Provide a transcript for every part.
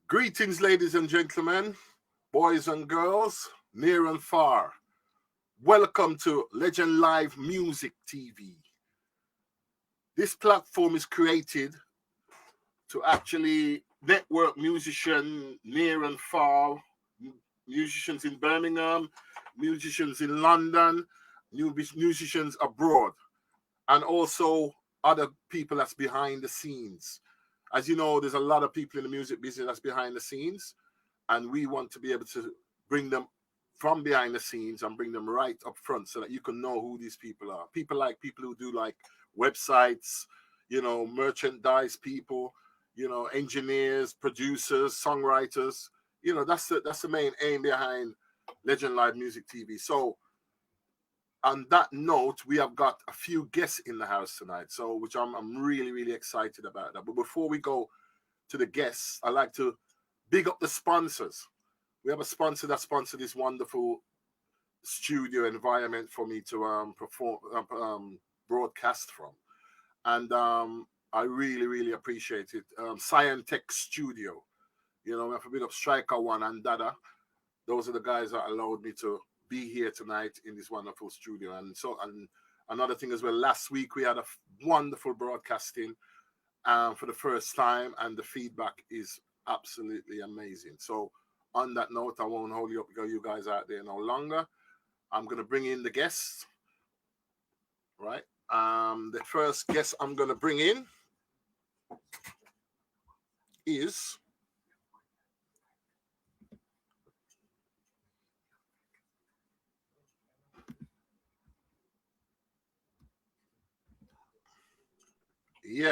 Greetings, ladies and gentlemen, boys and girls, near and far. Welcome to Legend Live Music TV. This platform is created to actually network musicians near and far, musicians in Birmingham, musicians in London, musicians abroad, and also other people that's behind the scenes. As you know, there's a lot of people in the music business that's behind the scenes, and we want to be able to bring them from behind the scenes and bring them right up front so that you can know who these people are. People who do like websites, merchandise people, engineers, producers, songwriters. That's the main aim behind Legend Live Music TV. So on that note, we have got a few guests in the house tonight, so which I'm really, really excited about that. But before we go to the guests, I like to big up the sponsors. We have a sponsor that sponsored this wonderful studio environment for me to broadcast from, and I really, really appreciate it. Scientech Studio, we have a bit of Striker One and Dada. Those are the guys that allowed me to be here tonight in this wonderful studio. And another thing as well, last week we had a wonderful broadcasting for the first time, and the feedback is absolutely amazing. So on that note, I won't hold you guys out there no longer. I'm going to bring in the guests, right? The first guest I'm going to bring in is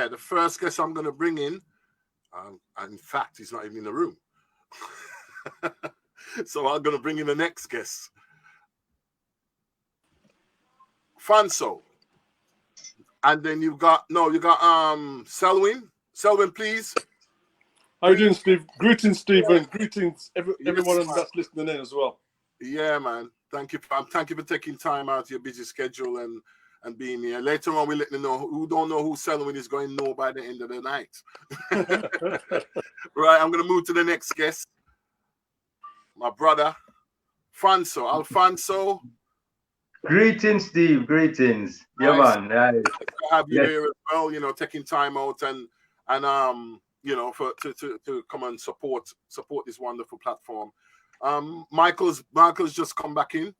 the first guest I'm going to bring in, and in fact, he's not even in the room. So I'm going to bring in the next guest. Fanso. And then you got Selwyn. Selwyn, please. How you doing, Steve? Greetings, Stephen. Greetings, everyone that's listening in as well. Yeah, man. Thank you for taking time out of your busy schedule and being here. Later on, we'll let you know who don't know who Selwyn is going to know by the end of the night. Right, I'm going to move to the next guest. My brother, Fanso. Alfonso. Greetings, Steve. Greetings. Yeah, man. Nice. To have you here as well, taking time out and to come and support this wonderful platform. Michael's just come back in.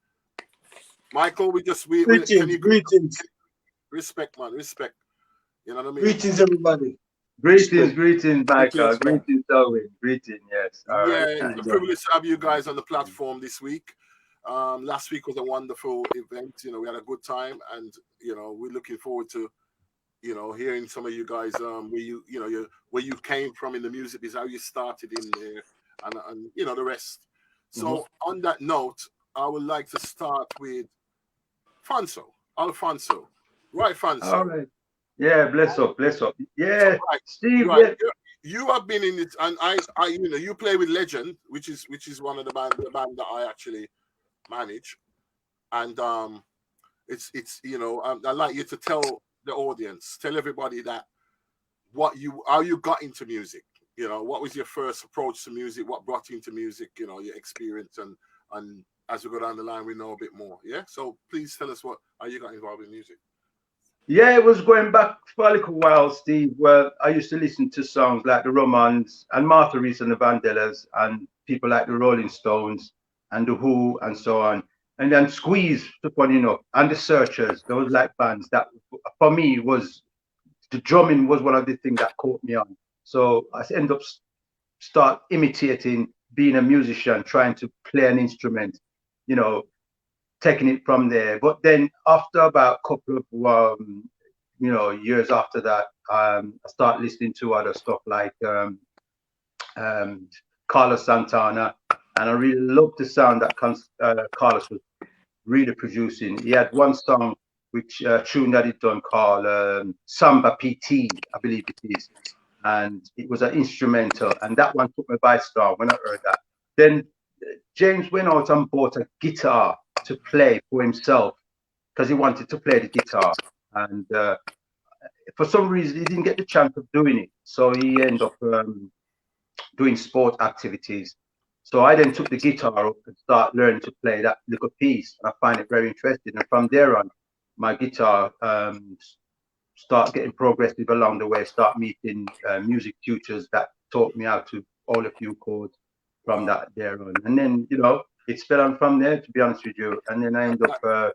Michael, greetings. Respect, man, respect. You know what I mean? Greetings, everybody. Greetings, Michael. Greetings, Selwyn. Greetings, yes. It's a privilege to have you guys on the platform this week. Last week was a wonderful event. We had a good time, and we're looking forward to hearing some of you guys where you came from in the music business, how you started in there, and the rest. So on that note, I would like to start with Fanso, Alfonso. Right, Fanso. All right. Yeah, bless up. Yeah, right. Steve. Right. Yeah. You have been in it, and I you play with Legend, which is one of the band that I actually manage, and it's I'd like you to tell the audience, tell everybody that how you got into music. What was your first approach to music? What brought you into music? Your experience, and as we go down the line, we know a bit more. Yeah. So please tell us how you got involved in music. Yeah, it was going back for a little while, Steve. Well, I used to listen to songs like the Ramones and Martha Reese and the Vandellas and people like the Rolling Stones and the Who and so on. And then Squeeze, funny enough, and the Searchers. Those like bands that, for me, was the drumming was one of the things that caught me on. So I ended up start imitating being a musician, trying to play an instrument, taking it from there. But then after about a couple of years after that, I started listening to other stuff like Carlos Santana, and I really loved the sound that Carlos was really producing. He had one song, which tune that he done called Samba PT, I believe it is, and it was an instrumental, and that one took me by storm when I heard that. Then James went out and bought a guitar to play for himself because he wanted to play the guitar, and for some reason he didn't get the chance of doing it, so he ended up doing sport activities. So I then took the guitar up and start learning to play that little piece. I find it very interesting. And from there on, my guitar start getting progressive along the way, start meeting music tutors that taught me how to hold a few chords from that there on. And then, you know, it sped on from there, to be honest with you. And then I end up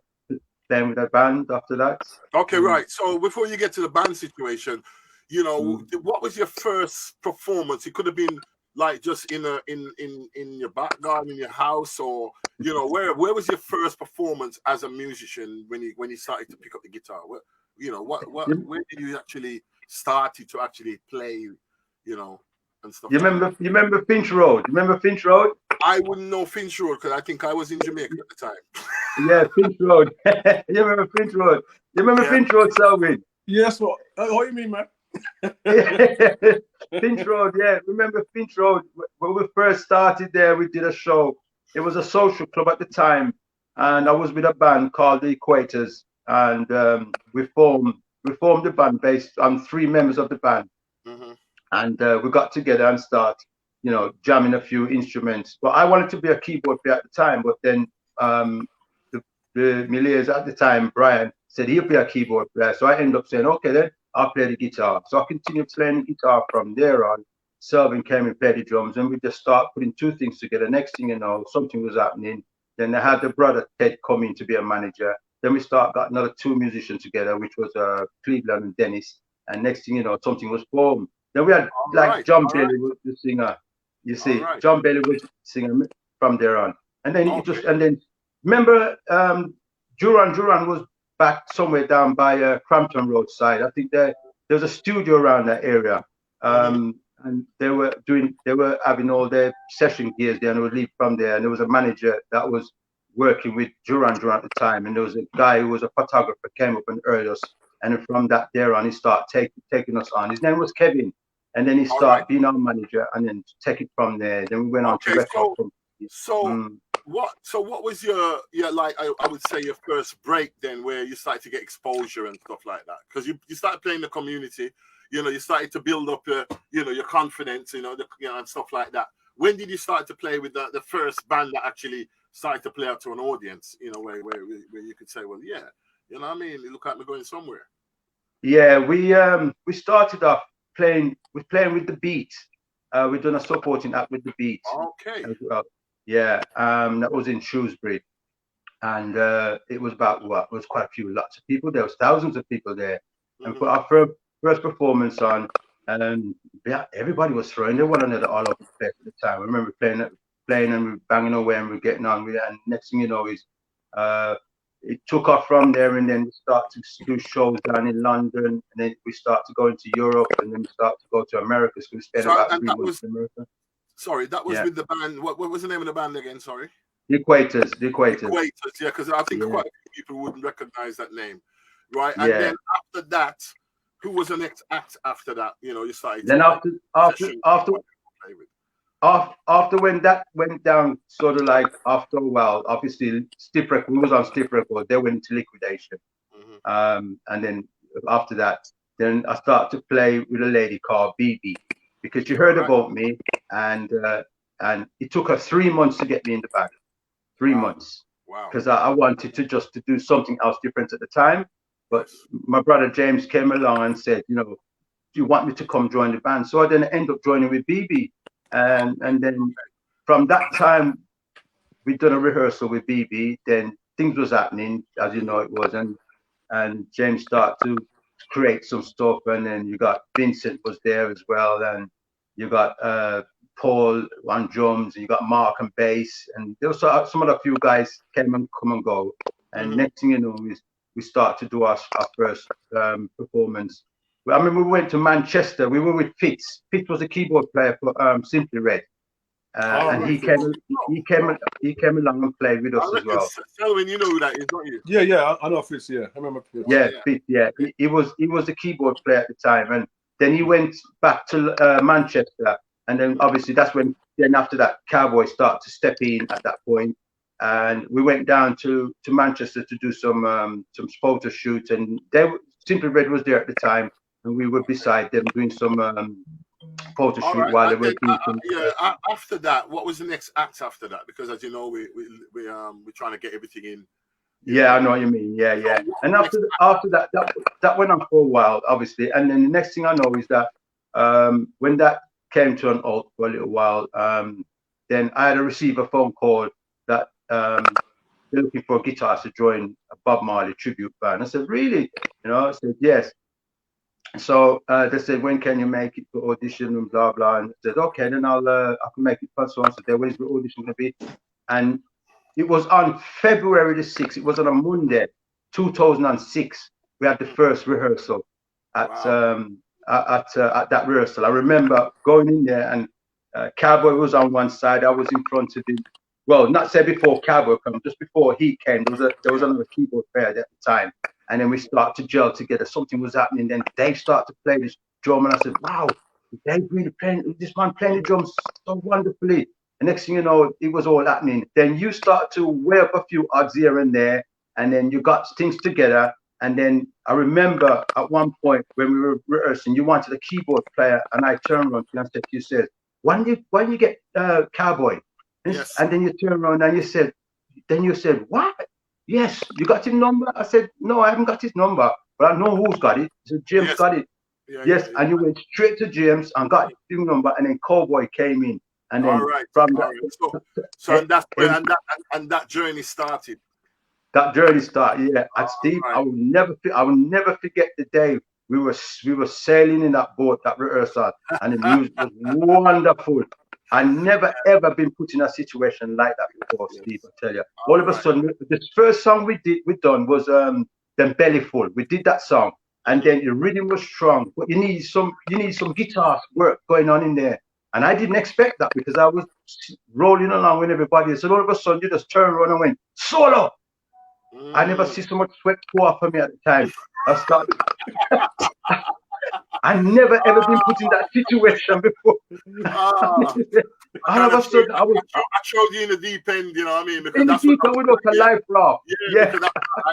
playing with a band after that. Okay, right. So before you get to the band situation, you know, what was your first performance? It could have been like just in your back garden in your house, or you know, where was your first performance as a musician when you started to pick up the guitar? Where did you actually started to actually play, you know, and stuff? You remember Finch Road? Remember Finch Road? I wouldn't know Finch Road because I think I was in Jamaica at the time. Yeah, Finch Road. You remember Finch Road? You remember Finch Road, Selwyn? Yes, what you mean, man? Finch Road, yeah. Remember Finch Road? When we first started there, we did a show. It was a social club at the time, and I was with a band called the Equators, and we formed the band based on 3 members of the band, and we got together and start, you know, jamming a few instruments. But I wanted to be a keyboard player at the time, but then the Milliers at the time, Brian, said he'll be a keyboard player. So I ended up saying, okay, then I'll play the guitar. So I continued playing the guitar from there on. Selvin came and played the drums, and we just start putting 2 things together. Next thing you know, something was happening. Then they had the brother Ted come in to be a manager. Then we got another 2 musicians together, which was Cleveland and Dennis. And next thing you know, something was formed. Then we had John Bailey was the singer. You see, John Bailey was the singer from there on. And then remember, Duran was back somewhere down by Crampton Roadside. I think there was a studio around that area, and they were having all their session gears there, and they would leave from there. And there was a manager that was working with Duran at the time, and there was a guy who was a photographer came up and heard us, and from that there on, he started taking us on. His name was Kevin, and then he started being our manager, and then take it from there. Then we went on to record. What was your like I would say your first break then, where you started to get exposure and stuff like that? Because you started playing the community, you know, you started to build up your confidence, and stuff like that. When did you start to play with the first band that actually started to play out to an audience, you know, where you could say, well, yeah, you know what I mean, you look like we're going somewhere? Yeah, we started off playing with the Beat. We've done a supporting act with the Beat. Okay. As well. Yeah, that was in Shrewsbury, and it was about it was quite a few, lots of people. There was thousands of people there, and for our first performance on, everybody was throwing their one another all over the place at the time. I remember playing and we were banging away and we were getting on with it, and next thing you know is it took off from there, and then we started to do shows down in London, and then we started to go into Europe, and then we started to go to America. So we spent about 3 months in America. Sorry, that was with the band. What was the name of the band again? Sorry. The Equators. Yeah, because I think quite a few people wouldn't recognize that name, right? And then after that, who was the next act after that? You know, you started. Then after when that went down, sort of like after a while, obviously Stiff Record, we was on Stiff Record, they went into liquidation. And then after that, then I started to play with a lady called BB, because she heard about me, and it took her 3 months to get me in the band. 3 months. Wow. Because I wanted to do something else different at the time. But my brother James came along and said, you know, do you want me to come join the band? So I then ended up joining with BB. And then from that time, we'd done a rehearsal with BB. Then things was happening, as you know it was. And James started to create some stuff. And then you got Vincent was there as well. And you got Paul on drums. And you got Mark on bass. And there was some other few guys come and go. And next thing you know, we start to do our first performance. I mean, we went to Manchester. We were with Fitz. Fitz was a keyboard player for Simply Red, and he came along and played with us as well. Selwyn, you know who that is, don't you? Yeah, I know Fitz. Yeah, I remember Fitz. Yeah, Fitz. Yeah, he was a keyboard player at the time, and then he went back to Manchester, and then obviously that's when. Then after that, Cowboy started to step in at that point. And we went down to Manchester to do some photo shoots, and Simply Red was there at the time, and we were beside them doing some photo All shoot right. while they And were then, doing some. after that, what was the next act after that? Because as you know, we're trying to get everything in. You know Yeah, what I I know mean? what you mean. Yeah, So yeah. what And was the next after that, that went on for a while, obviously. And then the next thing I know is that when that came to an halt for a little while, then I had to receive a phone call that they're looking for a guitarist to join a Bob Marley tribute band. I said, really? You know, I said, yes. So they said, when can you make it for audition and blah blah. And I said, okay, then I can make it for so on. So there, when's the audition gonna be? And it was on February the 6th. It was on a Monday, 2006. We had the first rehearsal at Wow. at that rehearsal. I remember going in there, and Cowboy was on one side. I was in front of him. Well, not say before Cowboy came, just before he came. There was Yeah. another keyboard player at the time, and then we started to gel together. Something was happening. Then Dave started to play this drum, and I said, "Wow, Dave really playing this man playing the drums so wonderfully." The next thing you know, it was all happening. Then you start to weigh up a few odds here and there, and then you got things together. And then I remember at one point when we were rehearsing, you wanted a keyboard player, and I turned around to you and said, "You said, why don't you get Cowboy?" Yes. And then you turned around and you said, "What? Yes, you got his number?" I said, "No, I haven't got his number, but I know who's got it." He said, "James Yes. got it." Yeah. Yes, Yeah. and you went straight to James and got his number, and then Cowboy came in, and All then right. from All that, right. So and that's where and that journey started. that journey started. Yeah, and Steve, Right. I will never forget the day we were sailing in that boat, that rehearsal, and the music was wonderful. I never ever been put in a situation like that before, Yes. Steve. I tell you, all All of a right. sudden, the first song we done was "Them Bellyful." We did that song, and then the rhythm was strong, but you need some guitar work going on in there. And I didn't expect that because I was rolling along with everybody. So all of a sudden, you just turn around and went solo. I never Mm. see so much sweat pour off of me at the time. I started. I never ever been put in that situation before. Ah, I All kind of of a sudden, I was I showed you in the deep end, you know what I mean? Because in the that's what deep I end was with doing. a Yeah, life raft. yeah, Yeah, because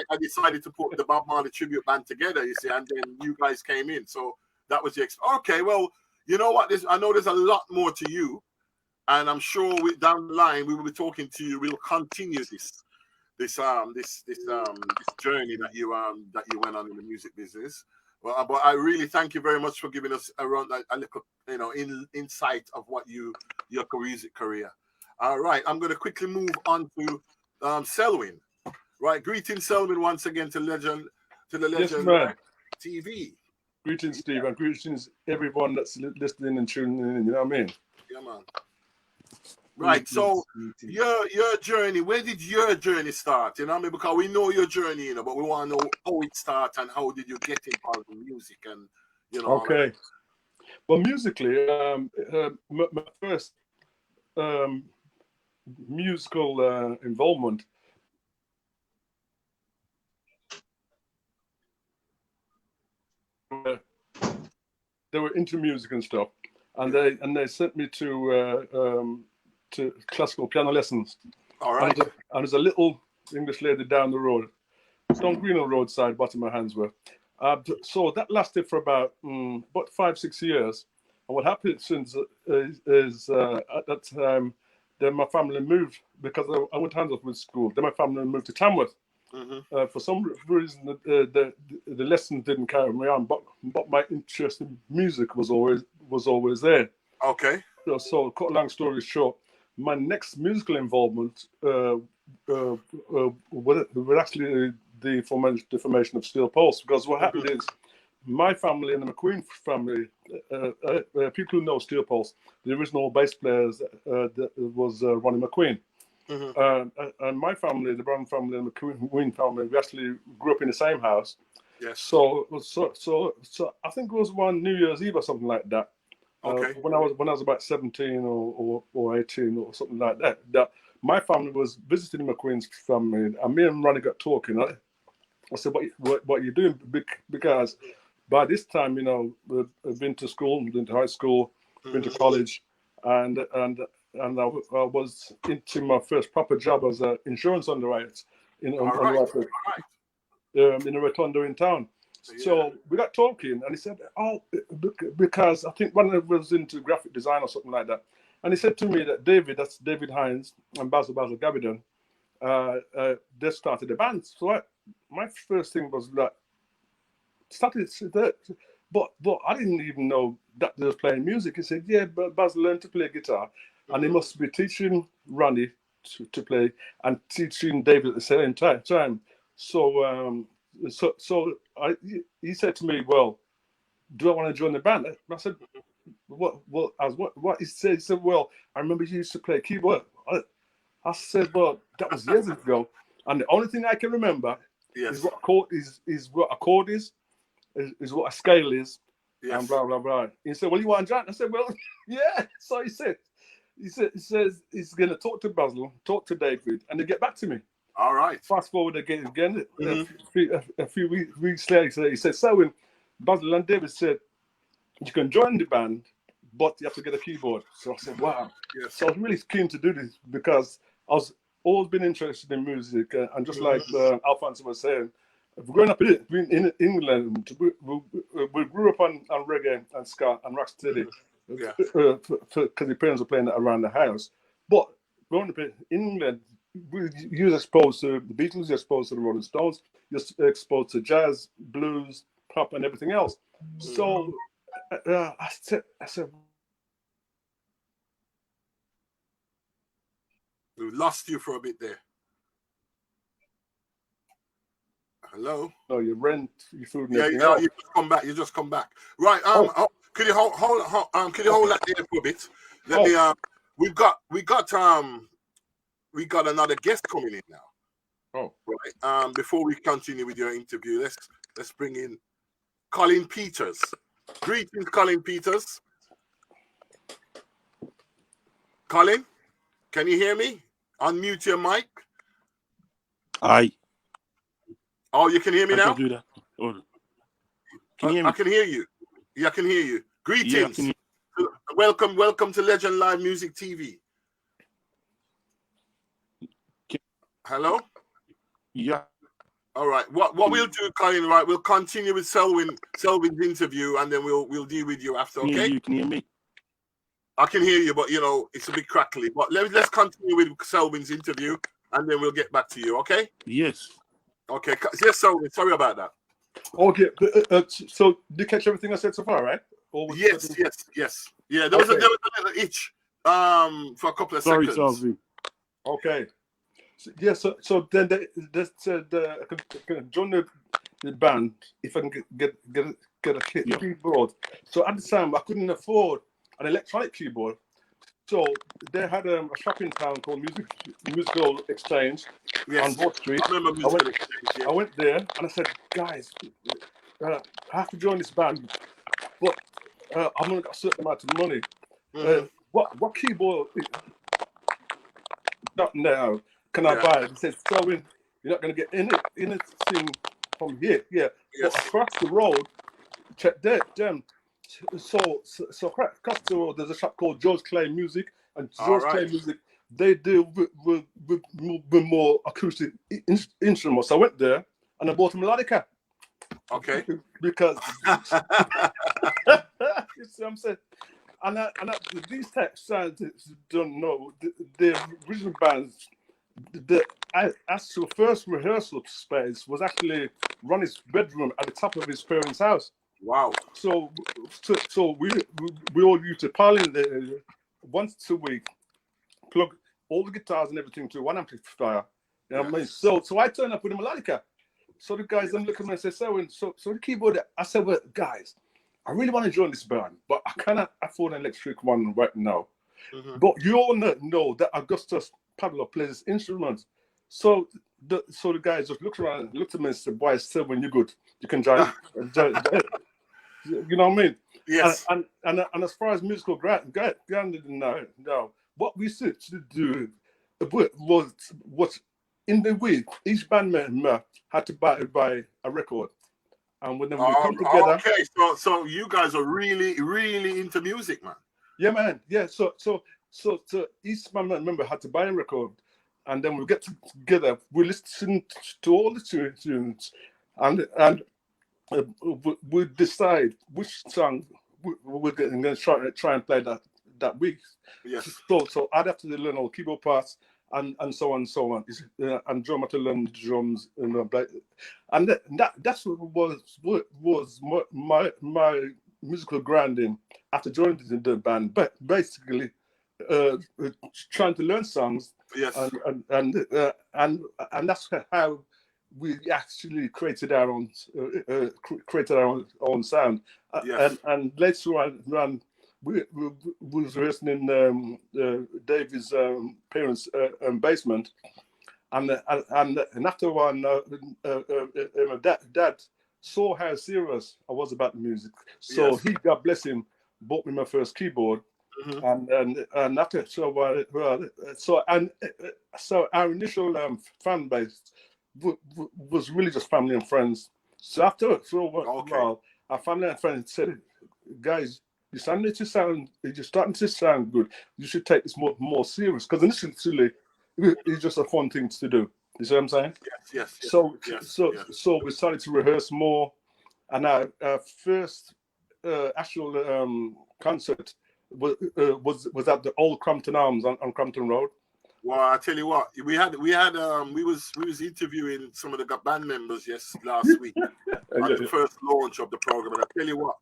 I decided to put the Bob Marley tribute band together, you see, and then you guys came in. So that was the okay. Well, you know what? I know there's a lot more to you, and I'm sure down the line we will be talking to you. We'll continue this journey that you went on in the music business. Well, but I really thank you very much for giving us a little insight of what your music career. All right, I'm going to quickly move on to Selwyn. Right, greetings Selwyn once again to the Yes, legend man. TV. Greetings, Steve, and greetings everyone that's listening and tuning in. You know what I mean? Yeah, man. Right, so your journey, where did your journey start? You know what I mean? Because we know your journey, but we want to know how it started and how did you get involved in music and all of Okay. that. Well, musically, my first musical involvement. They were into music and stuff, and they sent me to classical piano lessons. All right. And there's a little English lady down the road, Don Greenough roadside, bottom of Handsworth. So that lasted for about 5-6 years. And what happened since is at that time, then my family moved because I went to Handsworth with school. Then my family moved to Tamworth. Mm-hmm. For some reason, the lesson didn't carry me on, but my interest in music was always there. Okay. So, cut a long story short, my next musical involvement was actually the formation of Steel Pulse, because what happened is my family and the McQueen family, people who know Steel Pulse, the original bass players was Ronnie McQueen. And my family, the Brown family and the McQueen family, we actually grew up in the same house. Yes. So I think it was one New Year's Eve or something like that. Okay. When I was about 17 or 18 or something like that, that my family was visiting McQueen's family, and me and Ronnie got talking. I said, "What are you doing?" Because by this time, I've been to school, been to high school, been to college, and I was into my first proper job as an insurance underwriter in a rotunda in town. So we got talking, and he said, "Oh, because I think one of them was into graphic design or something like that." And he said to me that that's David Hines and Basil Gabidon, they started a band. So my first thing was that started that, but I didn't even know that they were playing music. He said, "Yeah, but Basil learned to play guitar, and he must be teaching Ronnie to play and teaching David at the same time." So he said to me, "Well, do I want to join the band?" I said, "What? What?" He said, "Well, I remember you used to play keyboard." I said, "Well, that was years ago, and the only thing I can remember is what a chord is what a chord is what a scale is, and blah blah blah." He said, "Well, you want to join?" I said, "Well, yeah." So he says he's going to talk to Basil, talk to David, and they get back to me. All right. Fast forward again. A few weeks later, he said, "So when Basil and David said you can join the band, but you have to get a keyboard." So I said, "Wow." Yes. So I was really keen to do this because I was always been interested in music, and just like Alfonso was saying, growing up in England, we grew up on reggae and ska and rocksteady, because the parents were playing it around the house. But growing up in England, you was exposed to the Beatles, you're exposed to the Rolling Stones, you're exposed to jazz, blues, pop, and everything else. So I said, we lost you for a bit there. Hello. "No, your rent, your food, and Yeah, everything else." you just come back. You just come back. Right. Could you hold could you hold that there for a bit? Let me. We got another guest coming in now. Oh. Right. Before we continue with your interview, let's bring in Colin Peters. Greetings, Colin Peters. Colin, can you hear me? Unmute your mic. Aye. Oh, you can hear me now? I can do that. Can you hear me? I can hear you. Yeah, I can hear you. Greetings. Yeah, Welcome to Legend Live Music TV. Hello? Yeah. All right. What we'll do, Colin, right? We'll continue with Selwyn's interview, and then we'll deal with you after, okay? You can hear me? I can hear you, but it's a bit crackly. But let's continue with Selwyn's interview, and then we'll get back to you, okay? Yes. Okay. Yes, Selwyn. Sorry about that. Okay. So did you catch everything I said so far, right? Yes. Yeah, there was a little itch for a couple of seconds. Sorry. Okay. So then they said I can join the band if I can get a keyboard. So at the time I couldn't afford an electronic keyboard. So they had a shop in town called Musical Exchange on Broad Street. I remember Musical Exchange. Yeah. I went there and I said, "Guys, I have to join this band, but I'm gonna get a certain amount of money. What keyboard now can I buy?" He said, "Selwyn, you're not gonna get anything from here. Yeah, but across the road, check them." So across the road, there's a shop called Joe's Clay Music, and Joe's Clay Music, they deal with more acoustic instruments. So I went there and I bought a melodica. Okay. Because you see what I'm saying? And these tech scientists don't know the original bands. The actual first rehearsal space was actually Ronnie's bedroom at the top of his parents' house. Wow. So we all used to pile in there once a week, plug all the guitars and everything to one amplifier. You know what I mean? So I turned up with a melodica. So the guys then look at me and say, so the keyboard. I said, "Well, guys, I really want to join this band, but I cannot afford an electric one right now. But you all know that Augustus Pablo plays instruments." So the guys just looked around, looked at me and said, "Boy, Selwyn, you're good. You can join." You know what I mean? Yes. And as far as musical grounded now, what we used to do was in the week, each band member had to buy a record. And when we come together. Okay, so you guys are really, really into music, man. Yeah, man. Yeah. So each band member had to buy a record, and then we get together, we listen to all the tunes, and we decide which song we're going to try and play that week. Yes. So I'd have to learn all keyboard parts and so on and so on. And drummer to learn the drums and that's what was my musical grounding after joining the band. But basically, trying to learn songs. Yes. And that's how we actually created our own sound. Yes. And later on, we was rehearsing in David's parents' basement, and after one, Dad saw how serious I was about the music, so Yes. he, God bless him, bought me my first keyboard. Mm-hmm. And after so our initial fan base was really just family and friends. So after a while, our family and friends said, "Guys, you're starting to sound good. You should take this more serious." Because initially, it's just a fun thing to do. You see what I'm saying? Yes. So we started to rehearse more, and our first actual concert was at the old Crampton Arms on Crampton Road. Well, I tell you what, we was interviewing some of the band members last week on the first launch of the program, and I tell you what,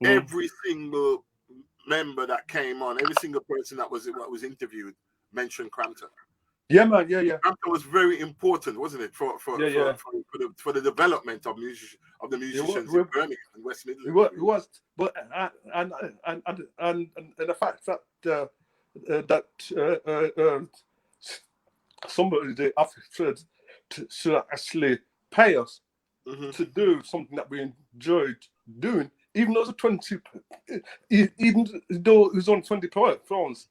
every single member that came on, every single person that was interviewed mentioned Crampton. Yeah, man. Yeah. Crampton was very important, wasn't it, for the development of the musicians in Birmingham and West Midlands. It was, but and the fact that somebody they offered to actually pay us to do something that we enjoyed doing, even though it was 20, even though it was on 20 pounds,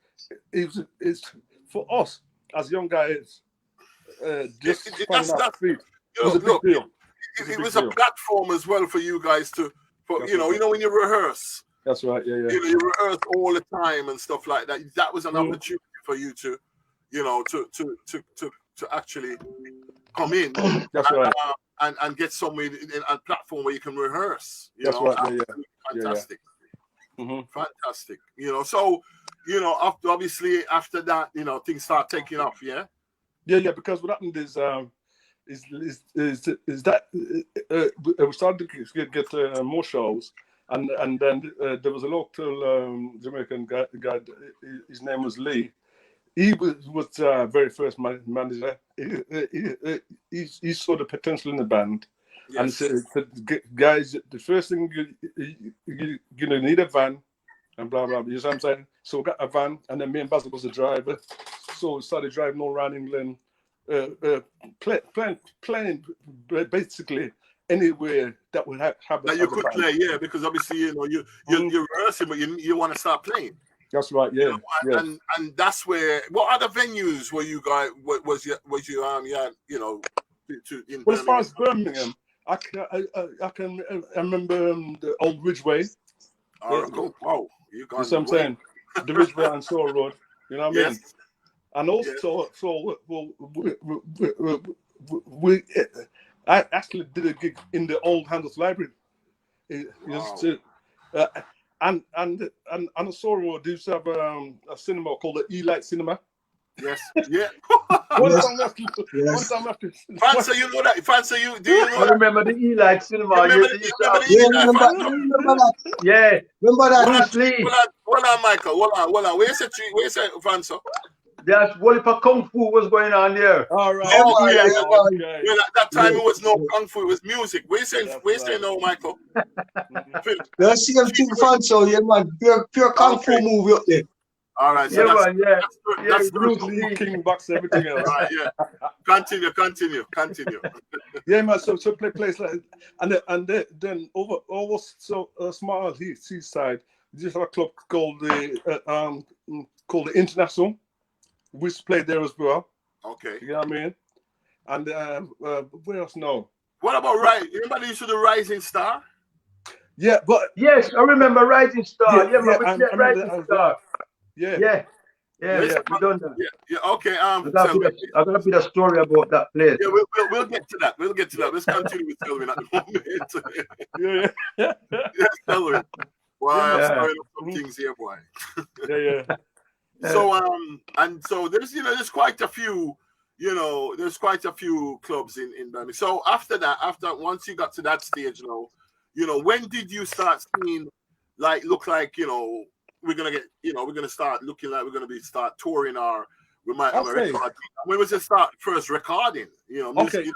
it's for us as young guys. Just finding our feet. It was a big deal. It was a platform as well for you guys to, when you rehearse. That's right. Yeah. You rehearse all the time and stuff like that. That was an opportunity for you to, to actually come in. That's right. And get somewhere in a platform where you can rehearse. That's right. Fantastic. Yeah. Fantastic. So obviously after that, things start taking off. Yeah. Yeah. Because what happened is that we started to get more shows, and then there was a local Jamaican guy. His name was Lee. He was very first manager. He saw the potential in the band, and said, "Guys, the first thing you need a van, and blah blah." You know what I'm saying? So we got a van, and then me and Basil was the driver. So we started driving all around England, playing basically anywhere that would have that you could play. Yeah, because obviously you're rehearsing, but you want to start playing. That's right, yeah. And that's where. What other venues were you guys? Was you in well, as far as Birmingham, I can remember the old Ridgeway. Wow, you guys. You know what I'm saying? The Ridgeway and Shore Road. You know what I mean? And also, I actually did a gig in the old Handels Library. And on Shore Road, they used to have a cinema called the E-Light Cinema. Yes. Yeah. One time after. Fancy, you know that? Fancy, do you know? I remember the E-Light Cinema. Remember that. Yeah. Remember that? Bruce Lee. Hold on, Michael. Hold on. Where's the Fancy? There's what Kung Fu was going on there. All right. Okay. Well, at that time it was no Kung Fu, it was music. Where's saying no, Michael? You see them two fans, so yeah, man. Pure Kung Fu movie up there. All right. So that's Bruce Lee, King Box, everything else. Right, yeah. Continue. Yeah, man. So play place like, and then over so small seaside, just have a club called the International. We used to play there as well. Okay. You know what I mean? And where else? No. What about anybody used to the Rising Star? Yeah, but yes, I remember Rising Star. Yeah, man, Rising Star. Yeah. Yeah, Let's yeah, we done that. yeah. Okay. I got Selwyn. a bit of story about that place. Yeah, we'll get to that. We'll get to that. Let's continue with Selwyn at the moment. Yeah. Yes, Selwyn. Well, Yeah, I'm man. stirring up some Mhm. things here, boy. Yeah. So and so there's quite a few, there's quite a few clubs in Birmingham. So after once you got to that stage, when did you start seeing look like we're gonna get, we're gonna start looking like we're gonna start touring, or we might have a Okay. record. When was it start first recording? Music, Okay.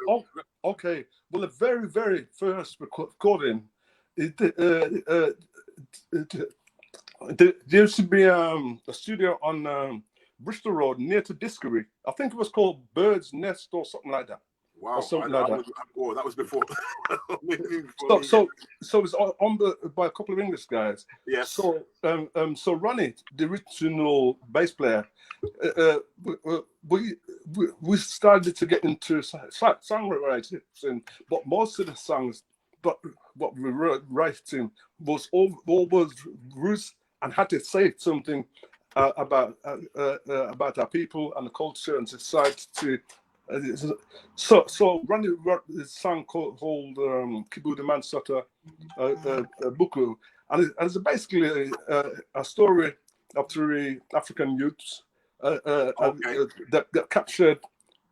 Okay. Well, the very, very first recording, there used to be a studio on Bristol Road near to Discovery. I think it was called Bird's Nest or something like that. wow, Or something like that. That was before. So it's on by a couple of English guys. Yes. So Ronnie, the original bass player, we started to get into songwriting, but most of the songs, but what we were writing was always roots and had to say something about our people and the culture and society. So Randy wrote this song called Kibuda Mansata Buku, and it's basically a story of three African youths that got captured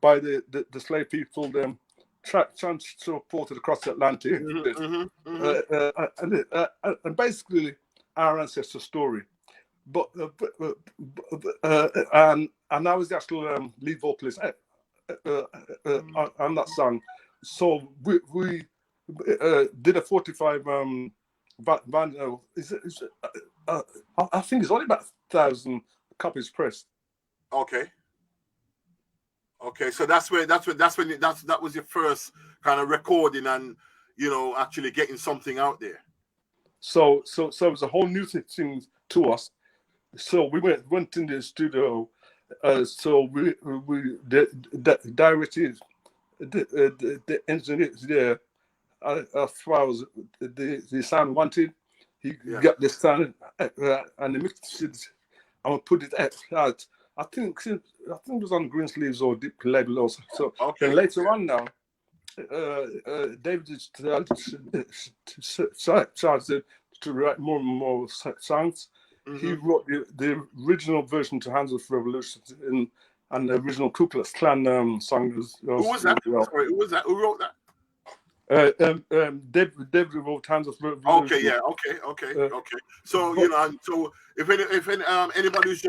by the slave people, then transported across the Atlantic, and basically our ancestor story. But and I was the actual lead vocalist on that song. So we did a 45 band. I think it's only about 1,000 copies pressed. Okay. So that was your first kind of recording and actually getting something out there. So it was a whole new thing to us. So we went in the studio. So we directed the engineers there as far as the sound wanted. He got the sound and the mixed it and put it out. I think it was on Green Sleeves or Deep Label also. So then later on now, David started to write more and more songs. He wrote the original version to Hands of Revolution and the original Ku Klux Klan song. Who was that? Sorry, who was that? Who wrote that? David wrote Hands of Revolution. Okay, yeah, okay. So so if anybody who's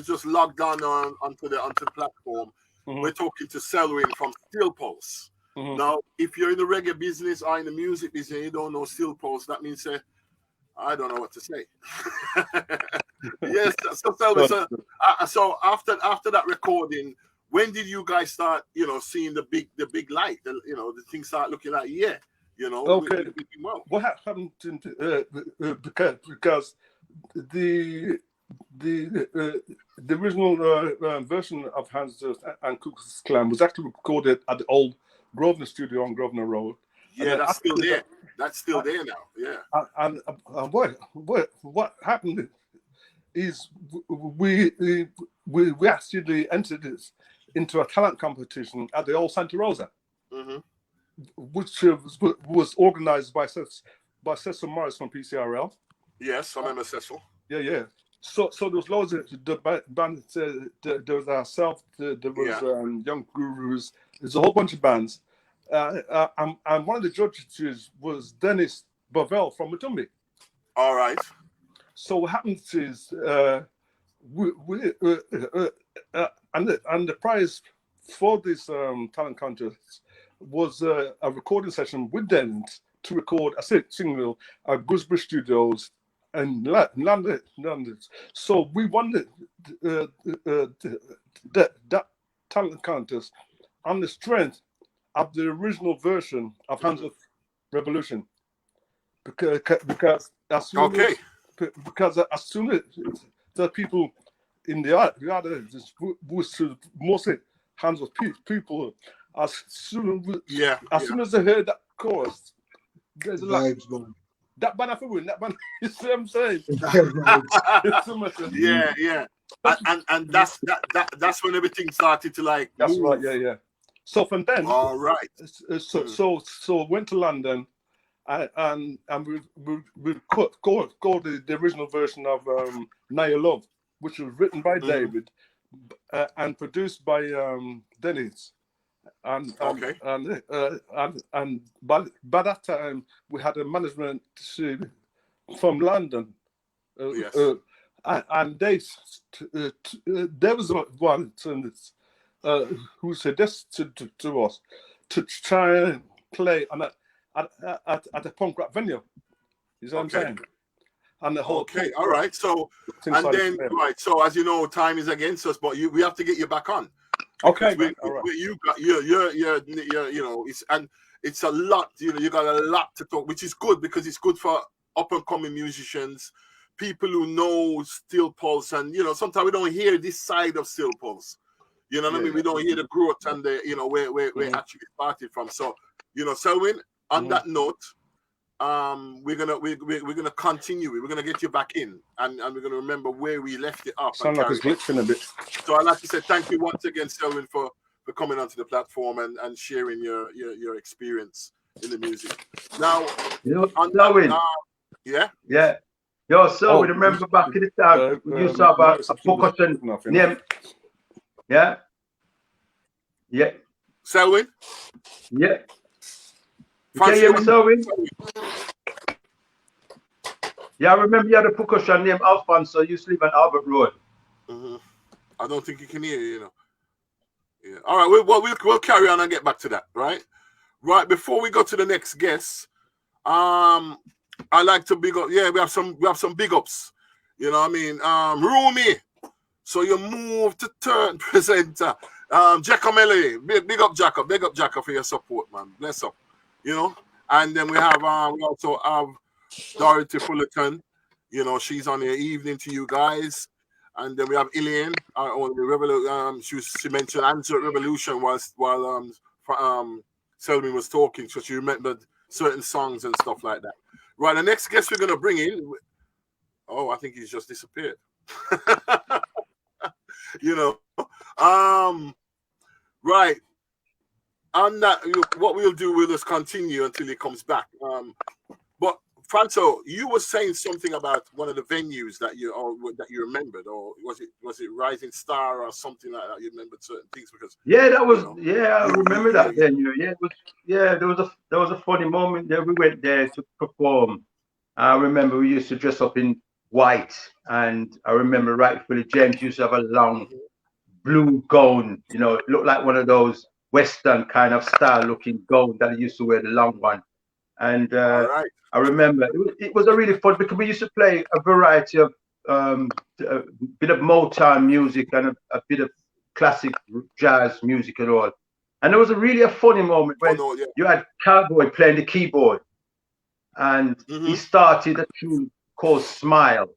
just logged on onto the platform, we're talking to Selwyn from Steel Pulse. Now, if you're in the reggae business or in the music business, and you don't know Steel Pulse, that means I don't know what to say. Yes, so Selwyn. So after that recording, when did you guys start, seeing the big light? The things start looking like Okay. Well, What happened because the original version of Hands and Ku Klux Klan was actually recorded at the old Grosvenor studio on Grosvenor Road. Yeah, that's still there. That's still there now. Yeah. And what happened is we actually entered this into a talent competition at the old Santa Rosa, which was organized by Cecil Morris from PCRL. Yes, I remember Cecil. Yeah. So there was loads of the band. There was ourselves. There was Young Gurus. There's a whole bunch of bands. And one of the judges was Dennis Bovell from Matumbi. All right. So what happens is, and the prize for this talent contest was a recording session with Dennis to record a single at Gooseberry Studios in London. So we won that talent contest on the strength of the original version of Hands of Revolution, because as soon as the people in the art was mostly Hands of people, as soon as they heard that chorus, there's a lot. That band for win. That band, you see what I'm saying? Yeah. and that's when everything started to like That's move. right. Yeah. So from then, All right. So went to London, and we go the original version of Now Your Love, which was written by David and produced by Dennis. And by that time we had a management from London, Yes. and there was one who suggested to us to try and play at a punk rock venue. You know what I'm saying? And the whole all right. So and then right. So as you know, time is against us, but we have to get you back on. Okay, all right. You got you're you know, it's a lot. You know, you got a lot to talk, which is good because it's good for up and coming musicians, people who know Steel Pulse, and you know, sometimes we don't hear this side of Steel Pulse. You know what I mean? We don't hear the growth and the where we actually started from. So you know, Selwyn. On that note, we're gonna continue. We're gonna get you back in, and we're gonna remember where we left it off. Sound like it's glitching a bit. So I'd like to say thank you once again, Selwyn, for coming onto the platform and sharing your experience in the music. Now, Selwyn. Yeah. Yo, Selwyn, remember back in the time we used to have a percussion name. Yeah. Selwyn. Yeah. You can hear me, Selwyn? Yeah, I remember you had a percussion named Alfonso. You sleep on Albert Road. I don't think you can hear you know. Yeah. All right. We'll carry on and get back to that. Right. Before we go to the next guest, I like to big up. Yeah, we have some big ups. You know what I mean? Rumi. So you move to turn presenter. Giacomelli. Big up Jacob. Big up Jacob for your support, man. Bless up. You know. And then we also have Dorothy Fullerton. You know, she's on the evening to you guys. And then we have Elaine, she mentioned Answer Revolution while Selwyn was talking, so she remembered certain songs and stuff like that. Right, the next guest we're going to bring in, I think he's just disappeared. You know, right. On that, what we'll do, we'll just continue until he comes back. But Franco, you were saying something about one of the venues that you remembered, or was it Rising Star or something like that? You remembered certain things because that was I remember that venue. There was a funny moment there. We went there to perform. I remember we used to dress up in white, and I remember rightfully James used to have a long blue gown. You know, it looked like one of those Western kind of style looking gown that he used to wear, the long one. And I remember it was a really fun because we used to play a variety of a bit of Motown music and a bit of classic jazz music and all. And there was a funny moment when you had Cowboy playing the keyboard, and he started a tune called Smile.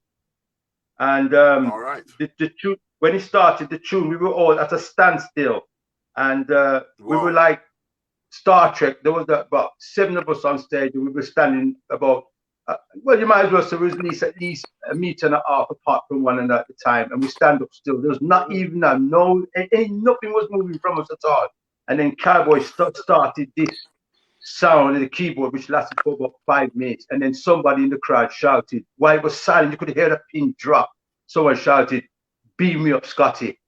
And the tune, when he started the tune, we were all at a standstill, and we were like Star Trek. There was about 7 of us on stage, and we were standing about, you might as well say we was at least a meter and a half apart from one another at the time, and we stand up still. There was not even nothing was moving from us at all. And then Cowboy started this sound of the keyboard, which lasted for about 5 minutes, and then somebody in the crowd shouted, while it was silent, you could hear the pin drop. Someone shouted, "Beam me up, Scotty."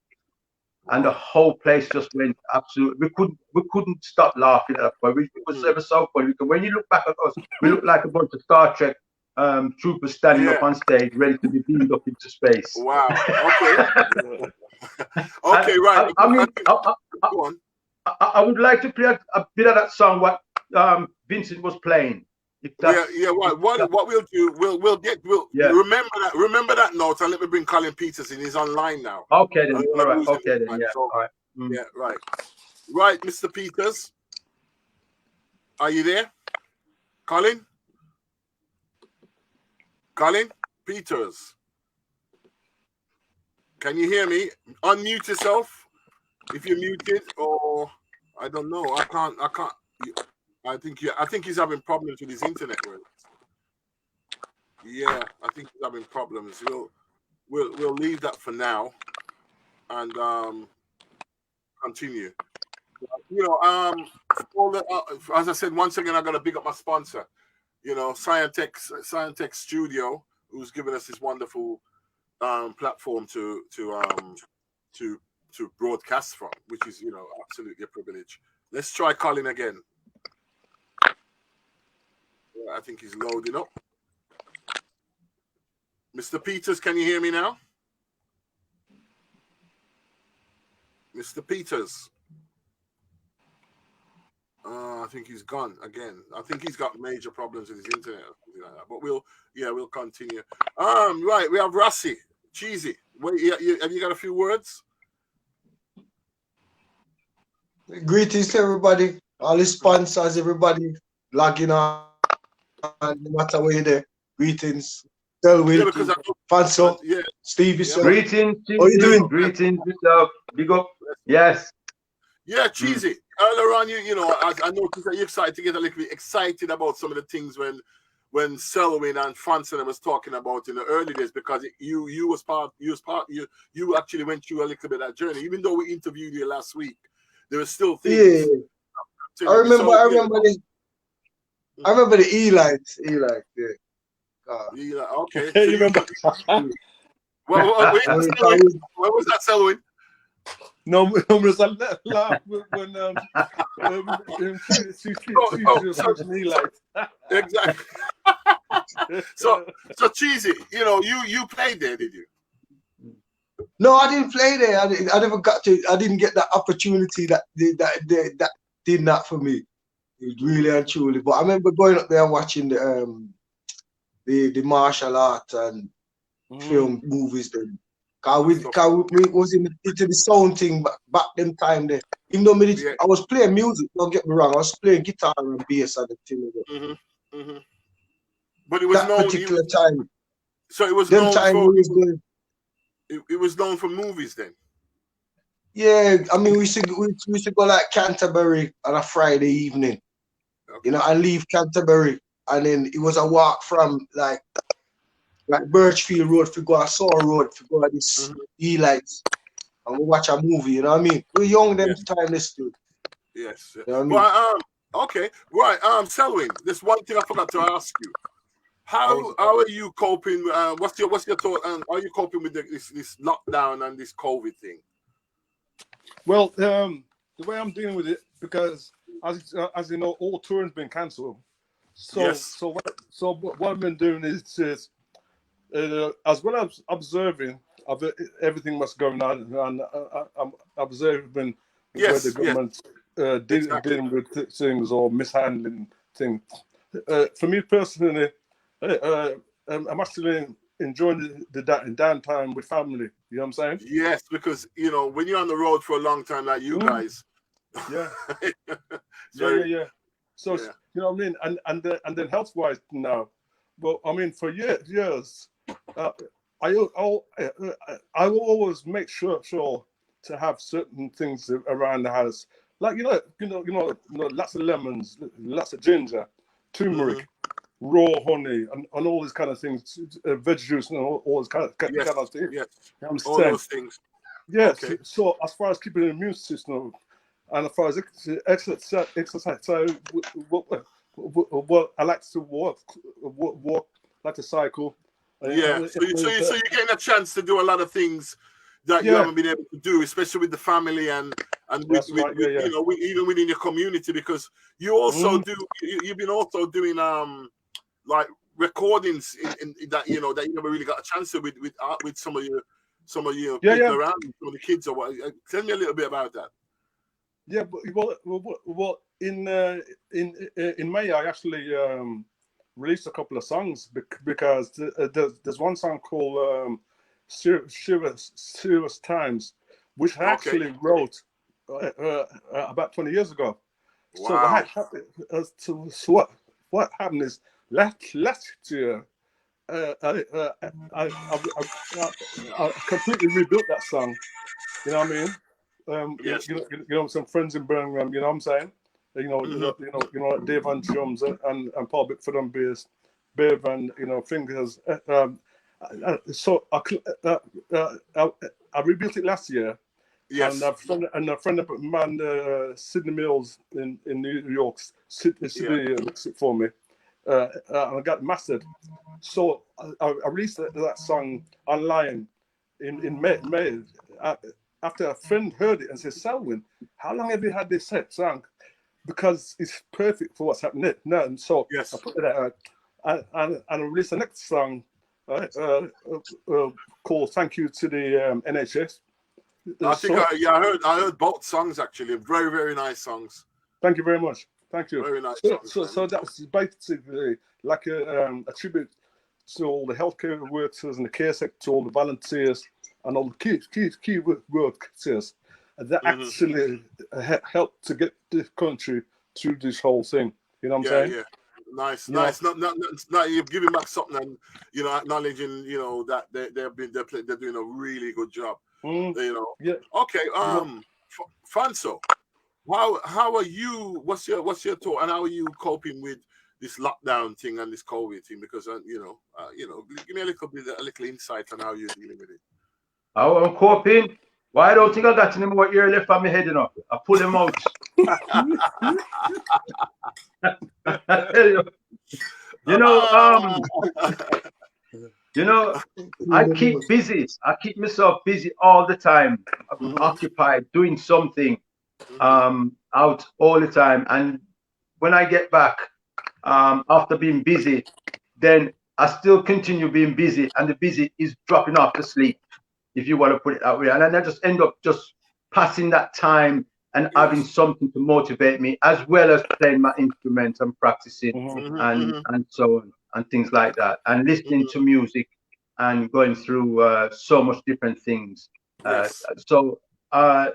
And the whole place just went absolutely. We couldn't stop laughing at that point. It was ever so funny because when you look back at us, we look like a bunch of Star Trek troopers standing up on stage, ready to be beamed up into space. Wow. Okay. Okay. Right. I would like to play a bit of that song what Vincent was playing. What we'll do, remember that note, and let me bring Colin Peters in. He's online now. Okay then. All right. Okay then. Yeah. All right. Yeah. Right. Right, Mr. Peters. Are you there, Colin? Colin Peters. Can you hear me? Unmute yourself if you're muted, or I don't know. I can't. I think he's having problems with his internet. Yeah, I think he's having problems. We'll leave that for now. and continue. You know, all the, as I said, once again, I got to big up my sponsor. You know, Scientech Studio, who's given us this wonderful platform to broadcast from, which is, you know, absolutely a privilege. Let's try Colin again. Yeah, I think he's loading up. Mr. Peters, can you hear me now? Mr. Peters. I think he's gone again. I think he's got major problems with his internet or something like that. But we'll continue. Right, we have Rassi, Cheesy. Wait, have you got a few words? Greetings to everybody, all the sponsors, everybody logging on, no matter where you're there. Greetings. Selwyn, Yeah, because Fanso, yeah. Steve, Yeah. Greetings, How you doing? greetings, yourself. Big up. Yes. Yeah, Cheesy. Earlier on, you know, I noticed that you're excited to get a little bit excited about some of the things when Selwyn and Franson was talking about in the early days, because you actually went through a little bit of that journey. Even though we interviewed you last week, there were still things. Yeah. I remember the Elites. Yeah. Yeah, okay. Hey, So you remember? what was that, Selwyn? No, was I laugh when she like Exactly. So Cheesy, you know, you played there, did you? No, I didn't play there. I never got to. I didn't get that opportunity that did that for me. It really and truly. But I remember going up there and watching the martial art and film movies then. Cause we was into the sound thing back them time there. Even though I was playing music, don't get me wrong, I was playing guitar and bass and the thing. But it was that particular time. So it was them known time for. we was going, it was known for movies then. Yeah, I mean we used to go like Canterbury on a Friday evening, you know, and leave Canterbury, and then it was a walk from like Birchfield Road to go to Soar Road to go to this Elites, and we watch a movie. You know what I mean? We're young them time this too. Yes. You know what I mean? Well, okay, right. Selwyn, there's one thing I forgot to ask you. How are you coping? What's your thought? Are you coping with this lockdown and this COVID thing? Well, the way I'm dealing with it, because as you know, all touring's been cancelled. So what I've been doing is as well as observing of everything that's going on, and I'm observing where the government dealing with things or mishandling things. For me personally, I'm actually enjoying the downtime with family. You know what I'm saying? Yes, because you know when you're on the road for a long time, like you guys. Yeah. Yeah. So you know what I mean, and then health wise now, well, I mean for years, I will always make sure to have certain things around the house, like you know, lots of lemons, lots of ginger, turmeric, raw honey, and all these kind of things, veg juice, and all this kind of things. Yes. You know what All those things. Yes. Okay. So as far as keeping the immune system, and as far as exercise, so I like to walk, like to cycle. Yeah. So you're getting a chance to do a lot of things that you haven't been able to do, especially with the family and with you know, even within your community, because you also you've been also doing like recordings in that you know that you never really got a chance to with some of your people around, some of the kids or what. Tell me a little bit about that. Yeah, but well in May I actually released a couple of songs because there's one song called Serious Times, which I actually wrote about 20 years ago. Wow. So what happened is last year I completely rebuilt that song. You know what I mean? Yes. You know, some friends in Birmingham. You know what I'm saying? You know, Dave on drums and Paul Bickford on bass, Bev and fingers. So I I rebuilt it last year. Yes. And a friend of mine, Sydney Mills in New York, Sydney mixed it for me. And I got mastered. So I released that song online in May. After a friend heard it and said, Selwyn, how long have you had this song? Because it's perfect for what's happening now. And so Yes. I put it out and I released the next song called Thank You to the NHS. I think I heard both songs actually. Very, very nice songs. Thank you very much. Thank you. Very nice. So that's basically like a tribute to all the healthcare workers and the care sector, all the volunteers and all the key workers that actually helped to get the country through this whole thing. You know what I'm saying? Yeah. Nice. Not you're giving back something and acknowledging that they're doing a really good job. Yeah. Okay. Fanso, how are you? What's your thought, and how are you coping with this lockdown thing and this COVID thing? Because give me a little insight on how you're dealing with it. How I'm coping? Why I don't think I got any more ear left on my head enough? I pull them out. I tell you. I keep busy. I keep myself busy all the time. I'm occupied doing something out all the time. And when I get back after being busy, then I still continue being busy, and the busy is dropping off to sleep, if you want to put it that way. And then I just end up just passing that time and having something to motivate me, as well as playing my instruments and practicing and so on and things like that, and listening to music and going through so much different things. So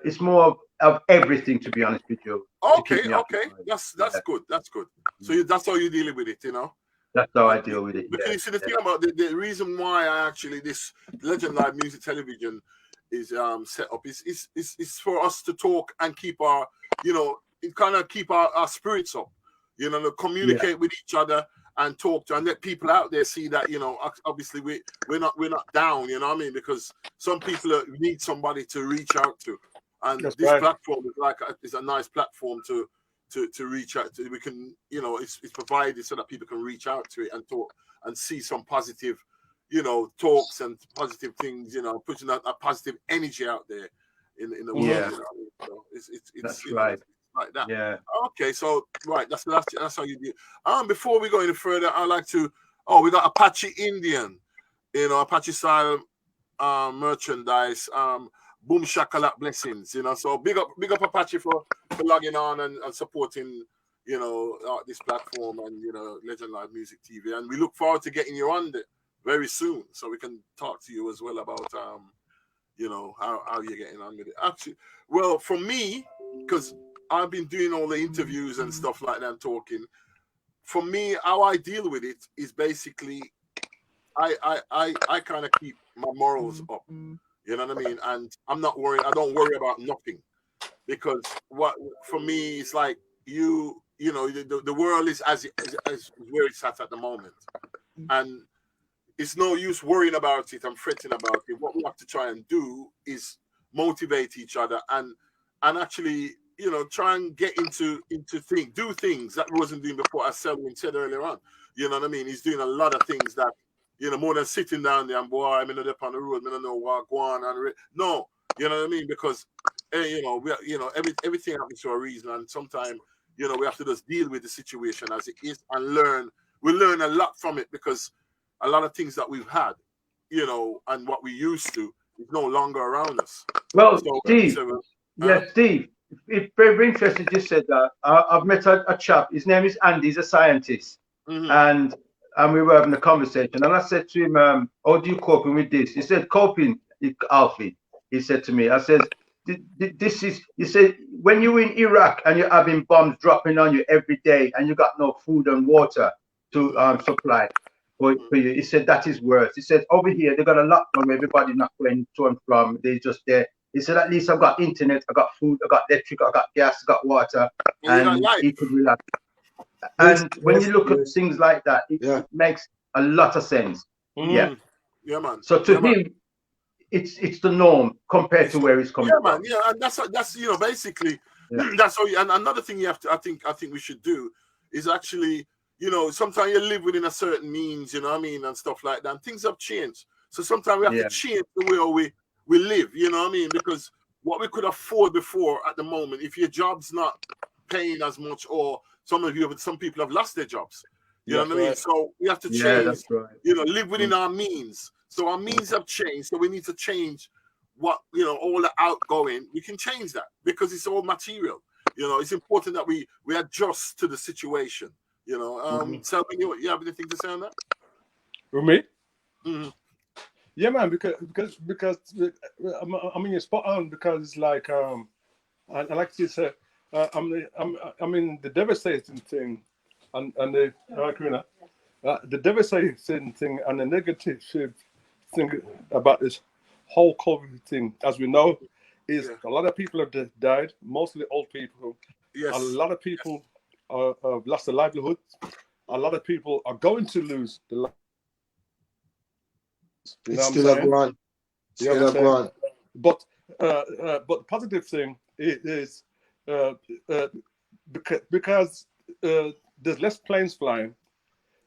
it's more of everything, to be honest with you. Okay. That's good. That's good. So that's how you're dealing with it, That's how I deal with it. Because you see, the thing about the reason why this Legend Live Music Television is set up is for us to talk and keep our keep our spirits up, to communicate with each other and talk to and let people out there see that obviously we're not down, because some people need somebody to reach out to, and platform is a nice platform to reach out to. We can it's provided so that people can reach out to it and talk and see some positive talks and positive things, pushing a positive energy out there in the world. So it's right. Like that. Yeah. Okay, so that's how you do. Before we go any further, I'd like to. We got Apache Indian, Apache style merchandise. Boom shakalak blessings, So big up Apache for logging on and supporting, this platform and Legend Live Music TV. And we look forward to getting you on there very soon, so we can talk to you as well about how you're getting on with it. Actually, well, for me, because I've been doing all the interviews and stuff like that, talking. For me, how I deal with it is basically I kind of keep my morals up. You know what I mean? And I'm not worried. I don't worry about nothing, because for me it's like the world is as where it's at the moment, and it's no use worrying about it and fretting about it. What we have to try and do is motivate each other and actually, try and get into do things that we wasn't doing before, as Selwyn said earlier on. You know what I mean? He's doing a lot of things that, more than sitting down there and, boy, I'm in up on the road, I don't know what go on. No, you know what I mean? Because, everything happens for a reason. And sometimes, we have to just deal with the situation as it is and learn. We learn a lot from it, because a lot of things that we've had, and what we used to is no longer around us. Well, Steve, Steve, it's very interesting you said that. I've met a chap, his name is Andy, he's a scientist, and we were having a conversation, and I said to him, how do you coping with this? He said, coping, Alfie, he said to me, I said, he said, when you're in Iraq and you're having bombs dropping on you every day and you got no food and water to supply for you, he said, that is worse. He said, over here, they got a lockdown where everybody not going to and from, they're just there. He said, at least I've got internet, I got food, I got electric, I got gas, I got water, and he could relax. And when you look at things like that, it makes a lot of sense. Yeah, man. So to him, it's the norm compared to where it's coming yeah, man, from. yeah, and that's basically Yeah. that's how. And another thing you have to, I think we should do is actually, sometimes you live within a certain means, you know what I mean, and stuff like that. And things have changed, so sometimes we have to Yeah. change the way we live, you know what I mean, because what we could afford before at the moment, if your job's not paying as much, or some people have lost their jobs, you know That's what I mean. right. So we have to Yeah, change, that's right. live within our means. So our means have changed, so we need to change what all the outgoing. We can change that because it's all material. It's important that we adjust to the situation. So you have anything to say on that? For me? Mm-hmm. Yeah, man, because I mean, you're spot on, because it's like I like to say, I mean, the devastating thing, and the devastating thing and the negative thing about this whole COVID thing, as we know, is Yeah. a lot of people have died, mostly old people. Yes. A lot of people have lost their livelihood. A lot of people are going to lose the lives. You know It's what I'm still a saying? go on. You know Still what a I'm go saying? on. But the positive thing is because there's less planes flying,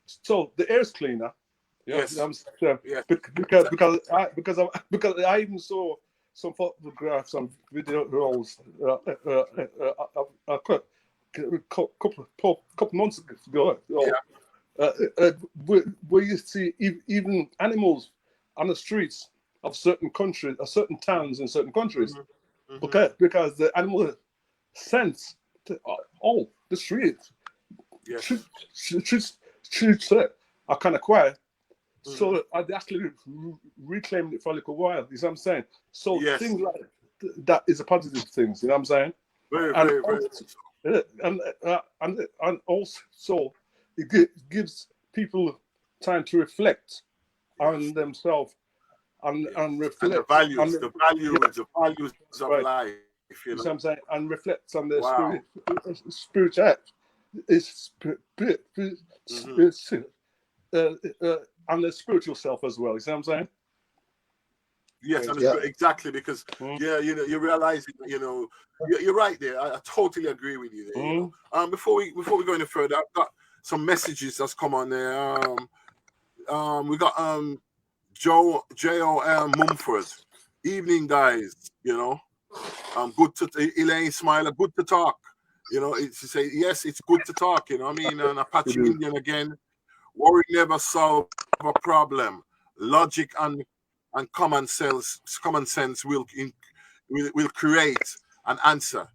so the air's cleaner. Yeah, Yes. Yes. because I even saw some photographs and video rolls a couple months ago. Where you see even animals on the streets of certain countries, or certain towns in certain countries, because the animal sense the streets Yes. streets are kind of quiet, so I actually reclaimed it for a little while. You know what I'm saying? So Yes. things like that is a positive thing. You know what I'm saying? Very, And very, very. also, and also it gives people time to reflect on themselves and reflect And the values of right. life. You know what I'm saying? And reflect on their Wow. spirituality. It's and their spiritual self as well. You see what I'm saying? Yes, Yeah. exactly, because you realize you're right there. I totally agree with you there. Before we go any further, I've got some messages that's come on there. We got J.O.M. Mumford. Evening, guys. Good to Elaine Smiler. Good to talk. It's to say yes, it's good to talk. You know what I mean? And Apache Indian again. Worry never solve a problem. Logic and common sense will create an answer.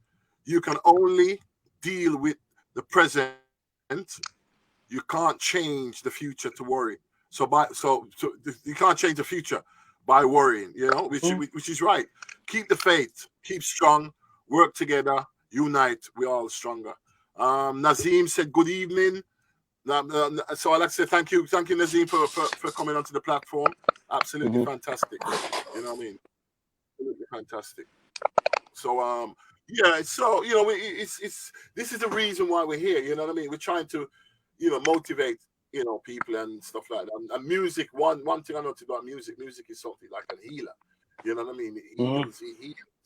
You can only deal with the present. You can't change the future to worry. So you can't change the future by worrying. Which is right. Keep the faith. Keep strong. Work together. Unite. We're all stronger. Nazim said good evening. So I'd like to say thank you, Nazim, for coming onto the platform. Absolutely fantastic. You know what I mean? Absolutely fantastic. So yeah, so it's this is the reason why we're here. You know what I mean? We're trying to motivate people and stuff like that. And music, one thing I noticed about music is something like a healer. You know what I mean? It heals.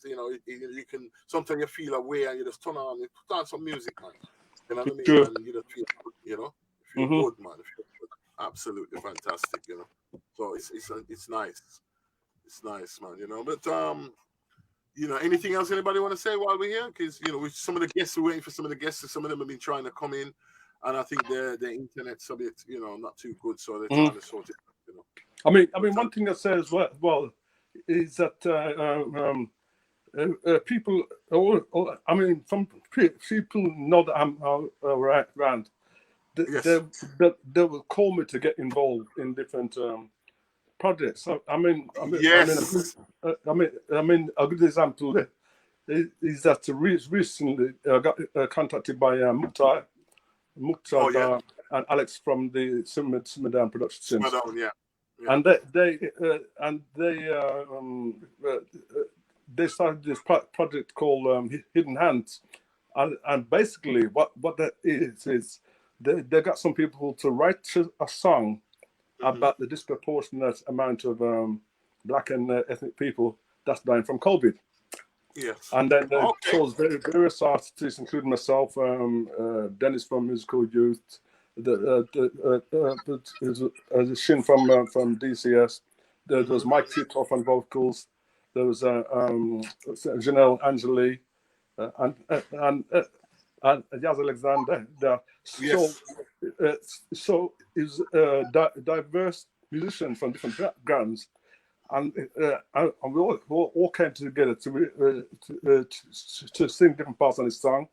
You can sometimes you feel away and you just put on some music, man. You know what I mean? Sure. And you just feel good, feel good, man. Feel good. Absolutely fantastic, So it's nice. It's nice, man. But anything else anybody want to say while we're here? Because with some of the guests, we're waiting for some of the guests. Some of them have been trying to come in, and I think their internet's a bit not too good, so they're trying to sort it. I mean, one thing I say as well is that people, I mean, some people know that I'm around. They will call me to get involved in different projects. So, I mean, yes. I mean, a good example is that recently I got contacted by Mukhtar and Alex from the Sumadan Productions. Yeah. And they started this project called Hidden Hands, and basically what that is they got some people to write a song about the disproportionate amount of black and ethnic people that's dying from COVID. Yes. And then Okay. chose various artists, including myself, Dennis from Musical Youth, the Shin from DCS. There was Mike Titoff on vocals. There was Janelle Angeli and Yaz Alexander. Yes. So is diverse musicians from different backgrounds. And we all came together to sing different parts on this song,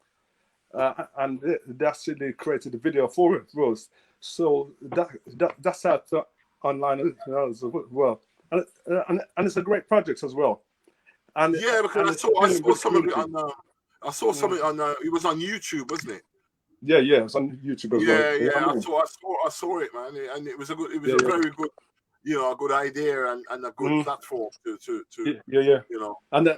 and they actually created a video for us. So that's out online as well, and it's a great project as well. And yeah, because I saw some of it on. I saw something on. It was on YouTube, wasn't it? Yeah, it's on YouTube as well. Yeah. I saw it, man, and it was a very good. A good idea and a good platform to And then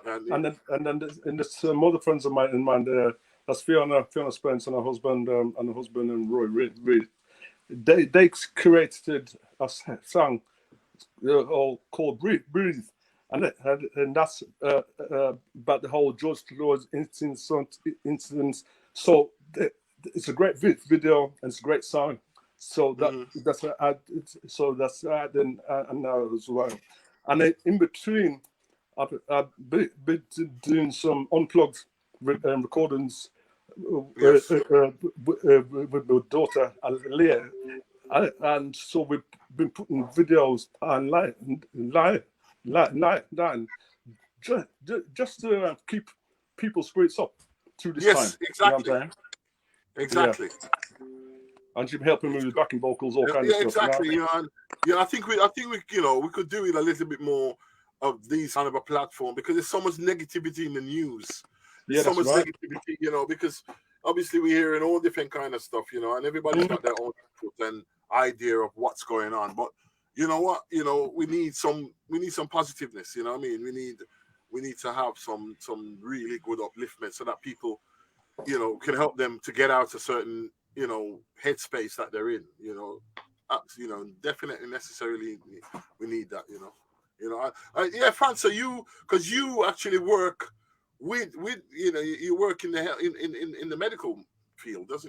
there's some other friends of mine there. That's Fiona Spence and her husband and Roy Reed. They created a song called Breathe, and that's about the whole George Floyd incident. So it's a great video and it's a great song. So that's then now as well. And then in between, I've been doing some unplugged recordings with my daughter Leah, and so we've been putting videos online just to keep people's spirits up through this time. Yes, exactly. You know exactly. Yeah. And she's helping me with backing vocals, all kinds of stuff. Exactly. I think we we could do it a little bit more of these kind of a platform because there's so much negativity in the news. There's so much negativity, because obviously we're hearing all different kind of stuff, and everybody's got their own input and idea of what's going on. But you know what? We need some positiveness. You know what I mean? We need to have some really good upliftment so that people, can help them to get out a certain headspace that they're in, definitely necessarily we need that, yeah, Franz, so because you actually work with you work in the medical field, don't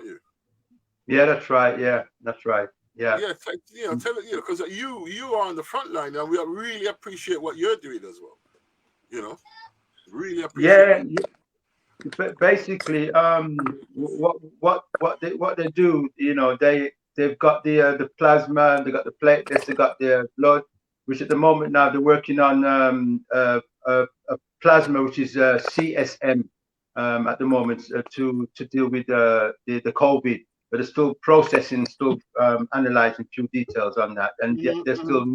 you? Yeah, that's right. Yeah, that's right. Yeah. Yeah, tell it, because you are on the front line and we really appreciate what you're doing as well, really appreciate Yeah. Basically, what they do, they've got the plasma, they got the platelets, they got their blood, which at the moment now they're working on a plasma which is CSM at the moment to deal with the COVID, but they're still processing, still analyzing a few details on that, and yet there's still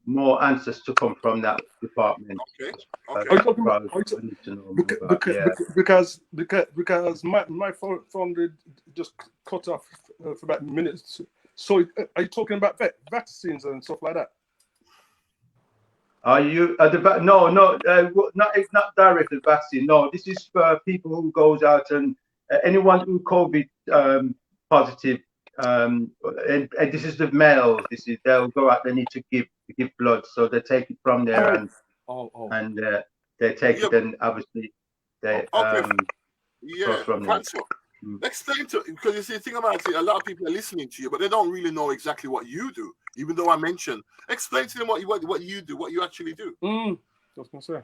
more answers to come from that department. Okay. Because my phone did just cut off for about minutes. So are you talking about vaccines and stuff like that? Are you not directly vaccine. No, this is for people who goes out and anyone who COVID positive. And this is the male. They'll go out. They need to give blood, so they take it from there and they take it, and obviously they from there. Explain to, because you see, the thing about it, a lot of people are listening to you, but they don't really know exactly what you do. Even though I mentioned, explain to them what you do, what you actually do. I was gonna say.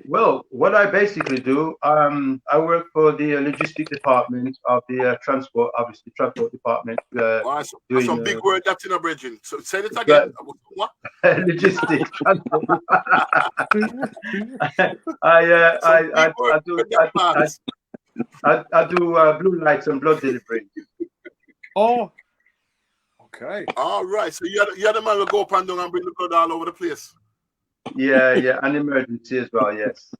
Well, what I basically do, I work for the logistic department of the transport department. Some big word that's in a bridging. So say it again. What? Logistic transport. I do blue lights and blood delivery. Oh, okay. All right. So you're the man who go up and down and bring the blood all over the place. Yeah, and emergency as well. Yes,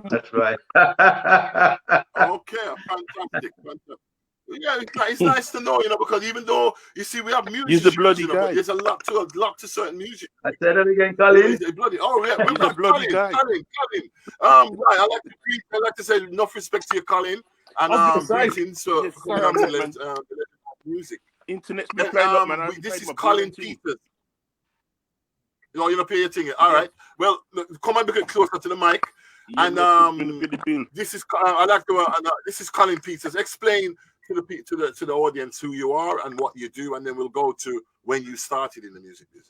that's right. Okay, fantastic. Yeah, it's nice to know, because even though you see we have music, he's the bloody guy. But there's a lot to certain music. I said that again, Colin. Bloody. Oh yeah, we've got bloody guy. Colin. Right, I like to say enough respect to you, Colin, and greetings for music. Internet's been playing up, man. This is Colin Peters. No, you don't pay your thing. All right. Well, look, come and get closer to the mic. Yeah, And gonna pay the bill. this is I like to. This is Colin Peters. Explain to the audience who you are and what you do, and then we'll go to when you started in the music business.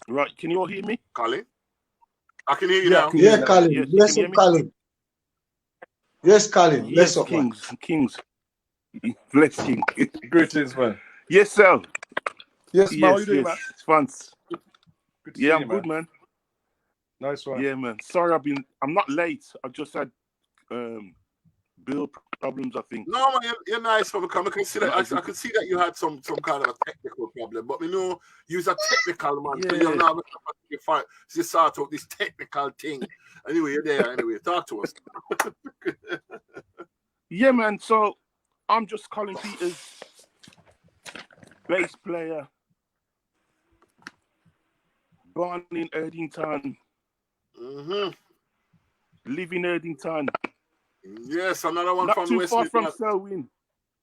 Right, can you all hear me? Colin, I can hear you Yeah, now. Yeah, Colin. Yes, Bless can you up, hear me? Colin. Yes, Colin. Bless Yes, up, man. Kings. Bless King. Greetings, man. Yes, sir. Yes, man. How you doing, Yes. man? Fans. Good to see Yeah, you, I'm good, man. Nice one. Yeah, man. Sorry, I'm not late. I just had bill problems, I think. No, man, you're nice for coming. I can see that. I can see that you had some kind of a technical problem, but you're a technical man, so you'll Yeah. now find you sort out this technical thing. Anyway, you're there. Anyway, talk to us. Yeah, man. So I'm just Colin Peters, bass player, born in Erdington, live in Erdington. Yes, another one Not from too West far from Midlands. Selwyn.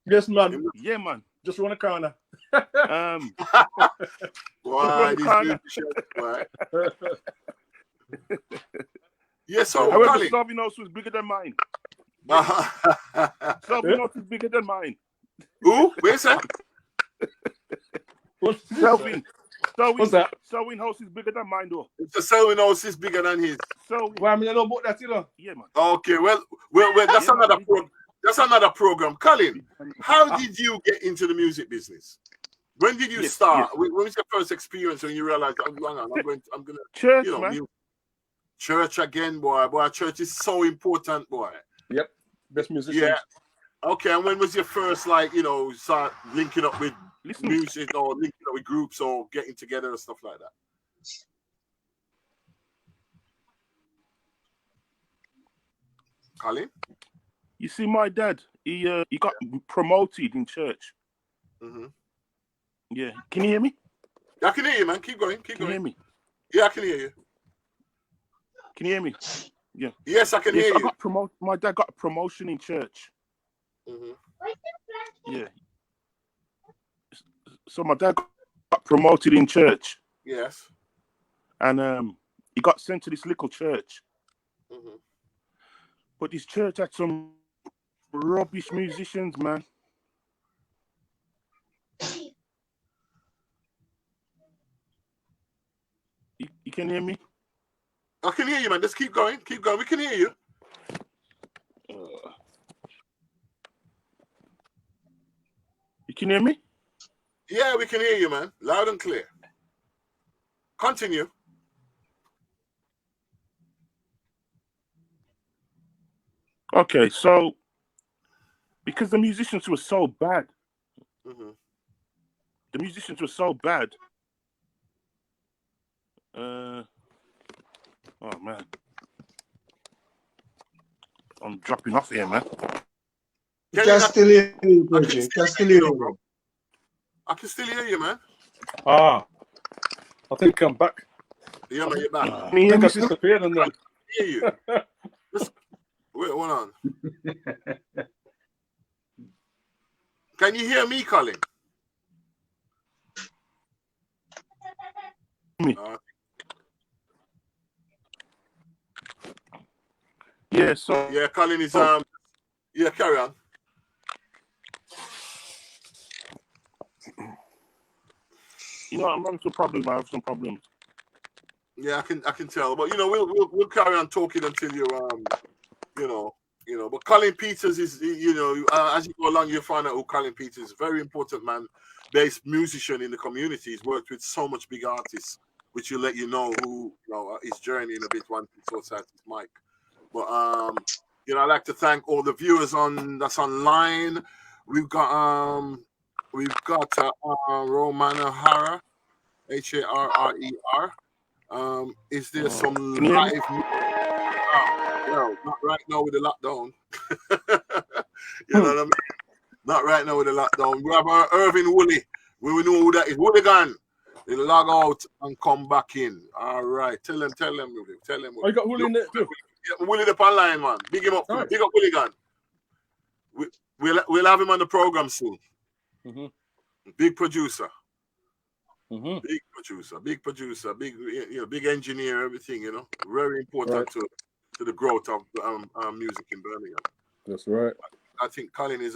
Yes, man. Yeah, man. Just around the corner. Why this corner. why? Yes, so However, Colin. Slavian house was bigger than mine. Uh-huh. Slavian house is bigger than mine. Who? Where's that? What's Selwyn. What's that? Selwyn house is bigger than mine, though. The Selwyn house is bigger than his. Selwyn. Well, I mean, I know about that, you know. Yeah, man. Okay, well, that's Yeah, another man. program. That's another program. Colin, how did you get into the music business? When did you start? When was your first experience when you realized, I'm going to, Church, you know, man. church again, boy. Boy, church is so important, boy. Yep. Best musicians. Yeah. Okay, and when was your first, start linking up with music or linking up with groups or getting together and stuff like that? Colin? You see, my dad, he got promoted in church. Mm-hmm. Yeah. Can you hear me? I can hear you, man. Keep going. Can you hear me? Yeah, I can hear you. Can you hear me? Yeah. Yes, I can hear you. My dad got a promotion in church. Mm-hmm. Yeah. So my dad got promoted in church. Yes. And he got sent to this little church. Mm-hmm. But this church had some rubbish musicians, man. You can hear me? I can hear you, man. Just keep going. Keep going. We can hear you. You can hear me? Yeah, we can hear you, man. Loud and clear. Continue. Okay, so because the musicians were so bad, Mm-hmm. the musicians were so bad. Oh man, I'm dropping off here, man. Can still hear you, Bridget. Can still hear you, bro. I can still hear you, man. I think I'm back. Yeah, man, you're back. Can you I hear think me I still? disappeared and then. I hear you. Wait, hold on. Can you hear me, Colin? Me. Yeah, so Yeah, Colin is yeah, carry on. I'm having some problems. I have some problems. Yeah, I can tell. But we'll carry on talking until you're But Colin Peters is as you go along, you'll find out who Colin Peters is. Very important man, based musician in the community. He's worked with so much big artists, which will let you know who his journey in a bit once he sorts out his mic. But I'd like to thank all the viewers that's online. We've got Roman O'Hara, Harrer. Is there some live? Well, not right now with the lockdown. You know what I mean? Not right now with the lockdown. We have our Irving Woolley. We know who that is. Woolly gone. They log out and come back in. All right. Tell them. Oh, you got Woolley in there too? Yeah, Woolley the online, man. Big him up. Right. Big up Woolley gone. We'll have him on the program soon. Mm-hmm. Big producer. Mm-hmm. big producer, big engineer, everything. Very important Right. to the growth of music in Birmingham. That's right. I think Colin's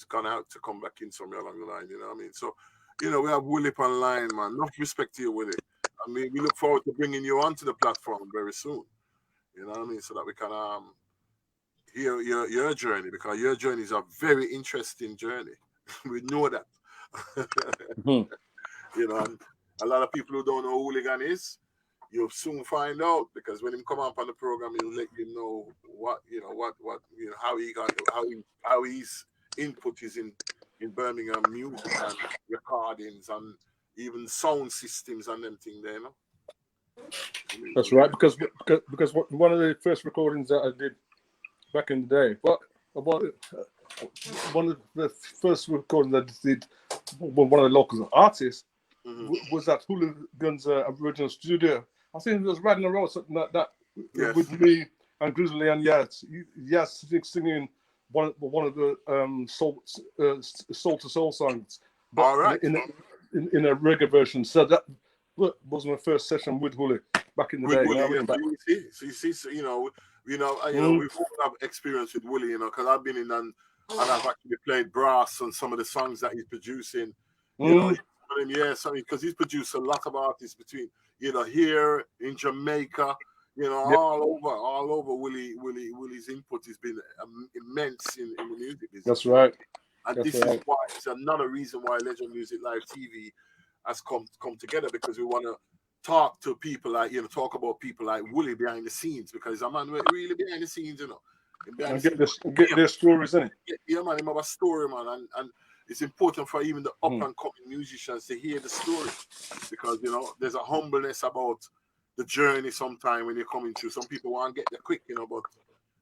gone out to come back in somewhere along the line. You know what I mean? So, we have Willie online, man. Enough respect to you, Willie. I mean, we look forward to bringing you onto the platform very soon. You know what I mean? So that we can hear your journey, because your journey is a very interesting journey. We know that. Mm-hmm. And a lot of people who don't know who Hooligan is, you'll soon find out, because when he come up on the program, he'll let you know how his input is in Birmingham music and recordings and even sound systems and them thing there. That's right. Because one of the first recordings that I did back in the day, one of the first recordings I did with one of the local artists was that Hooligans original studio. I think it was riding the road, something like that, with me and Grizzly and Yas singing one of the soul to soul songs, but all right, in a reggae version. So that was my first session with Hooli back in the day. Willie, so you see, we've all have experience with Willie, because I've been in and I've actually played brass on some of the songs that he's producing. Because he's produced a lot of artists between, here in Jamaica, all over. Willie's input has been immense in the music business. That's right. And this is why it's another reason why Legend Music Live TV has come together, because we want to talk to people like, talk about people like Willie behind the scenes, because a man really behind the scenes, And get their stories in it. Yeah, man, him have a story, man, and it's important for even the up and coming musicians to hear the story, because there's a humbleness about the journey. Sometimes when you're coming through, some people want to get there quick, but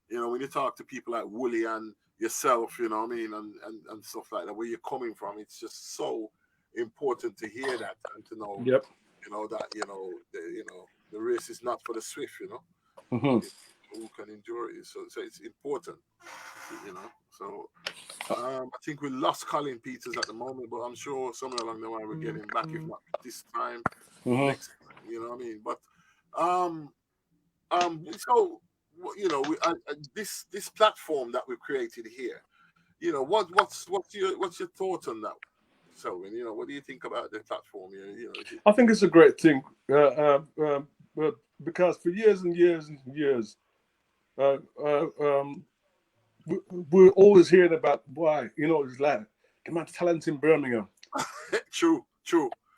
when you talk to people like Willie and yourself, you know what I mean, and stuff like that, where you're coming from, it's just so important to hear that and to know, that the race is not for the swift, Mm-hmm. who can endure it. So it's important, So I think we lost Colin Peters at the moment, but I'm sure somewhere along the line we'll get him back, if not this time, next time, you know what I mean? But so this platform that we've created here, what's your thought on that? So, what do you think about the platform? I think it's a great thing, because for years and years and years, we're always hearing about why, it's like the amount of talent in Birmingham. True.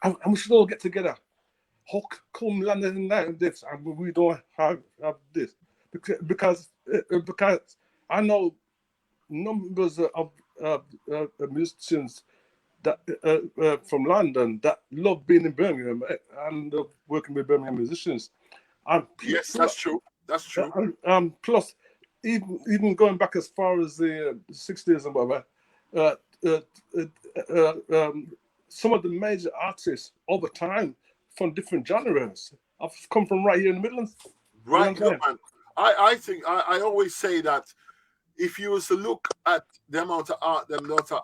And we should all get together. How come London and this, and we don't have this? Because I know numbers of musicians that from London that love being in Birmingham and working with Birmingham musicians. And yes, that's true. That's true. Plus, even going back as far as the 60s and whatever, some of the major artists over time from different genres have come from right here in the Midlands. Right, good man. I think I always say that if you was to look at the amount of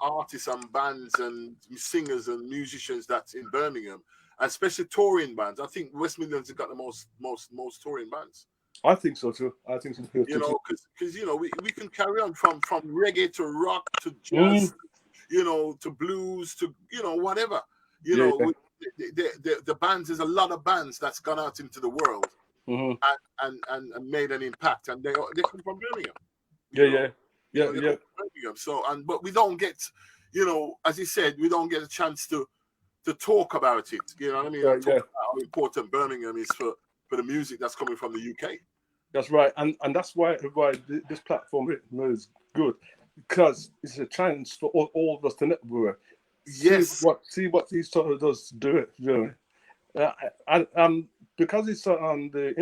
artists and bands and singers and musicians that's in Birmingham, especially touring bands, I think West Midlands have got the most touring bands. I think so too. Because we can carry on from reggae to rock to jazz, to blues to whatever. The bands, there's a lot of bands that's gone out into the world and made an impact, and they come from Birmingham. Yeah. So but we don't get, as you said, we don't get a chance to talk about it. You know what I mean? Talk about how important Birmingham is for the music that's coming from the UK. That's right, and that's why this platform is good, because it's a chance for all of us to network. Yes. See what these sort of does do it. And because it's on the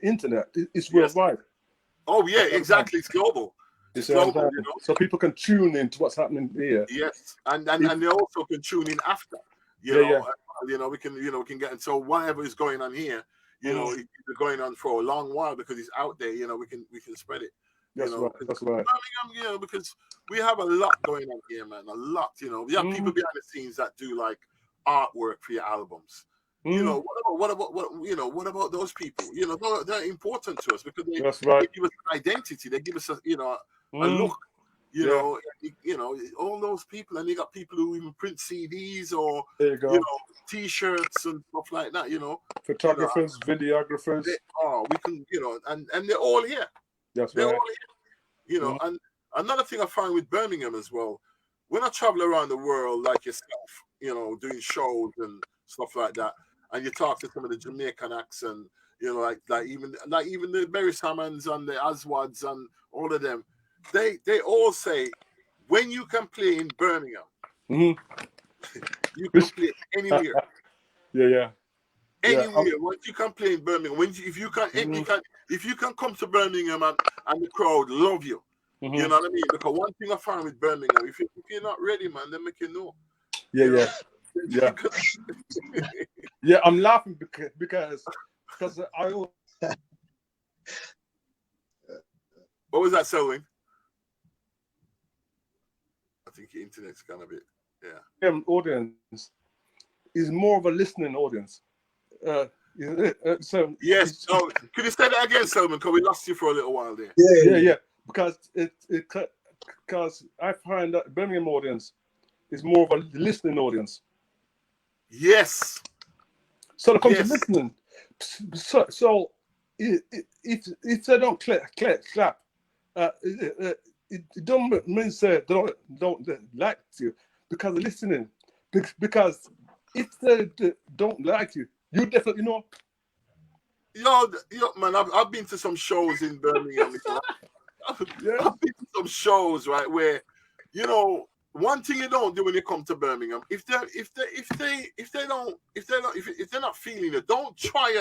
internet, it's worldwide. Oh yeah, exactly. It's global. It's global, so people can tune into what's happening here. Yes, and they also can tune in after. We can get, and so whatever is going on here, it's going on for a long while because it's out there. We can spread it. That's right. Birmingham, because we have a lot going on here, man. A lot. We have people behind the scenes that do like artwork for your albums. You Mm. know, what about those people? You know, they're important to us because That's they right. give us an identity. They give us a Mm. look. You Yeah. know, all those people, and you got people who even print CDs or There you go. you know, T-shirts and stuff like that. You know, Photographers, videographers. they are. We can, you know, and they're all here. That's They're right. all here. You know, and another thing I find with Birmingham as well, when I travel around the world like yourself, you know, doing shows and stuff like that, and you talk to some of the Jamaican acts and you know, like even the Berry Salmons and the Aswads and all of them, they all say when you can play in Birmingham, you can play anywhere. Yeah. Anywhere, once you can play in Birmingham, if you can come to Birmingham and the crowd love you, you know what I mean? Because one thing I found with Birmingham, if you're not ready, man, they make you know. Yeah. Yeah, I'm laughing because I. What was that, Selwyn? I think your internet's kind of a bit, Audience is more of a listening audience. So yes. Oh, could you say that again, Selman? Because we lost you for a little while there. Yeah. Because I find that Birmingham audience is more of a listening audience. Yes. So it comes to listening. So if they don't clap, it don't mean say they don't like you because of listening. Because if they don't like you, you definitely know. Yo, man, I've been to some shows in Birmingham. I've been to some shows, right, where, you know, one thing you don't do when you come to Birmingham, if they're not feeling it, don't try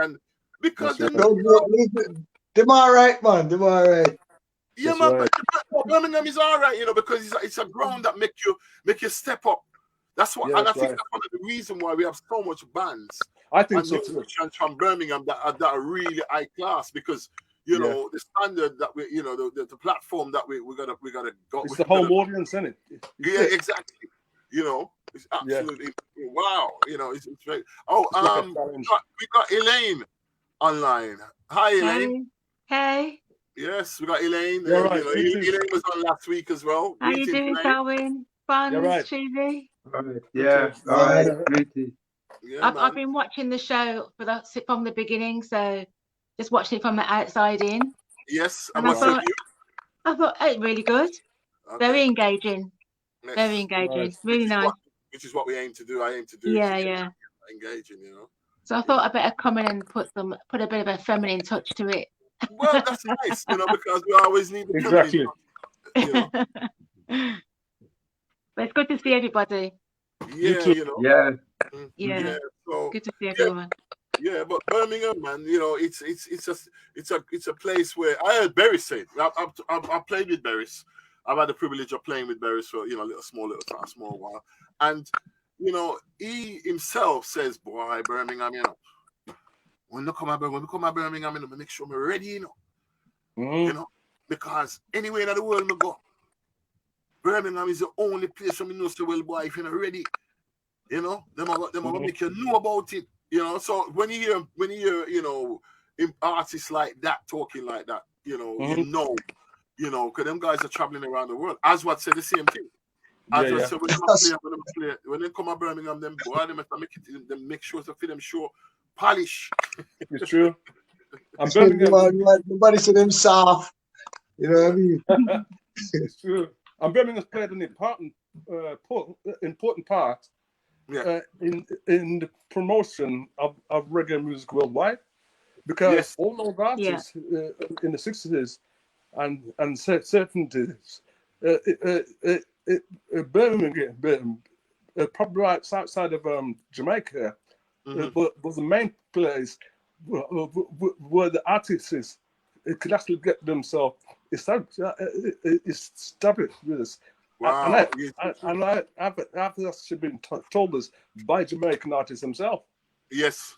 and because then them all right, man. Them all right. Yeah, man, but Birmingham is all right, you know, because it's a ground that make you step up. That's what, and I think that's one of the reasons why we have so much bands. I think so too. From Birmingham that are really high class because you know the standard that we, you know, the platform that we gotta go. It's the whole audience, isn't it? Exactly. You know, it's absolutely wow. You know, it's very. Oh, we got Elaine online. Hi, Elaine. Hey. Yes, we got Elaine. Yeah, right. Elaine was on last week as well. How you doing, Selwyn? Fun, Cheesy? Yeah, all right. Yeah, I've been watching the show from the beginning, so just watching it from the outside in. Yes, and I thought it really good. Okay. Very engaging. Yes. Very engaging. Nice. Really nice. Which is what we aim to do. I aim to do. Yeah. Engaging, you know. So I thought I better come in and put a bit of a feminine touch to it. Well, that's nice, you know, because we always need the exactly. You know. But it's good to see everybody. Yeah, you know. Yeah. So, good to see everyone. Yeah, but Birmingham, man, you know, it's a place where I heard Berry say. I've played with Berry's. I've had the privilege of playing with Berry's for a small while, and you know, he himself says, "Boy, Birmingham, you know, when we come to Birmingham, you know, make sure we're ready, you know, you know, because anywhere in the world we go, Birmingham is the only place where we know so well, boy, if you're not ready, you know, them are make you know about it." You know, so when you hear, you know, artists like that talking like that, you know, you know, because them guys are traveling around the world. Aswad said the same thing. Aswad said when they come to Birmingham, them boy, them make sure to fit them show polish. It's true. I'm Birmingham. Nobody said them soft. You know what I mean? It's true. And Birmingham's played an important part. In the promotion of reggae music worldwide, because all those artists in the 60s and 70s, Birmingham, probably right outside of Jamaica, was the main place where the artists could actually get themselves established with us. Wow. And I've actually been told this by Jamaican artists themselves. Yes.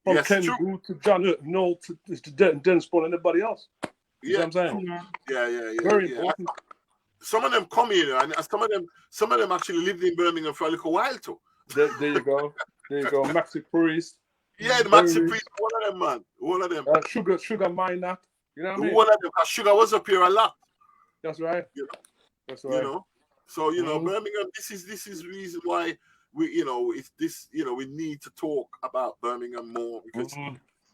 From Ken Boo to John Noel to Dennis Paul and everybody else. You know what I'm saying? Yeah. Very important. some of them come here, and some of them actually lived in Birmingham for a little while too. There you go. There you go. Maxi Priest. Yeah, the Maxi Priest, one of them, man. One of them. Sugar Minor. You know what I mean? One of them. Sugar was up here a lot. That's right. You know? That's right. You know. So Birmingham. This is reason why we it's this we need to talk about Birmingham more, because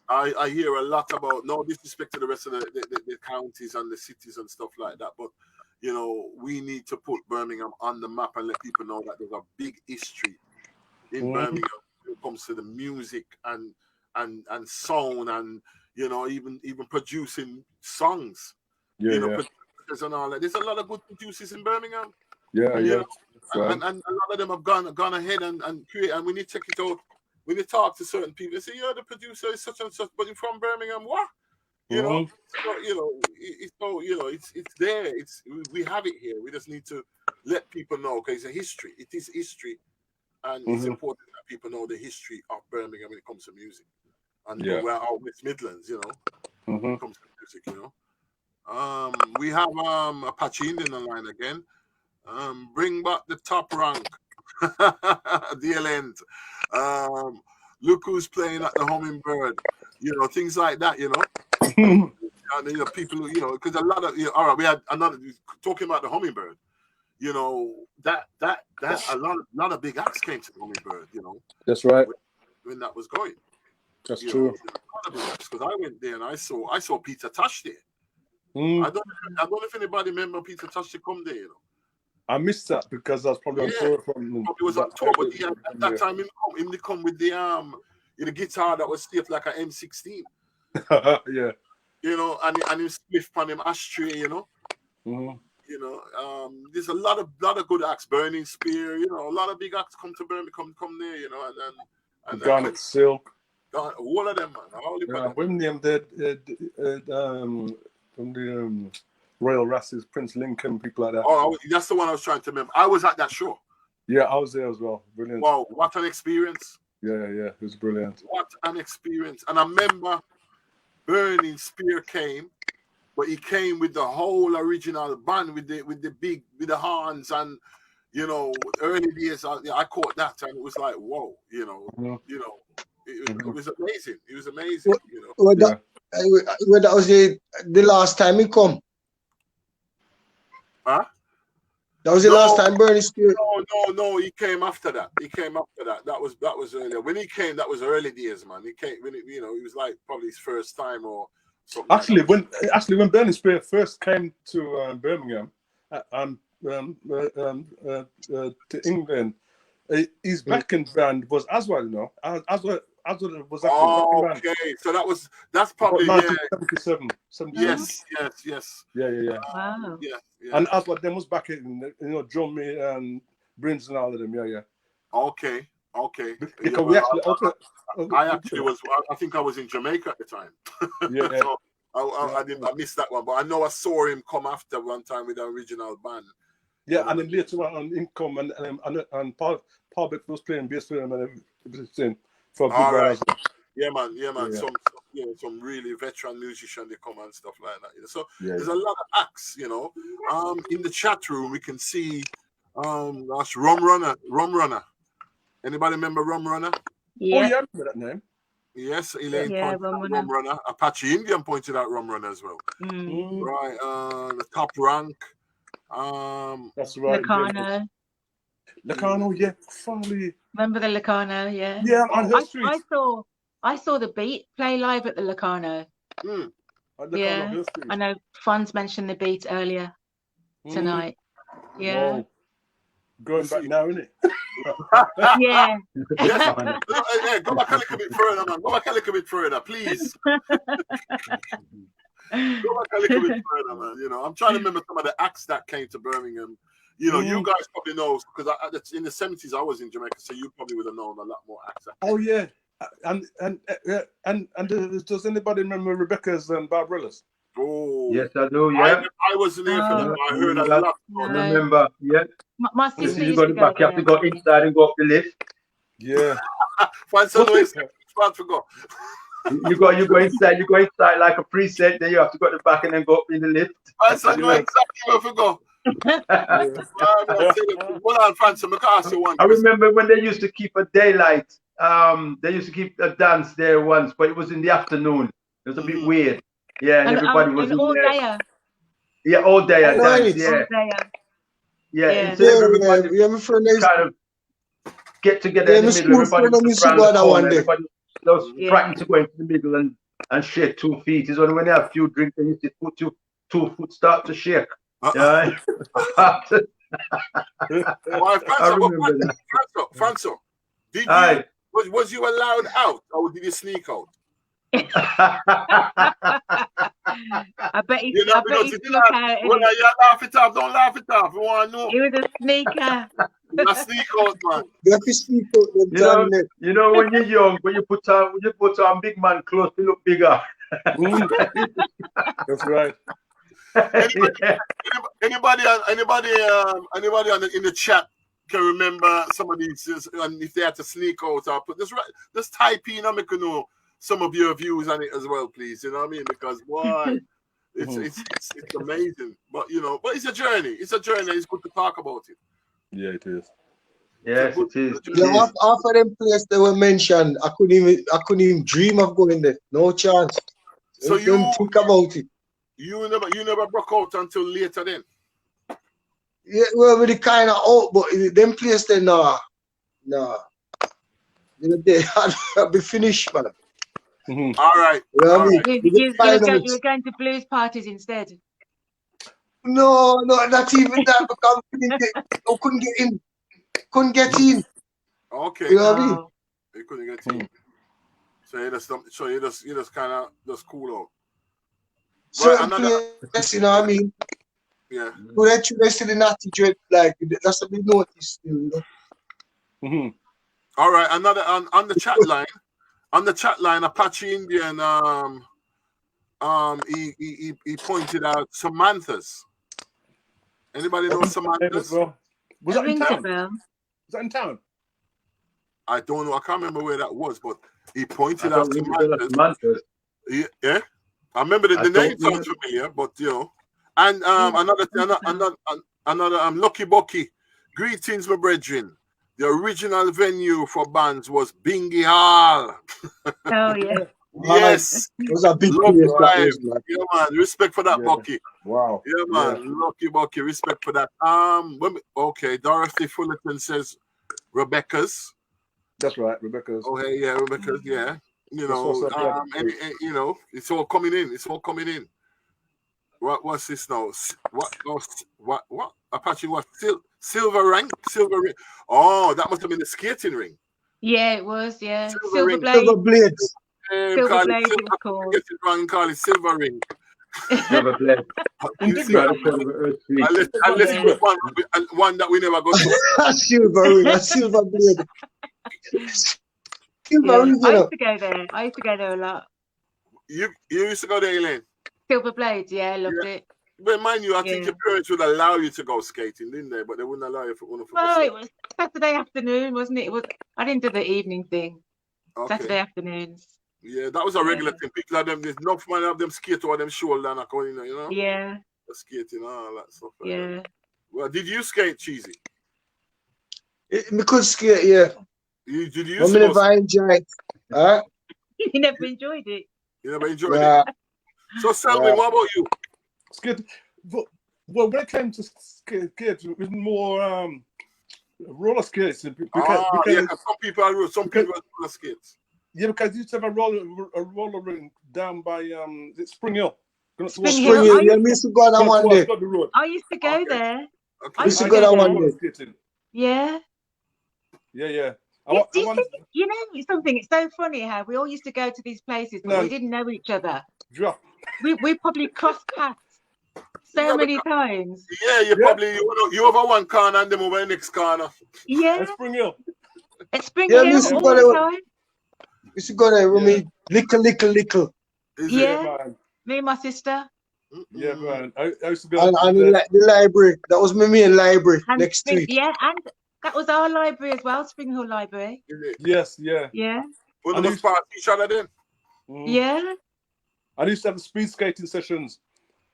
I hear a lot about, no disrespect to the rest of the counties and the cities and stuff like that, but we need to put Birmingham on the map and let people know that there's a big history in Birmingham when it comes to the music and sound and even producing songs. Producers and all that. There's a lot of good producers in Birmingham. And a lot of them have gone ahead and create, and when you check it out, when you talk to certain people, they say, the producer is such and such, but you're from Birmingham, what? It's there. We have it here. We just need to let people know, because it's a history. It is history, and it's important that people know the history of Birmingham when it comes to music. And we're out West Midlands, when it comes to music, we have Apache Indian on the line again. Bring back the top rank. Deal end. Look who's playing at the Hummingbird. Things like that, and people, because a lot of all right, we had another talking about the Hummingbird. That a lot of big acts came to the Hummingbird. That's right. When that was going. That's true. Because I went there and I saw Peter Tosh there. I don't know if anybody remember Peter Tosh to come there. I missed that because I was probably on tour from. It was on tour, but at that time, he come with the guitar that was shaped like an M16. Yeah. And him spliff on him ashtray. There's a lot of good acts. Burning Spear. A lot of big acts come to Birmingham, come there. And Garnet Silk. All of them, man. When them from the Royal Rasses, Prince Lincoln, people like that. Oh, that's the one I was trying to remember. I was at that show. Yeah, I was there as well. Brilliant. Wow, what an experience. Yeah, it was brilliant. What an experience. And I remember Burning Spear came, but he came with the whole original band with the horns and early days. I caught that and it was like, whoa, it was amazing. It was amazing. That was the last time he come. Huh? That was the last time Burning Spear. No. He came after that. That was earlier. When he came, that was early days, man. He came when he was like probably his first time or something. When Burning Spear first came to Birmingham to England, his backing band was Aswad. Aswad was actually okay. So that's probably 1977. Yes. Yeah. Wow. Yeah. And Aswad then was back in, Drummy and Brins and all of them. Yeah. Okay. Because I think I was in Jamaica at the time. Yeah. So I missed that one, but I know I saw him come after one time with the original band. Yeah, and then later on Income and Paul Beck was playing bass with him and everything. For all right. Well. Yeah, man. Yeah. Some really veteran musicians they come and stuff like that. So there's a lot of acts. In the chat room we can see that's Rum Runner. Anybody remember Rum Runner? Yeah. Oh yeah, I remember that name. Yes, Elaine pointed out Rum Runner. Apache Indian pointed out Rum Runner as well. Right, the top rank. That's right. Locarno, yeah, finally. Remember the Locarno, yeah. Yeah, on Hill Street. I saw the Beat play live at the Locarno. Yeah, Hill Street. I know Fonz mentioned the Beat earlier tonight. Yeah. Whoa. Going back now, isn't it? Yeah. Yeah, go back a little bit further, man. Go back a little bit further, please. Go back a little bit further, man. I'm trying to remember some of the acts that came to Birmingham. You guys probably know because in the 70s I was in Jamaica, so you probably would have known a lot more acts. Oh yeah, and does anybody remember Rebecca's and Barbarella's? Oh yes, I do. Yeah, I wasn't there for them. I heard a lot. I remember. Yeah, my sister you got the back. You have to go inside and go up the lift. Yeah. Find some way. I forgot. You go inside. You go inside like a preset. Then you have to go to the back and then go up in the lift. I know exactly what I forgot. Well, I'll fancy one. I remember when they used to keep a daylight. They used to keep a dance there once, but it was in the afternoon. It was a bit weird. Yeah, and everybody was in all there. dayer. Yeah, all day I know dance. it. Yeah, All dayer. yeah. Yeah. Instead of everybody Yeah, my friend used kind of get together yeah, in my the middle, school everybody friend was used to around go the on that corner. one day. Everybody was Yeah. frightened to go into the middle and shake 2 feet. It's only when you have a few drinks and you see 2 foot start to shake. Yeah. Why, I remember that. Franco, did Aye. was you allowed out or did you sneak out? I bet he's You know, because you did not. Well, you laugh it off. Don't laugh it off. We want to know. He was a sneaker. You sneak out, man. You have to speak out them time, innit? You know, when you're young, when you put on big man clothes to look bigger. That's right. Anybody in the chat can remember some of these, and if they had to sneak out, I'll put this type in, I'm making know some of your views on it as well, please. You know what I mean? Because boy, it's amazing. But you know, but it's a journey. It's a journey. It's good to talk about it. Yeah, it is. Yes, it is. Yeah, half of them places they were mentioned, I couldn't even dream of going there. No chance. So Don't think about it. You never broke out until later then. Yeah, well, with the kind of out, but them place they nah. You know, they had be finished, man. All right. You know what I mean? You were going to blues parties instead. No, not even that. Because I couldn't get in. Couldn't get in. Okay. You know what I mean? You couldn't get in. So you just kind of just cool out. Certain place, you know what I mean? Yeah. But actually, they still natty dread, like that's a bit noticed still, you know. All right, another on the chat line. On the chat line, Apache Indian he pointed out Samantha's. Anybody know Samantha's? Was that in town? Was that in town? I don't know. I can't remember where that was, but he pointed out Samantha's. Yeah. I remember the name sounds familiar, but you know. And another Lucky Bucky. Greetings, my brethren. The original venue for bands was Bingy Hall. Oh yeah. Yes. It was a big place that was, man. Yeah, man. Respect for that, Bucky. Wow. Yeah, man. Yeah. Lucky Bucky. Respect for that. Okay. Dorothy Fullerton says Rebecca's. That's right, Rebecca's. Oh, hey, yeah, Rebecca's. Yeah. You know, you know, it's all coming in. It's all coming in. What's this now? What? Apache, what? Silver ring? Oh, that must have been the skating ring. Yeah, it was. Yeah, Silver blades. Silver blades. It was called. Get it wrong, call it silver ring. Silver blade. Unless it was one that we never got to. A silver ring, a silver blade. Silver ring, I used to go there. I used to go there a lot. You used to go there, Elaine? Silver blades, yeah, I loved it. But mind you, I think your parents would allow you to go skating, didn't they? But they wouldn't allow you for one of them. Well, it was Saturday afternoon, wasn't it? I didn't do the evening thing. Okay. Saturday afternoons. Yeah, that was a regular thing. People have them, there's enough man have them skate over them shoulder and you know? Yeah. Skating and all that stuff. Yeah. Well, did you skate, Cheesy? Me could skate, yeah. Did you? I never enjoyed it. Huh? You never enjoyed it. You never enjoyed it. So, Selby, what about you? Skate. Well, when it came to skate, it was more roller skates. Because some people are roller skates. Yeah, because you used to have a roller ring down by Spring Hill. Spring Hill. Yeah, I used to go down one day. I used to go there. I used to go down one day. Yeah. Yeah. You know something? It's so funny how we all used to go to these places, but we didn't know each other. Drop. We probably crossed paths so many times. Yeah, you over one corner and them over the next corner. Yeah. At Spring Hill. At Spring Hill all the time. We used to go there with me, little. Yeah. Me and my sister. Yeah, man. I used to go. And the library. That was my main library next to it. Yeah, and that was our library as well, Spring Hill Library. Yes, yeah. Yeah. Well, they must pass each other then. Yeah. I used to have the speed skating sessions.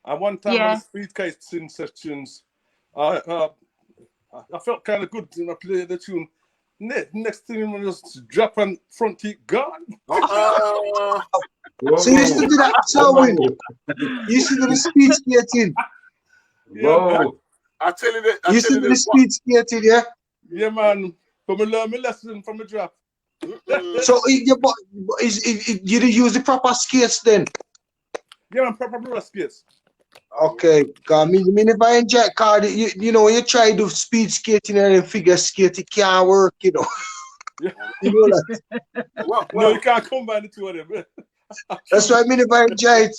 And one time on the speed skating sessions, I felt kind of good when I played the tune. Next thing I just drop on front teeth gone. Whoa. So you used to do that, Selwyn. You used to do the speed skating. Whoa. I tell you that. You used to do the speed skating, yeah? Yeah, man. From I learn my lesson from the drop. So you use the proper skates then? Yeah, man, proper roller skates. Okay, cause me never enjoy card. You know when you try to do speed skating and then figure skate, it can't work, you know. Yeah. You know that. No, you can't combine the two of them. That's why me never enjoy it.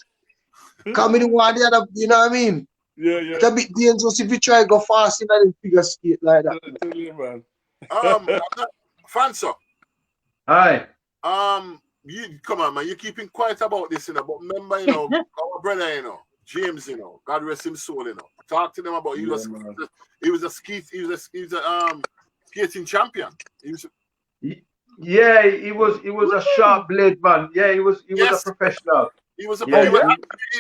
Cause me the one the other, you know what I mean? Yeah. It's a bit dangerous if you try to go fast and then figure skate like that. I tell you, man. Fanso. Hi. You come on, man. You're keeping quiet about this, you know. But remember, you know, our brother, you know, James, you know, God rest his soul, you know. Talk to them about he was a skating champion. Yeah, he was a sharp blade man. Yeah, he was a professional. He was a he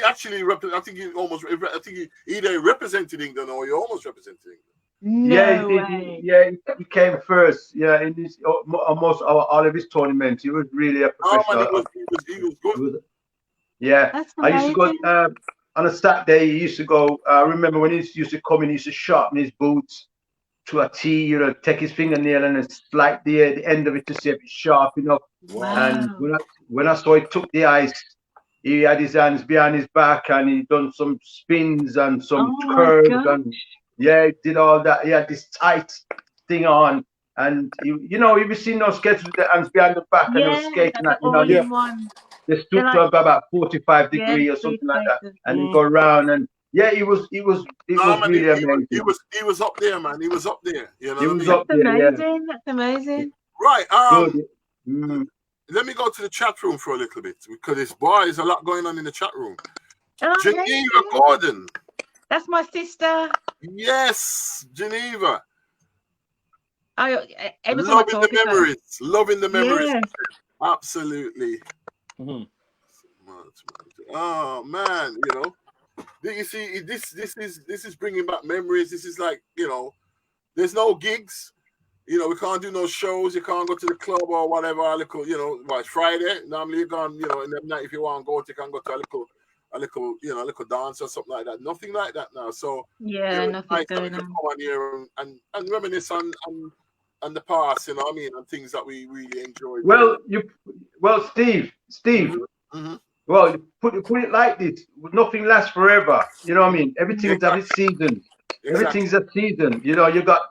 actually I think he either represented England or he almost represented England. No way. He came first. Yeah, in this almost all of his tournaments, he was really a professional. Oh, man, he was good. Yeah, I used to go on a Saturday. He used to go. I remember when he used to come in, he used to sharpen his boots to a T. You know, take his fingernail and slide the end of it to see if it's sharp enough. Wow. And when I saw he took the ice, he had his hands behind his back and he done some spins and some curves and. Yeah, he did all that. He had this tight thing on, and he was seeing those skates with the hands behind the back, and they were skating that, they stood to about 45 degrees or something like that, and he go around, and it was really amazing. He was up there, man. He was up there. You know, he was up there. Amazing. That's amazing. Right. Let me go to the chat room for a little bit because there's a lot going on in the chat room. Geneva Gordon. That's my sister. Yes, Geneva. Loving the memories. Yes. Absolutely. Mm-hmm. Oh man, you know, you see, this is bringing back memories. This is like, you know, there's no gigs. You know, we can't do no shows. You can't go to the club or whatever. You know, it's Friday. Normally you're gone. You know, in the night if you want to go, you can go to a little dance or something like that. Nothing like that now. So nothing nice going on. Come on here and reminisce on the past, you know what I mean, and things that we really enjoyed. Well, Steve. Mm-hmm. Well, put it like this: nothing lasts forever. You know what I mean? Everything's at its season. Exactly. Everything's a season. You know, you got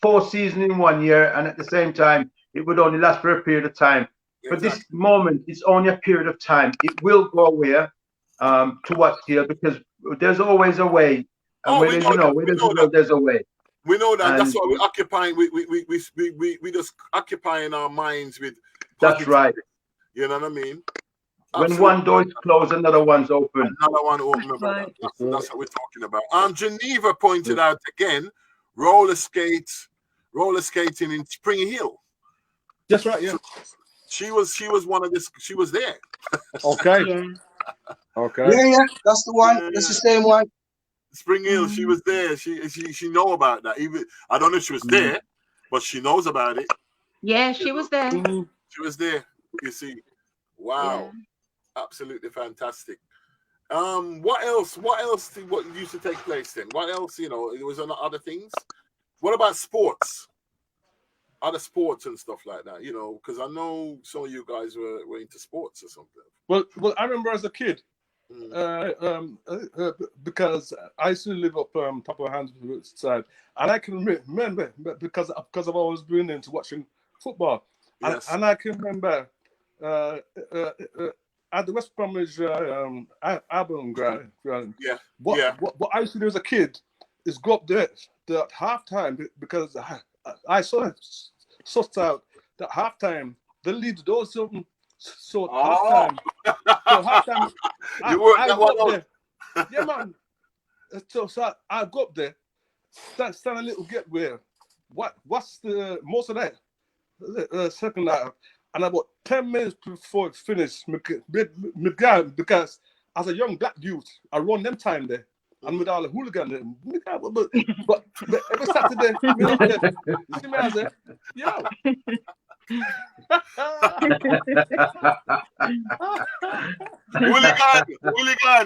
4 seasons in 1 year, and at the same time, it would only last for a period of time. But this moment, it's only a period of time. It will go away. To what's here, because there's always a way, and where there's a way. We know that. And that's why we're occupying. We just occupying our minds with. That's right. You know what I mean? When one door is closed, another one's open. Another one open. Right. That's what we're talking about. Geneva pointed out again, roller skating in Spring Hill. That's right. Yeah. She was one of this. She was there. Okay. Yeah. Okay. Yeah, that's the one. Yeah. That's the same one. Spring Hill, she was there. She know about that. Even I don't know if she was there, but she knows about it. Yeah, she was there. She was there. You see, wow, absolutely fantastic. What else? What used to take place then? What else? You know, there was other things. What about sports? Other sports and stuff like that. You know, because I know some of you guys were into sports or something. Well, I remember as a kid, because I used to live up top of Hanswood side, and I can remember because I've always been into watching football, and I can remember at the West Bromwich Albion ground. What I used to do as a kid is go up there at halftime because I saw sussed out that halftime they leave the doors open. So halftime, you worked that one out. Yeah, man. So I go up there, stand a little getaway. What's the most of that second half? And about 10 minutes before it finished, because as a young black youth, I run them time there. and with all the hooligan, but every Saturday, you see me as a yo. Hooligan.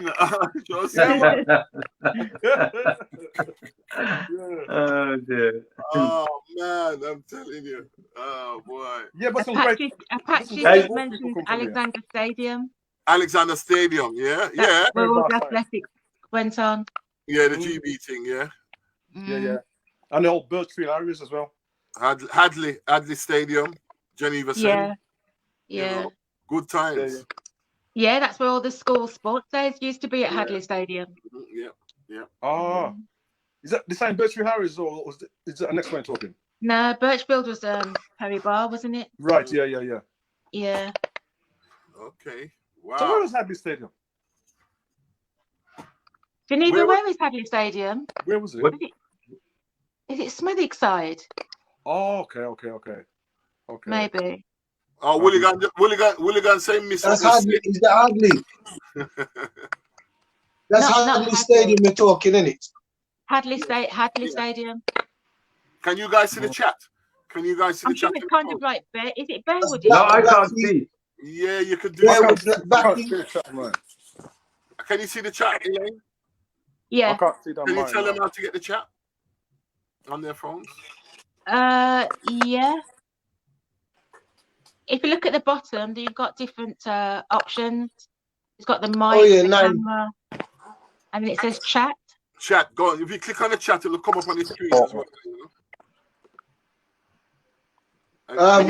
Oh dear. Oh man, I'm telling you. Oh boy. Yeah, but Apache Hey. just mentioned Alexander Stadium. Alexander Stadium, yeah. That's where all the athletics went on. Yeah, the GB thing, yeah. Yeah. And the old Birchfield areas as well. Hadley Stadium, Geneva Centre. Yeah. You know, good times. Yeah, that's where all the school sports days used to be at Hadley Stadium. Yeah. Ah. Is that the same Birchfield Harris or is that the next one talking? No, Birchfield was Perry Bar, wasn't it? Right, yeah. Yeah. Okay. Wow. So where was Hadley Stadium? Geneva, where is Hadley Stadium? Where was it? Is it Smethwick side? Oh, okay. Maybe. Oh, Willigan saying miss. That's Hadley. Is that Hadley? That's Hadley Stadium you're talking, isn't it? Hadley Stadium. Can you guys see the chat? Can you guys see the chat? I'm sure it's kind of like is it Bearwood? No, I can't see. Yeah, you could do it. Can you see the chat, Elaine? Yeah. I can't see that. Can you tell them how to get the chat on their phones? Yeah. If you look at the bottom, you've got different options. It's got the mic, camera, and then it says chat. Chat, go on. If you click on the chat, it'll come up on the screen as well.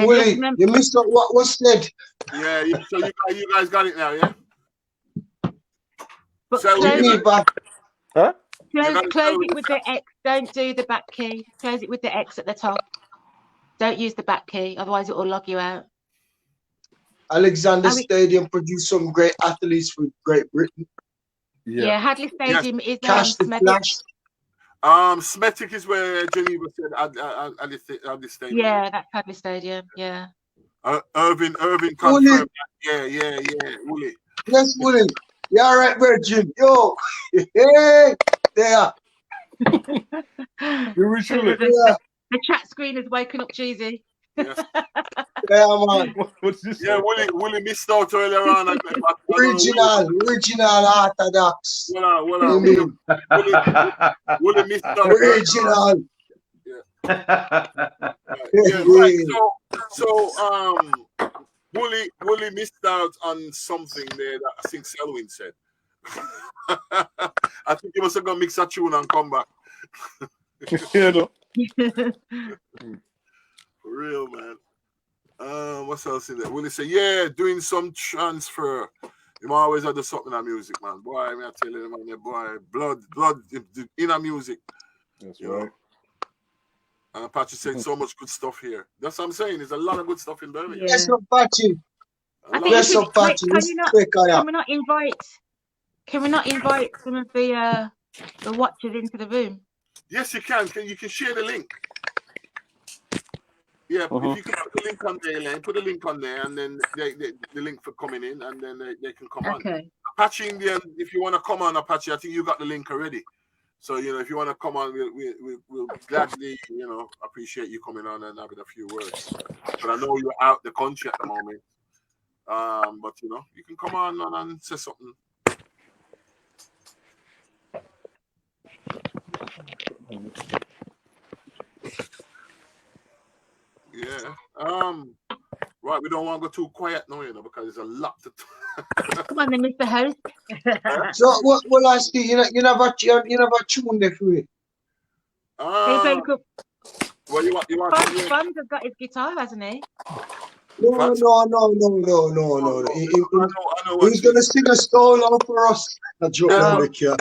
Willie, you missed out what was said. Yeah, so you guys got it now, yeah? But so close it close with the X. Don't do the back key. Close it with the X at the top. Don't use the back key, otherwise it will log you out. Alexander Stadium produced some great athletes for Great Britain. Yeah, Hadley Stadium is Smethwick is where Geneva said Hadley Stadium. Yeah, that's Hadley Stadium. Yeah. Irving confirmed. Yeah. Willie. Yes, Willie. You all right, Virgin? Yo, hey, there. You're rich, Willie. The chat screen is waking up cheesy. Yes. Yeah, man. Yeah, Willie missed out earlier on. Original Orthodox. Willie missed out. Original. Right. So Willie missed out on something there that I think Selwyn said. I think he must have gone mix a tune and come back. For real, man. What's else in there? Willie say, yeah, doing some transfer. You always had to something in music, man. Boy, I tell you, man, boy, blood in a music. That's right. And Apache said so much good stuff here. That's what I'm saying. There's a lot of good stuff in Birmingham. Yes, Apache. Yes, Apache. Can we not invite some of the watchers into the room? Yes, you can. You can share the link. Yeah, if you can put the link on there, Elaine, put the link on there, and then the link for coming in, and then they can come on. Apache, in the end, if you want to come on, Apache, I think you got the link already. So, if you want to come on, we'll gladly, appreciate you coming on and having a few words. But I know you're out the country at the moment. But, you can come on and say something. Yeah. Right, we don't want to go too quiet now, because there's a lot to Come on then, Mr. Host. So what I see, you never tune there for it. Well, you want Fund has got his guitar, hasn't he? No. He's gonna sing a solo for us. A joke on the kid.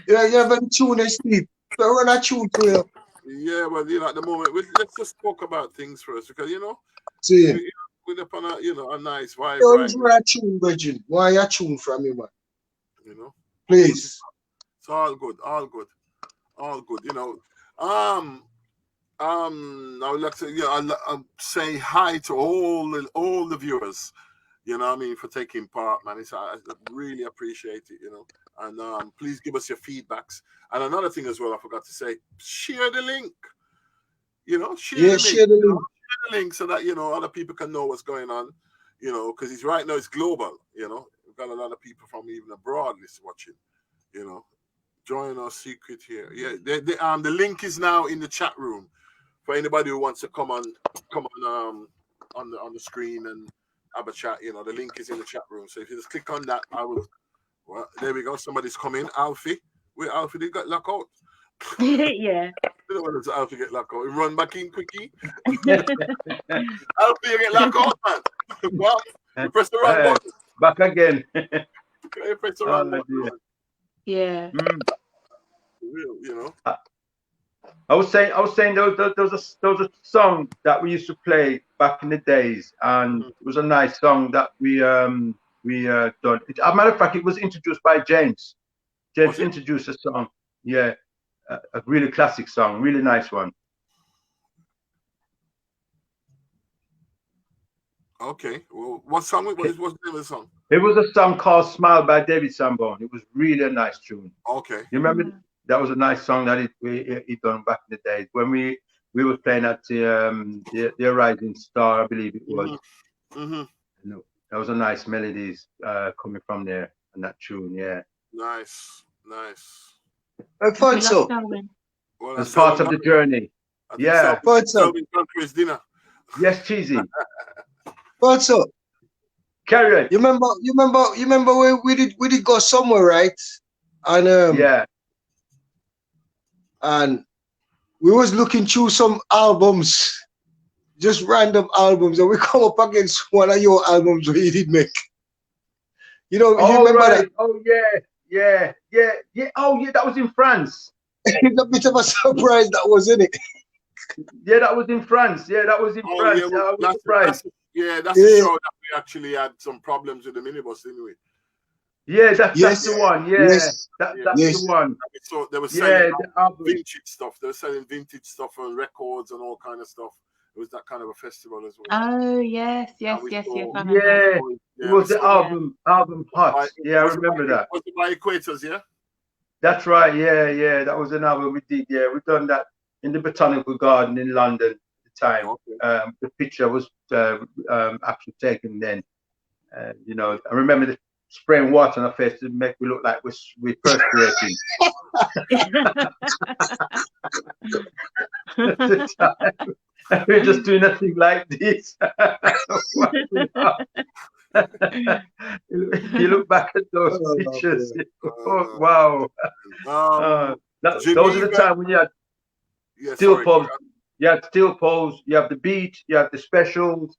Yeah, you have a tune, Steve. So run a tune to you. Yeah, well, at the moment, let's just talk about things first, because we're upon a nice vibe. Don't run a tune, Virgin. Why a tune from you, man? Please. It's all good. I would like to, say hi to all the viewers. You know what I mean, for taking part, man. I really appreciate it, you know. And please give us your feedbacks. And another thing as well, I forgot to say, share the link. You know, share the link so that, you know, other people can know what's going on, you know, because it's right now it's global, you know. We've got a lot of people from even abroad watching, you know. Join our secret here. Yeah, the link is now in the chat room for anybody who wants to come on the screen and have a chat. You know, the link is in the chat room. So if you just click on that, I will. Well, there we go. Somebody's coming. Alfie, where Alfie did got locked out. Yeah. You don't want Alfie get locked out. He run back in quickie. Alfie, you get locked out, man. Well, you press the wrong button. Back again. You press the wrong button. Yeah. You know. I was saying there was a song that we used to play back in the days, and it was a nice song that we done. As a matter of fact, it was introduced by James. James introduced a song. Yeah, a really classic song, really nice one. Okay. Well, what song? What's the name of the song? It was a song called "Smile" by David Sanborn. It was really a nice tune. Okay. You remember that was a nice song that he done back in the days when we were playing at the Rising Star, I believe it was. No, that was a nice melodies coming from there and that tune. Yeah. Nice. I thought so. Well, as part of the journey. Yeah. His dinner. Yes, cheesy. Thought so. Carry on. You remember where we did go somewhere, right? And yeah. And we was looking through some albums, just random albums, and we come up against one of your albums where you did make. You know, you remember that? Oh yeah. Oh yeah, that was in France. It's a bit of a surprise that was in it. Yeah, that was in France. Yeah, that was in France. Yeah, I was surprised. That's the show that we actually had some problems with the minibus, didn't we? Yeah, that's the one. Yeah, that's the one. So they were selling vintage stuff. They were selling vintage stuff on records and all kind of stuff. It was that kind of a festival as well. Oh yes. Yeah, it was the album Hot. Yeah, I remember that. Was it by Equators? Yeah. That's right. Yeah. That was an album we did. Yeah, we done that in the Botanical Garden in London at the time. Okay. The picture was actually taken then. You know, I remember spraying water on our face to make me look like we're perspiring. At the time, we're just doing nothing like this. You look back at those pictures. Oh, wow. Those are the time when you had steel poles. You had steel poles. You have the beat. You have the specials.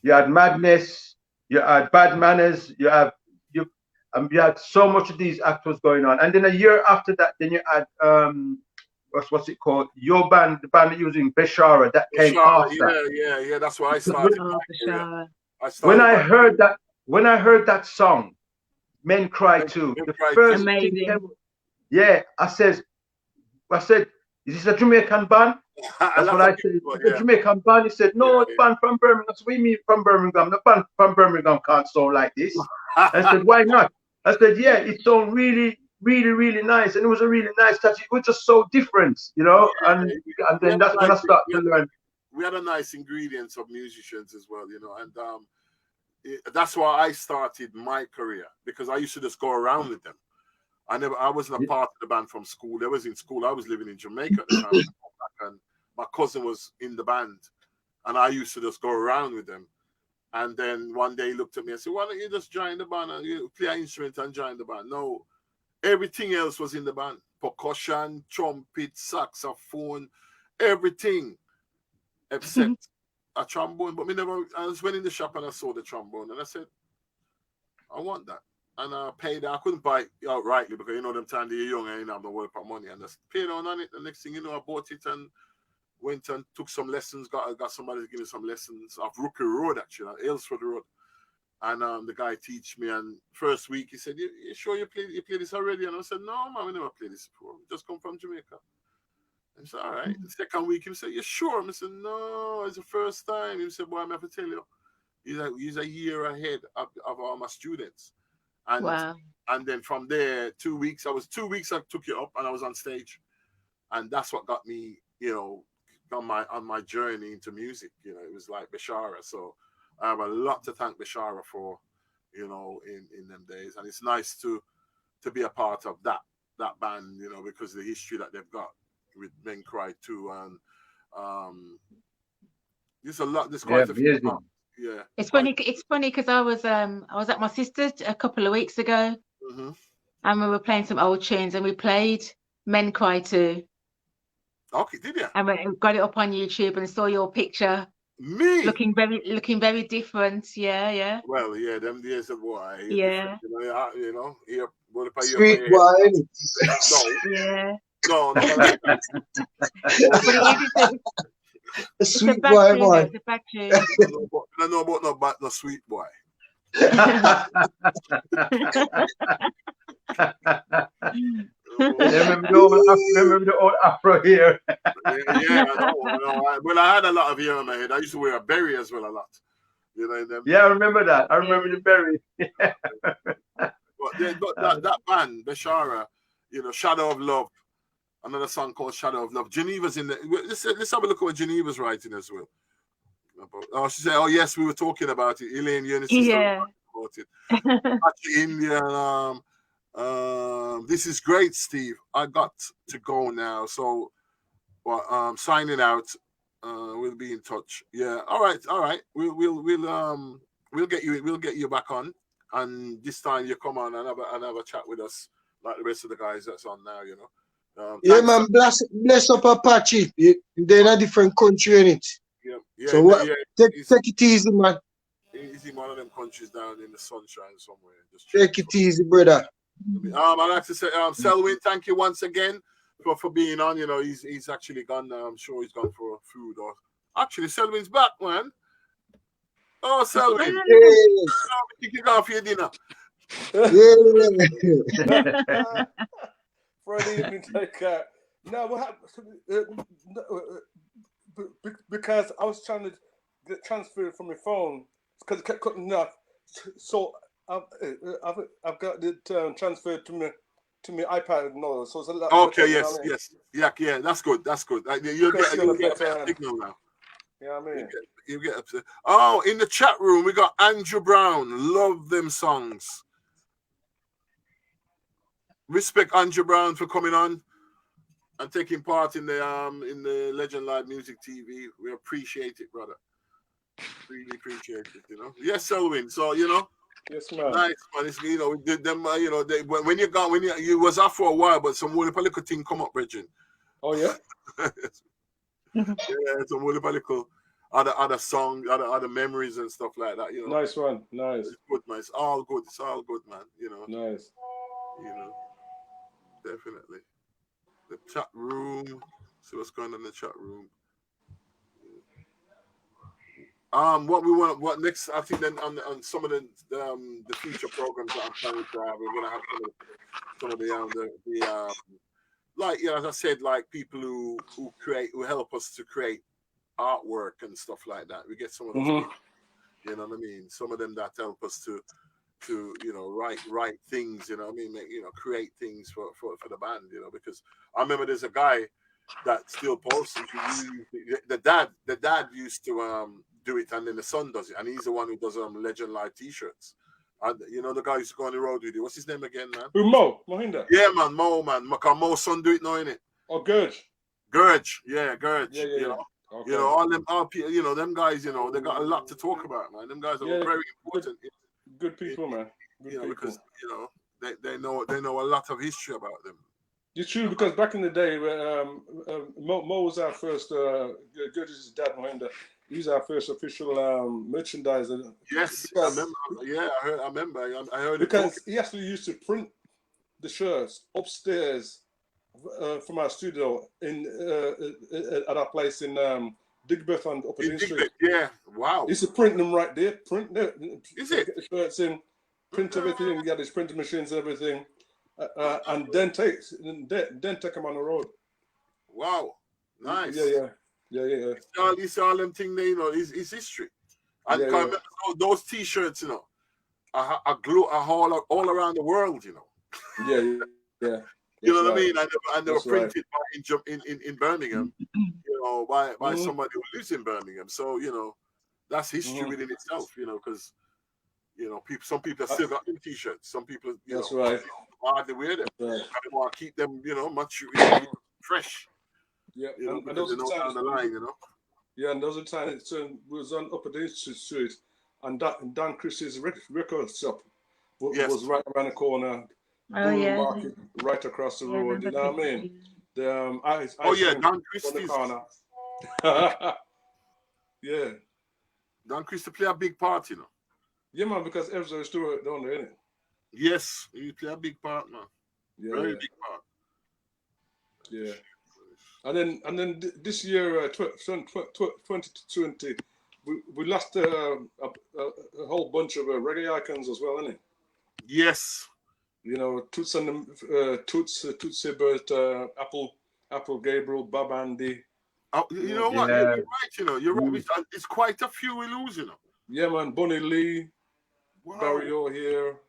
You had madness. You had bad manners. You had so much of these actors going on, and then a year after that, then you had what's it called? Your band, the band that you was in, Beshara, that came after. Yeah. That's why I started. When I heard that song, Men Cry Too. The first thing came, I said, is this a Jamaican band? That's what I said. The Jamaican band. He said, no, it's a band from Birmingham. That's what we mean from Birmingham. The band from Birmingham can't sound like this. I said, why not? I said, yeah, it sounds really, really, really nice. And it was a really nice touch. It was just so different, you know? And then that's when I started to learn. We had a nice ingredients of musicians as well, you know, and that's why I started my career, because I used to just go around with them. I wasn't a part of the band from school. They was in school. I was living in Jamaica at the time, and my cousin was in the band, and I used to just go around with them. And then one day he looked at me and said, why don't you just join the band and you play an instrument and join the band? No, everything else was in the band. Percussion, trumpet, saxophone, everything except a trombone. But I just went in the shop and I saw the trombone and I said, I want that. And I paid. I couldn't buy it outrightly because, you know, them time they're young and you know, I'm not worth money. And I paid on it. The next thing you know, I bought it and went and took some lessons. Got somebody to give me some lessons off Rookie Road, actually, on Aylesford Road. And the guy teach me. And first week he said, "You sure you play this already?" And I said, "No, man, we never played this before. We just come from Jamaica." And he said, "All right." The second week he said, "You sure?" I said, "No, it's the first time." He said, "Boy, I'm have to tell you, he's a year ahead of all my students. And Wow. and then from there, 2 weeks, I took it up and I was on stage. And that's what got me, on my journey into music. It was like Bashara. So I have a lot to thank Bashara for, in them days. And it's nice to be a part of that band, because the history that they've got with Men Cry too. And there's quite a few. Yeah. It's funny because I was at my sister's a couple of weeks ago, and we were playing some old tunes, and we played Men Cry Too. Okay, did you? And we got it up on YouTube and saw your picture. Me looking very different. Yeah. Well, yeah, them days of boy. Yeah. Here, Sweet boy. Yeah. No, never like that. But it's Sweet boy, boy. It's a bad tune. I know about no sweet boy. Remember the old afro here. Yeah, I know. Well, I had a lot of hair on my head. I used to wear a berry as well a lot. Yeah, I remember that. I remember the berry. But that band, Bashara, Shadow of Love, another song called Shadow of Love. Geneva's in there. Let's have a look at what Geneva's writing as well. Oh, she said, "Oh yes, we were talking about it." Elaine Eunice Yeah. about it. Actually, India. This is great, Steve. I got to go now, so signing out. We'll be in touch. Yeah. All right. We'll get you back on, and this time you come on and have a chat with us like the rest of the guys that's on now. Yeah, man. Bless up Apache. They're in a different country, in it. Yeah. So take it easy, man. He's in one of them countries down in the sunshine somewhere. Just take it easy, brother. I'd like to say, Selwyn, thank you once again for being on. He's actually gone. I'm sure he's gone for food. Or actually, Selwyn's back, man. Oh, Selwyn, you go for your dinner. Yeah. For an evening take care. No, what happened? Because I was trying to get transferred from my phone because it kept cutting off. So I've got it transferred to my iPad now. So it's a lot. Okay, yes. Yeah. That's good. You'll get a signal now. Yeah, I mean. You get upset. Oh, in the chat room we got Andrew Brown. Love them songs. Respect Andrew Brown for coming on and taking part in the Legend Live Music TV. We appreciate it, brother. Really appreciate it. Yes, Selwyn. So Yes, man. nice, man. It's, we did them. When you was off for a while, but some little thing come up, Bridget. Oh yeah. Yeah, some little other songs, other memories and stuff like that. Nice one. Nice. It's good, man. It's all good. It's all good, man. Nice. Definitely. The chat room. See what's going on in the chat room. What next? I think then on some of the future programs that I'm planning to have, we're gonna have some of the like as I said, like people who help us to create artwork and stuff like that. We get some of those people, you know what I mean? Some of them that help us to write things, create things for the band, because I remember there's a guy that still posts. The dad used to do it, and then the son does it, and he's the one who does Legend Live t-shirts. And the guy used to go on the road with you. What's his name again, man? Mo Mohinda. Yeah, man, Mo, man. Mo's son do it now, innit? Oh, Gurge. Yeah. Okay. All people, them guys, they got a lot to talk about, man. Them guys are very important. Good people, man. Good people. Because they know a lot of history about them. It's true, because back in the day, Mo was our first. Gurge's dad, Mohinda. He was our first official merchandiser. Yes, I remember. Yeah, I remember. I heard because he actually used to print the shirts upstairs from our studio at our place in Digbeth on Upper Dean Street. Yeah, wow. He used to print them right there. Is it? Get the shirts in, print everything. He had his printing machines and everything, and then take them on the road. Wow, nice. Yeah. It's all them thing there, it's history. And those T-shirts, you know, are all around the world, you know. Yeah. You know what I mean? And they were printed in Birmingham, you know, by somebody who lives in Birmingham. So, you know, that's history within itself, you know, because, you know, some people have still got them T-shirts. Some people, you know, hardly wear them. Right. They want to keep them, you know, much fresh. Yeah, you know, and those are down the line, you know. Yeah, and those are times we was on Upper Dean Street, and Dan Christie's record shop was right around the corner. Market right across the road. You know what I mean? The Dan Christie's on the corner. Yeah. Dan Christie play a big part, you know. Yeah, man, because Evzo is still down there, isn't it? Yes, he play a big part, man. Yeah, very big part. Yeah. And then this year, 2020, we lost a whole bunch of reggae icons as well, innit? Yes. You know, Toots and Toots Hibbert, Apple Gabriel, Bob Andy. You know what? You're right. You know, you're right. It's quite a few we lose, you know. Yeah, man. Bunny Lee, Barry O'Hare,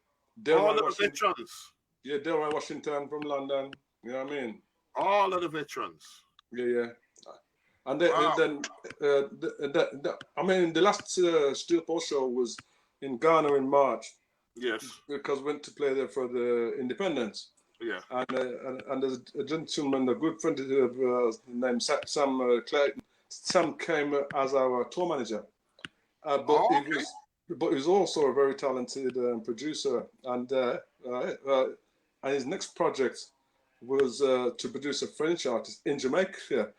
all of the veterans. Yeah, Delroy Washington from London. You know what I mean? All of the veterans. Yeah. And then, I mean, the last Steel Pulse show was in Ghana in March. Yes. Because we went to play there for the independence. Yeah. And there's a gentleman, a good friend named Sam Clayton. Sam came as our tour manager. But he was also a very talented producer. And his next project was to produce a French artist in Jamaica.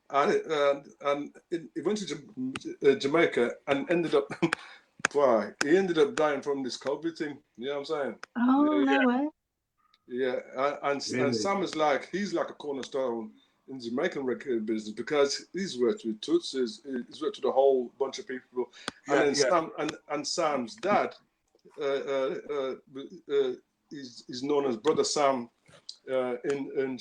And he went to Jamaica and ended up... Boy, he ended up dying from this COVID thing. You know what I'm saying? Oh, no way. Yeah, and Sam is he's like a cornerstone in the Jamaican record business because he's worked with Toots, he's worked with a whole bunch of people. And Sam's dad is known as Brother Sam in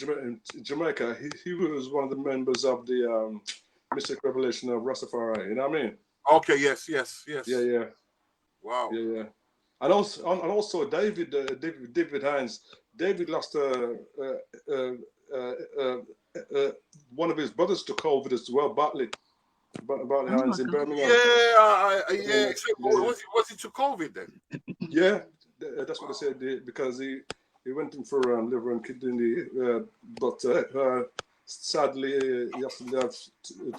Jamaica. He was one of the members of the Mystic Revelation of Rastafari. You know what I mean? Okay. Yes. Yeah. Wow. Yeah. And also David Hines. David lost one of his brothers to COVID as well, Bartley Hines in Birmingham. Yeah. Was he to COVID then? Yeah, that's what I said because he went in for liver and kidney, but sadly he has to have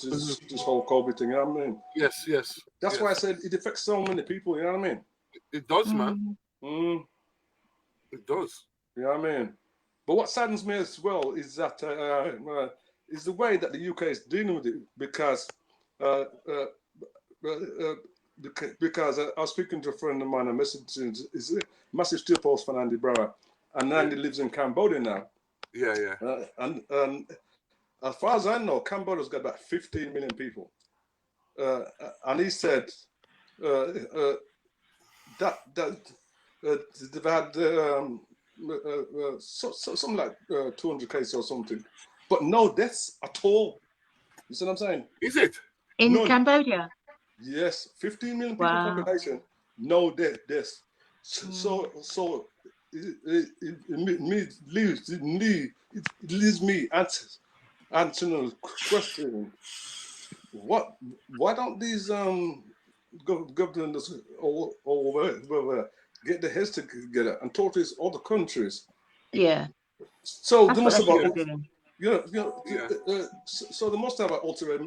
this whole COVID thing. You know what I mean? Yes. That's why I said it affects so many people. You know what I mean? It does, man. It does. You know what I mean? But what saddens me as well is that is the way that the UK is dealing with it because I was speaking to a friend of mine, I messaged him, he's a massive Steel Pulse fan, Andy Brower, and Andy lives in Cambodia now. Yeah. And as far as I know, Cambodia's got about 15 million people. And he said that they've had something like 200 cases or something, but no deaths at all. You see what I'm saying? Is it? In Cambodia? Yes, 15 million people population, no deaths. So it leaves me answering the question: why don't these governments over get their heads together and talk to these other countries? Yeah. So they must have. So they must have an ulterior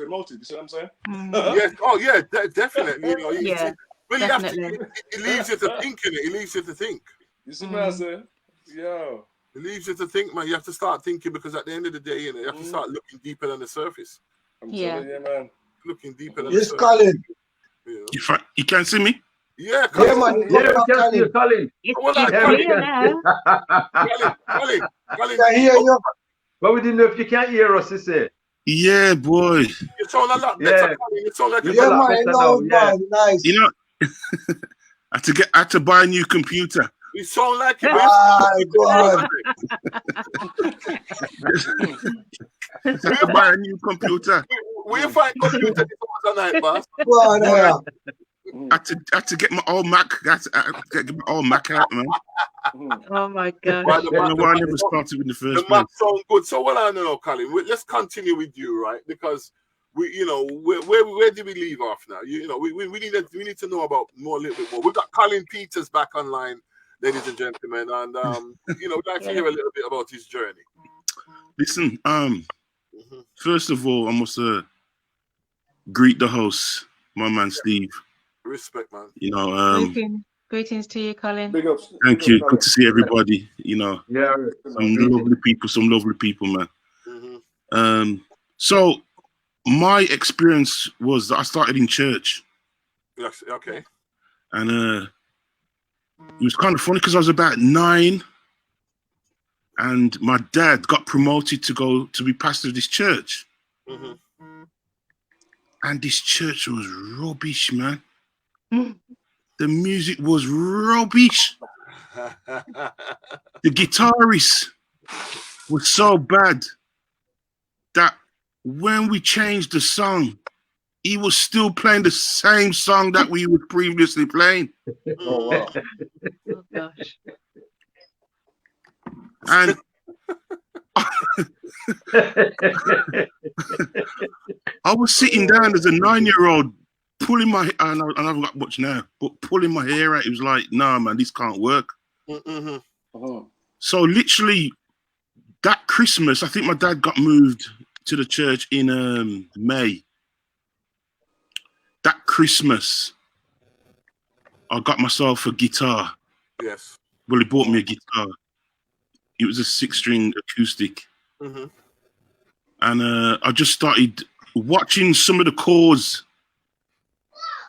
motive. You see what I'm saying? Yes. Oh, yeah. Definitely. You know. Well, definitely. It leaves you to think. It leaves you to think. You see what I'm saying? Yeah. It leaves you to think, man. You have to start thinking because at the end of the day, you know, you have to start looking deeper than the surface. I'm telling you, man. Looking deeper than the surface. Colin. You You can see me? Yeah, Colin. Man. Yeah, we can see you, Colin. Colin. I hear you. But we didn't know if you can't hear us, you say. Yeah, boy. You sound a lot better, Colin. You sound like Nice. You know, I had to buy a new computer. You sound like you. Go on. I had to buy a new computer. Where you find computer? tonight, boss. Well, yeah. I had to get my old Mac. I had to get my old Mac out, man. Oh my gosh. Why I don't know why I never started in the The first place. Mac sound good. So what I know, Colin, let's continue with you, right? Because we, you know, where did we leave off now? You know, we need to know about more, a little bit more. We've got Colin Peters back online, ladies and gentlemen, and you know, we'd like to hear a little bit about his journey. Listen, first of all, I must greet the host, my man Steve. Respect, man. You know, Greetings to you, Colin. Big ups. Thank you. Good to see everybody. You know, Yeah. some lovely people, man. So my experience was that I started in church. Yes. Okay. And it was kind of funny because I was about 9, and my dad got promoted to be pastor of this church. And this church was rubbish, man. The music was rubbish. The guitarist was so bad that when we changed the song, he was still playing the same song that we were previously playing. Oh, wow. Oh gosh. And I was sitting down as a 9-year-old, pulling my, and I haven't got much now, but pulling my hair out. It was like, nah, man, this can't work. So literally that Christmas, I think my dad got moved to the church in May. That Christmas, I got myself a guitar. Yes. Well, he bought me a guitar. It was a 6-string acoustic. And I just started watching some of the chords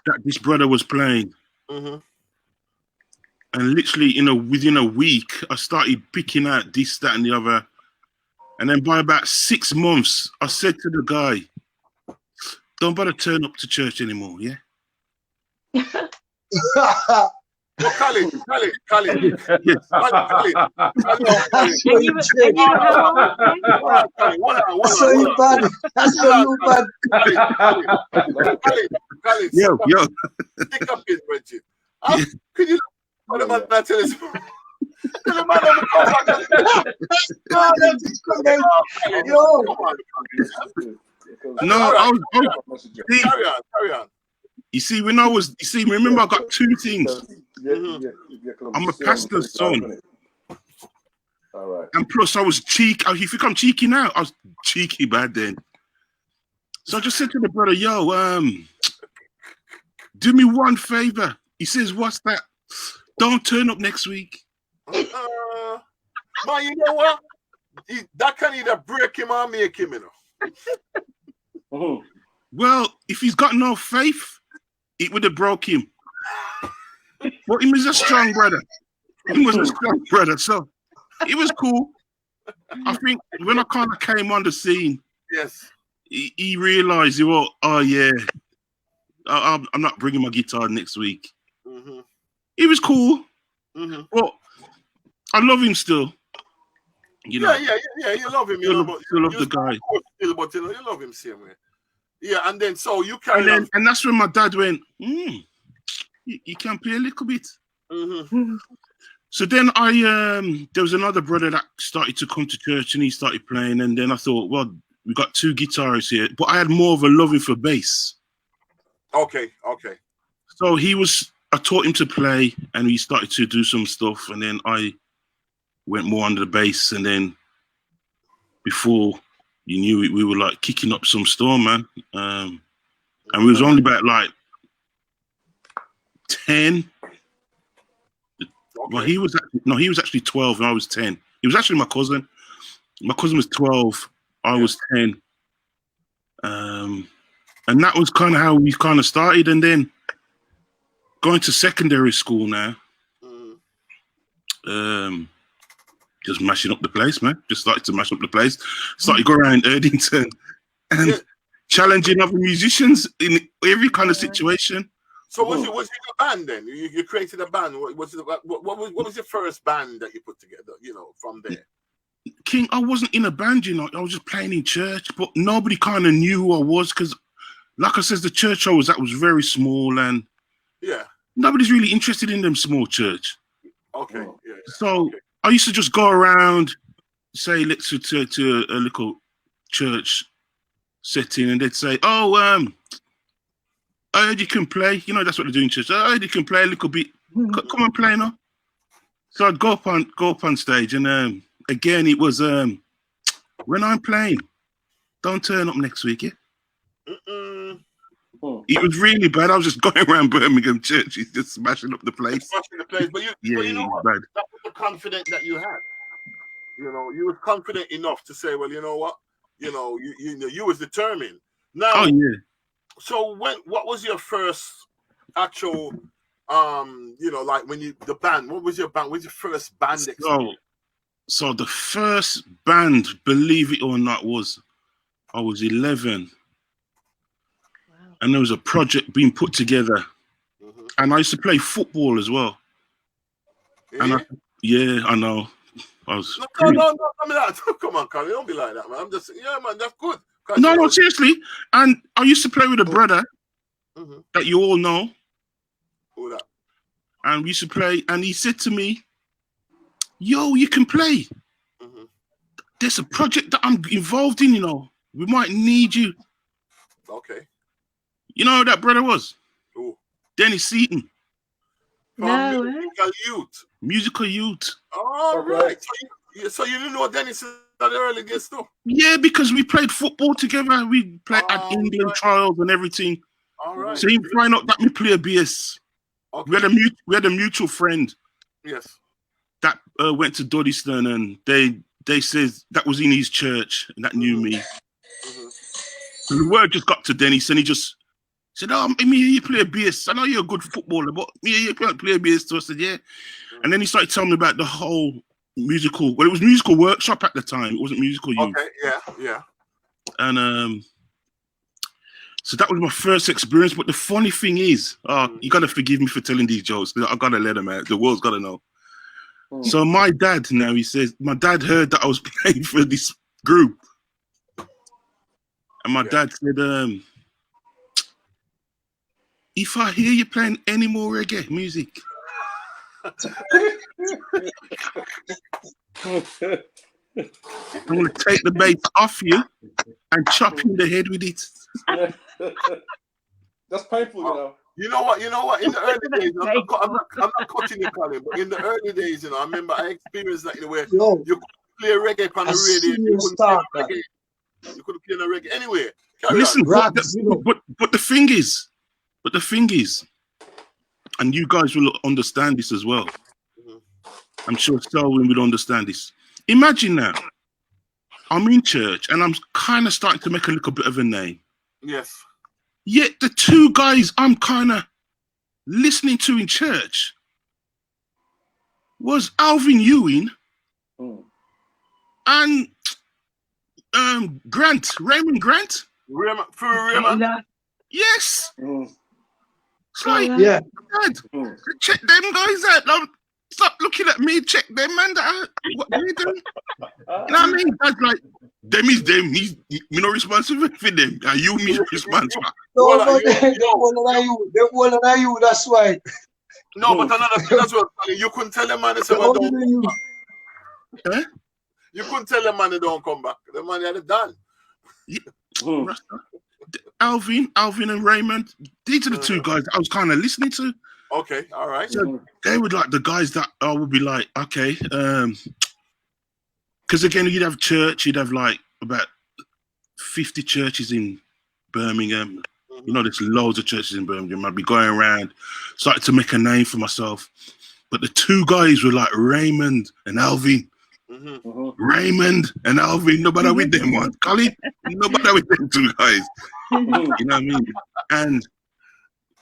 that this brother was playing. And literally within a week, I started picking out this, that, and the other. And then by about 6 months, I said to the guy, don't bother turn up to church anymore, yeah? Well, Colin. Yes. Colin. And you were how old? That's so you bad. That's so you bad. Colin, Yo. stick up his Bridget. Could you what am I not telling us? The man on the call. No, that's just crazy. Yo. No, I was Carry on. You see, remember I got 2 things. I'm a pastor's son. All right. And plus I was cheeky. If you think I'm cheeky now, I was cheeky back then. So I just said to the brother, yo, do me one favor. He says, what's that? Don't turn up next week. Man, you know what? That can either break him or make him, you know. Well, if he's got no faith, it would have broke him. But he was a strong brother. So it was cool. I think when I kind of came on the scene, yes, he realized, oh yeah, I'm not bringing my guitar next week. It was cool. But I love him still. You know. Yeah. You love him. You love the guy. But you love him same way. Yeah, and then so you carry on. And that's when my dad went, you can play a little bit. So then there was another brother that started to come to church and he started playing. And then I thought, well, we got 2 guitarists here, but I had more of a loving for bass. Okay. So I taught him to play and he started to do some stuff. And then I went more under the bass. And then before you knew it, we were like kicking up some storm, man. And we was only about like 10. Well, he was actually 12 and I was 10. He was actually my cousin. My cousin was 12. I was 10. And that was kind of how we kind of started. And then going to secondary school now, just mashing up the place, man. Just started to mash up the place. Started going around Erdington and challenging other musicians in every kind of situation. So was it a band then? You created a band. What was your first band that you put together? You know, from there. King, I wasn't in a band. You know, I was just playing in church, but nobody kind of knew who I was because like I said, the church I was at was very small, and Yeah. nobody's really interested in them small church. Okay. Yeah. So I used to just go around, say, let's to a little church setting, and they'd say, "Oh, I heard you can play." You know, that's what they do in church. I heard you can play a little bit. Come on, play now. So I'd go up on stage, and again, it was when I'm playing, don't turn up next week, yeah. It was really bad. I was just going around Birmingham churches, just smashing up the place. Smashing the place, but you know what? Bad. That was the confidence that you had. You know, you were confident enough to say, well, you know what? You know, you was determined. Now, Oh yeah. So what was your first actual you know, like when the band, what was your band? What was your first band experience? So the first band, believe it or not, I was 11. Wow. And there was a project being put together. And I used to play football as well. Yeah, and I know. I was no, I mean, come on, Colin, don't be like that, man. I'm just, yeah, man, that's good. No, seriously. And I used to play with a brother that you all know. Who that? And we used to play, and he said to me, "Yo, you can play. There's a project that I'm involved in, you know. We might need you." Okay. You know who that brother was? Who? Dennis Seaton. No. Musical Youth. All right. So you didn't know Dennis in the early days too? Yeah, because we played football together. We played at England trials and everything. All right. So you find out that we play a bass. Okay. We had a mutual friend. Yes. That went to Doddiston, and they said that was in his church, and that knew me. So the word just got to Dennis, and he just said, "Oh, me, you play a bass. I know you're a good footballer, but me, you can't play a bass." So I said, "Yeah." And then he started telling me about the whole musical. Well, it was musical workshop at the time. It wasn't musical youth. Okay. Yeah. And so that was my first experience. But the funny thing is, you gotta forgive me for telling these jokes. I gotta let them out. The world's gotta know. So my dad now, he says, my dad heard that I was playing for this group, and my dad said, "If I hear you playing any more reggae music, I'm gonna take the bass off you and chop you in the head with it." That's painful, you know. You know what? In the early days, I'm not cutting you, Colin, but in the early days, you know, I remember I experienced that in a way. You could play reggae on the radio. You couldn't play no reggae anywhere. Listen, but the thing is, and you guys will understand this as well. I'm sure Selwyn will understand this. Imagine now, I'm in church and I'm kind of starting to make a little bit of a name. Yes. Yet the two guys I'm kind of listening to in church was Alvin Ewing and Raymond Grant. Raymond? Yes. It's like, yeah. Dad, check them guys out. Stop looking at me. Check them, man. What they doing? You know what I mean? That's like, them is them. Me not responsible for them. And you me responsible. No, but they won't allow you. That's why. No, but another thing as well, you couldn't tell them man they say, well, don't eh? You couldn't tell them man they don't come back. The man had done. Yeah. Alvin and Raymond, these are the two guys that I was kind of listening to. Okay, all right. So they would like the guys that I would be like, okay, because again, you'd have church, you'd have like about 50 churches in Birmingham. You know, there's loads of churches in Birmingham. I'd be going around, starting to make a name for myself. But the two guys were like Raymond and Alvin. Raymond and Alvin, nobody with them one. Colin, nobody with them two guys. You know what I mean? And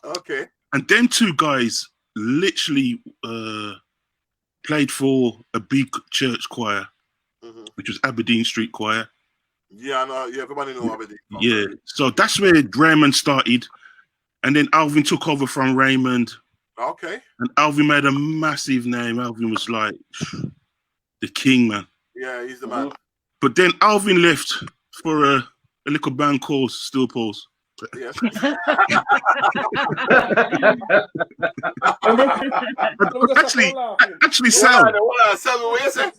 okay. And them two guys literally played for a big church choir, which was Aberdeen Street Choir. Yeah, I know. Yeah, everybody know Aberdeen. Yeah, so that's where Raymond started, and then Alvin took over from Raymond. Okay. And Alvin made a massive name. Alvin was like the king, man. Yeah, he's the man. But then Alvin left for a little band called Still Pulse. Yes. Actually, Sal. Sal, what you say?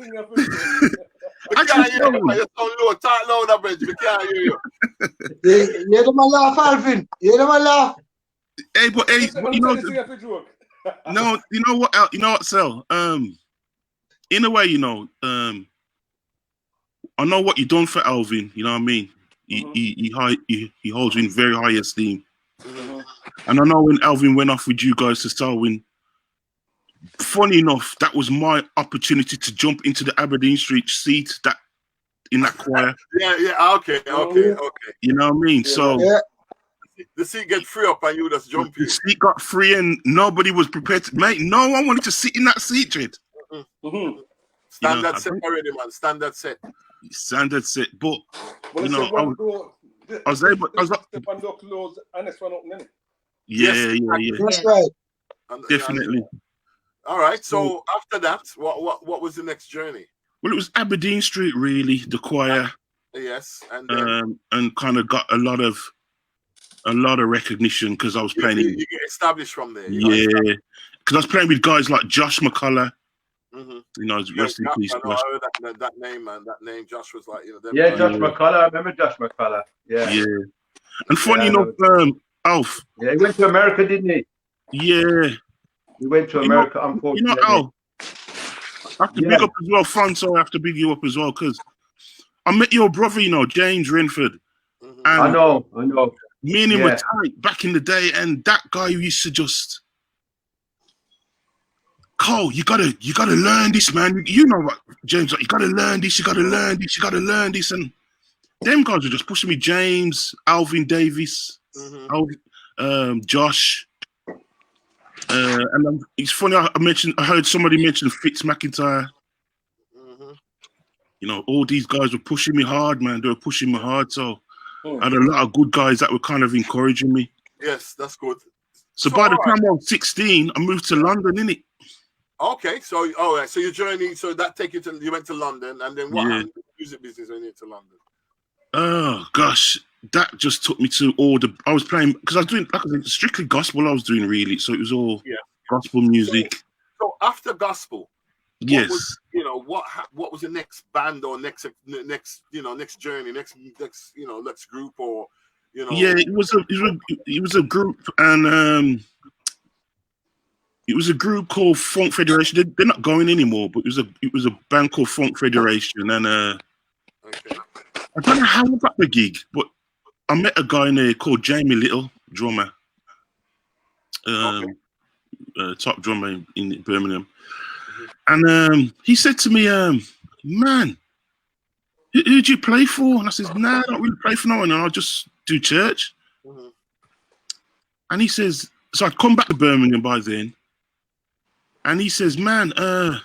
Actually, you sound low. Talk louder, Bridge. We can't hear you. Yeah, them a laugh, Alvin. Yeah, them a laugh. Hey, but hey, you know, no, you know what, Sal. In a way, you know, I know what you done for Alvin. You know what I mean? He holds you in very high esteem. And I know when Alvin went off with you guys to Selwyn, funny enough, that was my opportunity to jump into the Aberdeen Street seat that in that choir. Okay. You know what I mean? So the seat get free up and you just jump in. The seat got free and nobody was prepared to, mate. No one wanted to sit in that seat, Jed. Standard set already, man. Standard set. But you know, I was able. Yeah. That's right. Definitely. All right. So after that, what was the next journey? Well, it was Aberdeen Street, really, the choir. Yes, and then, and kind of got a lot of recognition because I was playing. You get established from there. Yeah, because I was playing with guys like Josh McCullough. You know, rest in peace. I heard that name, man. That name, Josh was like, you know. Josh McCullough. I remember Josh McCullough. Yeah. And funny enough, Alf. Yeah, he went to America, didn't he? Yeah. He went to America, unfortunately. You know, Al, I have to big up as well, Fonso. I have to big you up as well because I met your brother, you know, James Renford. And I know. Me and him were tight back in the day, and that guy used to just, Cole, you gotta learn this, man. You know what, James? Like, you gotta learn this. You gotta learn this, and them guys were just pushing me. James, Alvin Davis, Josh, and it's funny. I heard somebody mention Fitz McIntyre. You know, all these guys were pushing me hard, man. They were pushing me hard, so I had a lot of good guys that were kind of encouraging me. Yes, that's good. So by the time I was 16, I moved to London, innit? Okay, so so your journey, so that take you to, you went to London, and then what happened to the music business when you went to London? Oh gosh, that just took me to I was playing because I was doing strictly gospel. I was doing really, so it was all gospel music. So after gospel, yes, what was the next band or next journey, next group or it was a group and it was a group called Funk Federation. They're not going anymore, but it was a band called Funk Federation, and I don't know how I got the gig, but I met a guy in there called Jamie Little, drummer, top drummer in Birmingham, and he said to me, "Man, who'd you play for?" And I said, "Nah, I don't really play for no one, and I just do church." And he says, so I'd come back to Birmingham by then. And he says, "Man, I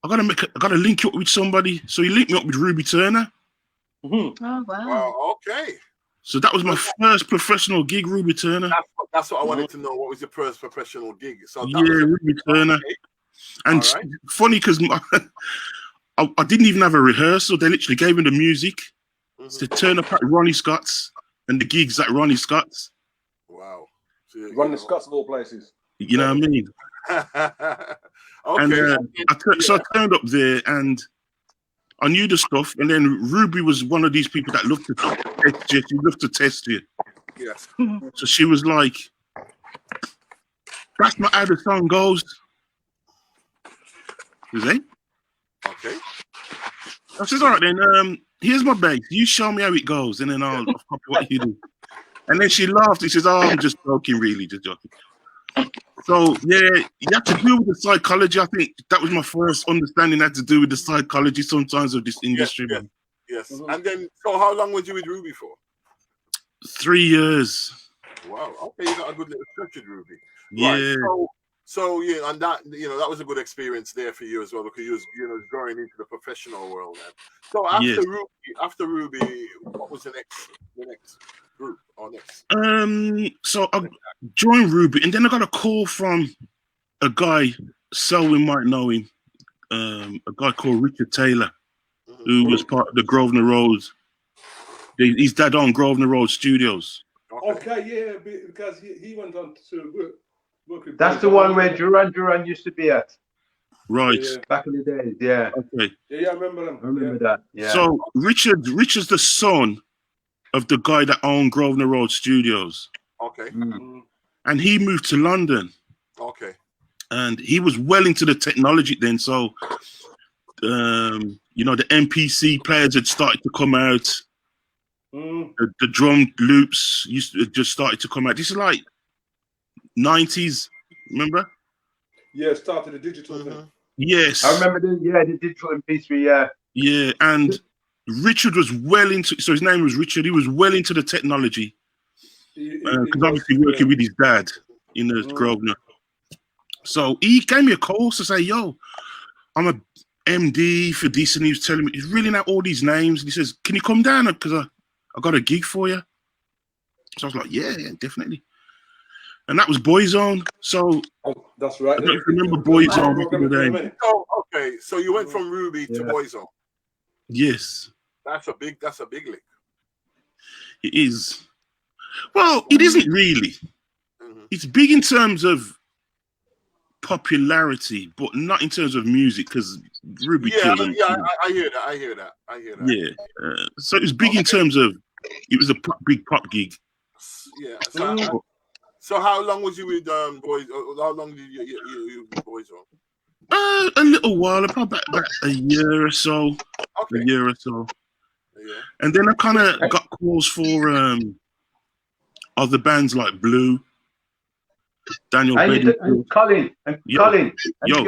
gotta link you up with somebody." So he linked me up with Ruby Turner. Oh wow! Wow, okay. So that was my first professional gig, Ruby Turner. That's what I wanted to know. What was your first professional gig? So Ruby Turner. Okay. And funny because I didn't even have a rehearsal. They literally gave me the music to turn up at Ronnie Scott's and the gigs at Ronnie Scott's. Wow. Ronnie Scott's of all places. You know what I mean? Okay. So I turned up there and I knew the stuff. And then Ruby was one of these people that loved to test you. She loved to test you. Yes. So she was like, "That's not how the song goes." Is it? Okay. I said, "All right then. Here's my bass. You show me how it goes, and then I'll copy what you do." And then she laughed. She says, "Oh, I'm just joking, really, just joking." So you have to deal with the psychology. I think that was my first understanding. Had to do with the psychology sometimes of this industry. Yes. And then, so how long was you with Ruby for? 3 years. Wow. Okay, you got a good little stretch with Ruby. Yeah. Right. So and that that was a good experience there for you as well because you was going into the professional world. Then. So after Ruby, what was the next group or next? So I joined Ruby, and then I got a call from a guy, Selwyn might know him, a guy called Richard Taylor, who was part of the Grosvenor Road. His dad owned Grosvenor Road Studios. Okay, yeah, because he went on to work with. That's the one where Duran used to be at. Right. Yeah. Back in the days, yeah. Okay. Yeah, I remember them. I remember that. Yeah. So Richard's the son of the guy that owned Grosvenor Road Studios. Okay. And he moved to London. Okay. And he was well into the technology then. So, you know, the MPC players had started to come out. The drum loops just started to come out. This is like 90s, remember? Yeah, started the digital thing. Yes. I remember the digital MP3, yeah. Yeah, and Richard was well into, so his name was Richard, he was well into the technology. Because obviously working with his dad in the Grosvenor. So he gave me a call to say, yo, I'm a MD for this, and he was telling me, he's reeling out all these names, and he says, can you come down, because I got a gig for you. So I was like, yeah, Mm-hmm. definitely. And that was Boyzone. So that's right. I don't remember Boyzone. Oh, okay. So you went from Ruby to Boyzone. Yes. That's a big lick. It is. Well, it isn't really. It's big in terms of popularity, but not in terms of music, because Ruby killed him. Yeah, I hear that. Yeah. So it was big in terms of, it was a big pop gig. Yeah. So how long was you with Boys? How long did you with Boyzone? A little while, probably about a year or so. Okay. A year or so. Yeah. And then I kind of got calls for other bands like Blue, Daniel Bedingfield. And Colin. And you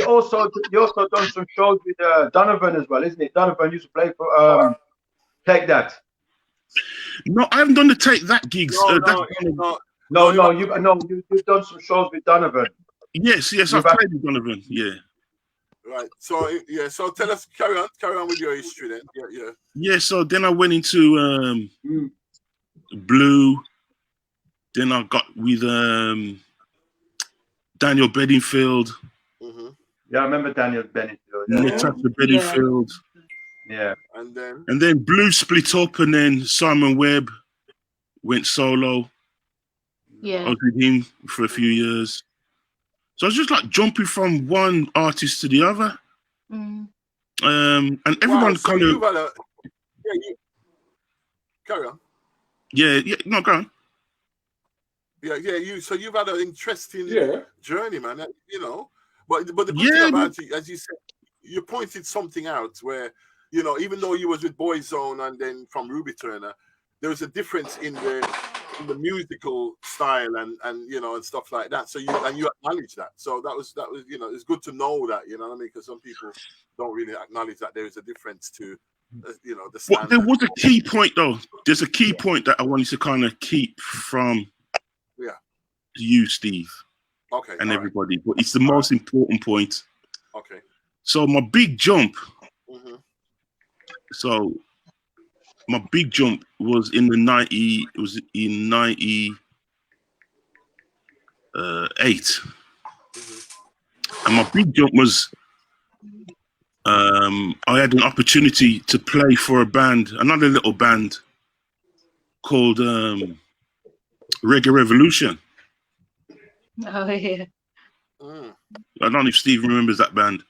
also done some shows with Donovan as well, isn't it? Donovan used to play for Take That. No, I haven't done the Take That gigs. You've done some shows with Donovan. Yes, I've played with Donovan. Yeah. Right. So so tell us, carry on with your history then. Yeah. Yeah. So then I went into Blue. Then I got with Daniel Bedingfield. Yeah, I remember Daniel Bedingfield. Natasha Bedingfield. Yeah. And then Blue split up, and then Simon Webb went solo. Yeah. I was with him for a few years. So I was just like jumping from one artist to the other. And everyone kind of... carry on. Yeah, no, go on. Yeah. So you've had an interesting journey, man. You know, but the good thing about it, as you said, you pointed something out where, you know, even though you was with Boyzone and then from Ruby Turner, there was a difference in the musical style and you know and stuff like that. So you acknowledge that. So that was you know, it's good to know that, you know what I mean, because some people don't really acknowledge that there is a difference to you know the standard. Well, there was a key point though. There's a key point that I wanted to kind of keep from you, Steve. Okay. And everybody, but it's the most important point. Okay. So my big jump. So my big jump was in the 98. And my big jump was I had an opportunity to play for a band, another little band called Reggae Revolution. Oh yeah. I don't know if Steve remembers that band.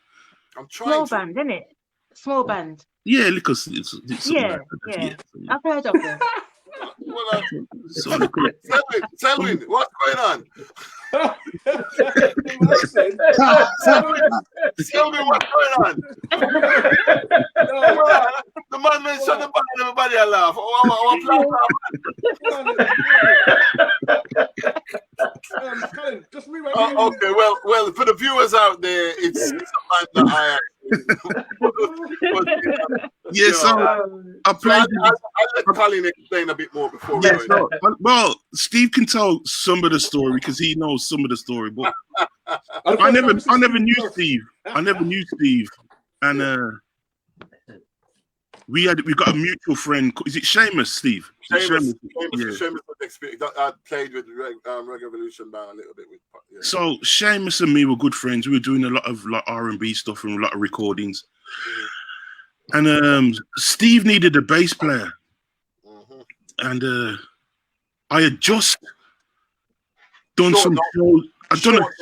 I'm trying. Small band, isn't it? Small band. Yeah, because it's yeah. I've heard of them. Selwyn, what's going on? Selwyn, what's going on? The man mentioned the band, everybody laugh. Just okay, well, for the viewers out there, it's a band that I I played. I'll let Colin explain a bit more before. Well, Steve can tell some of the story because he knows some of the story. But I never knew Steve. And we got a mutual friend. Is it Seamus, Steve? Seamus I played with Reggae Revolution band a little bit with. Yeah. So Seamus and me were good friends. We were doing a lot of like R&B stuff and a lot of recordings. And Steve needed a bass player, and I had just done Short some note. shows. I done Short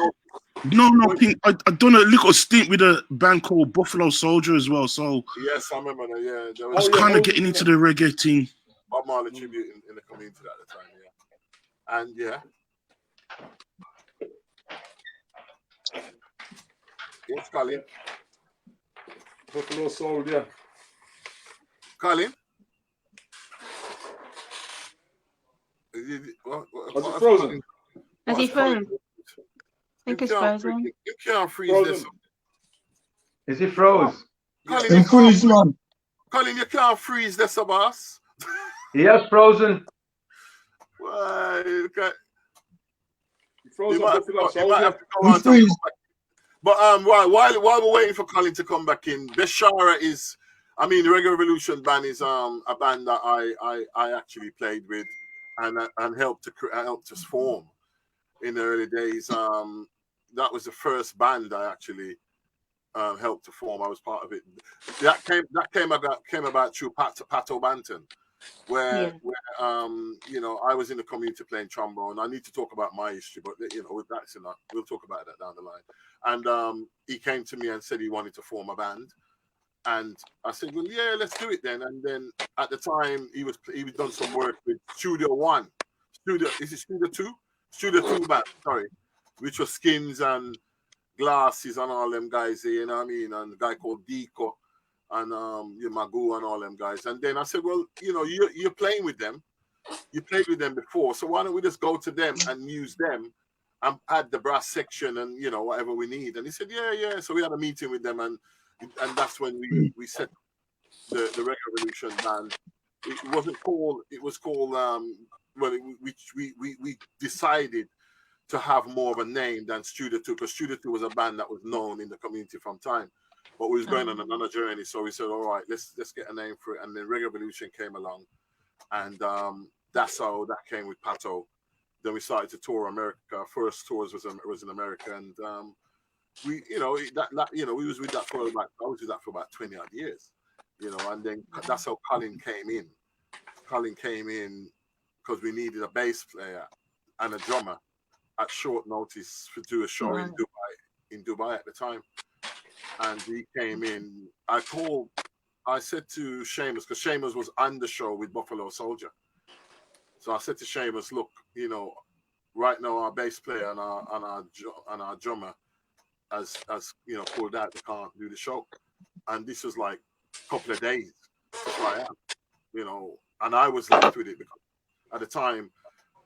note. I done a little stint with a band called Buffalo Soldier as well. So Yes, I remember that. Yeah, there I was was kind of getting into the reggae thing. Bob Marley tribute in the community at the time. Yeah, and yeah. Yes, Colin. Buffalo Soldier. Colin. Was it frozen? Has he frozen? I think it's frozen. You can't freeze this. Is he froze? Colin, freeze, man. Colin, you can't freeze this, boss. He has frozen. Why? You Frozen. might have to go on freeze. But while we're waiting for Colin to come back in, Beshara is, I mean, the Reggae Revolution band is a band that I actually played with and helped to form in the early days. That was the first band I actually helped to form. I was part of it. That came about through Pato Banton, where you know, I was in the community playing trombone. I need to talk about my history, but you know, that's enough. We'll talk about that down the line. And he came to me and said he wanted to form a band, and I said, well, yeah, let's do it then. And then at the time he was done some work with Studio 2 band, sorry, which was Skins and Glasses and all them guys there, you know what I mean, and a guy called Deco and Magoo and all them guys. And then I said, well, you know, you're playing with them, you played with them before, so why don't we just go to them and use them and add the brass section and, you know, whatever we need. And he said, yeah. So we had a meeting with them, and that's when we set the Reggae Revolution band. It was called we decided to have more of a name than Studio 2, because Studio 2 was a band that was known in the community from time, but we was going on another journey. So we said, all right, let's get a name for it. And then Reggae Revolution came along, and that's how that came with Pato. Then we started to tour America. Our first tours was in America, and we, you know, we was with that for about 20 odd years, you know. And then that's how Colin came in. Colin came in because we needed a bass player and a drummer at short notice to do a show in Dubai at the time. And he came in. I said to Seamus, because Seamus was on the show with Buffalo Soldier. So I said to Seamus, look, you know, right now our bass player and our drummer as you know, pulled out, they can't do the show. And this was like a couple of days to try out, you know, and I was left with it because at the time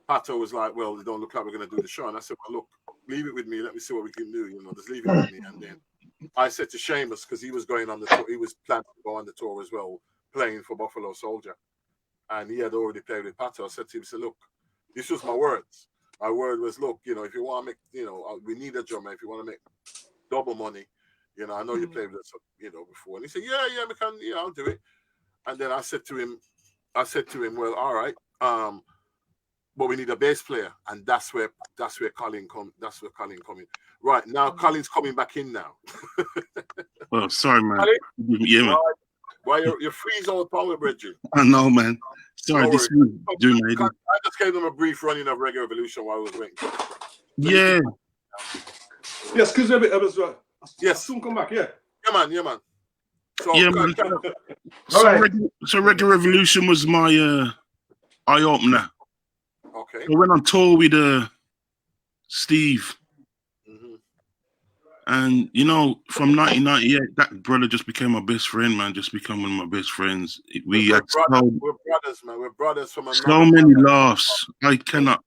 Pato was like, well, it don't look like we're going to do the show. And I said, well, look, leave it with me. Let me see what we can do. You know, just leave it with me. And then I said to Seamus, because he was going on the tour, he was planning to go on the tour as well, playing for Buffalo Soldier. And he had already played with Pato. I said to him, look, this was my words. My word was, look, you know, if you want to make, you know, we need a drummer. If you want to make double money, you know, I know you played with us, you know, before. And he said, yeah, we can, yeah, I'll do it. And then I said to him, well, all right, but we need a bass player, and that's where Colin come. That's where Colin come in. Right now, Colin's coming back in now. Oh, sorry, man. Colin? Yeah, man. Why you're freeze all power, Bridget? I know, man. Sorry, No this is doing my I just gave them a brief running of Reggae Revolution while I was waiting. Yeah. Yes, excuse me a bit. Yes. Soon come back. Yeah. Yeah, man. So, Yeah, man. All right. So Reggae Revolution was my eye opener. Okay. I went on tour with Steve. And, you know, from 1998, that brother just became my best friend, man. Just become one of my best friends. We're brothers, man. We're brothers from another so many laughs. I cannot.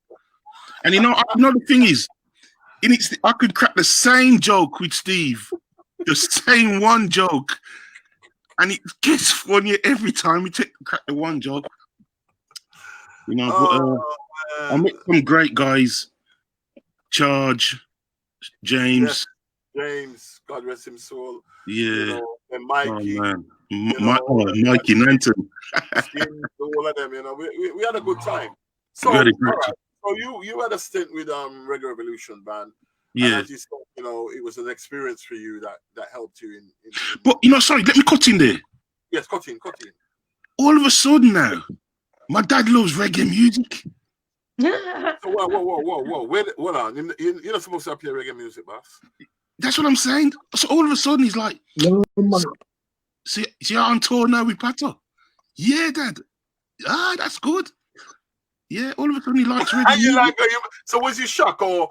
And, you know the thing is, I could crack the same joke with Steve, the same one joke, and it gets funnier every time we crack the one joke. You know, I met some great guys. Charge, James. Yes. James, God rest his soul. Yeah. You know, and Mikey. Oh, man. Mikey Nanton. All of them, you know. We had a good time. So, all right. So you had a stint with Reggae Revolution band. Yeah. And as you said, you know, it was an experience for you that helped you in But, you know, sorry, let me cut in there. Yes, cut in. All of a sudden now, my dad loves reggae music. So whoa. Hold on. You're not supposed to play reggae music, boss. That's what I'm saying. So all of a sudden he's like, No, man. see, you're on tour now with Pato. Yeah, Dad. Ah, that's good. Yeah, all of a sudden he likes reggae You music. like, so was you shocked or,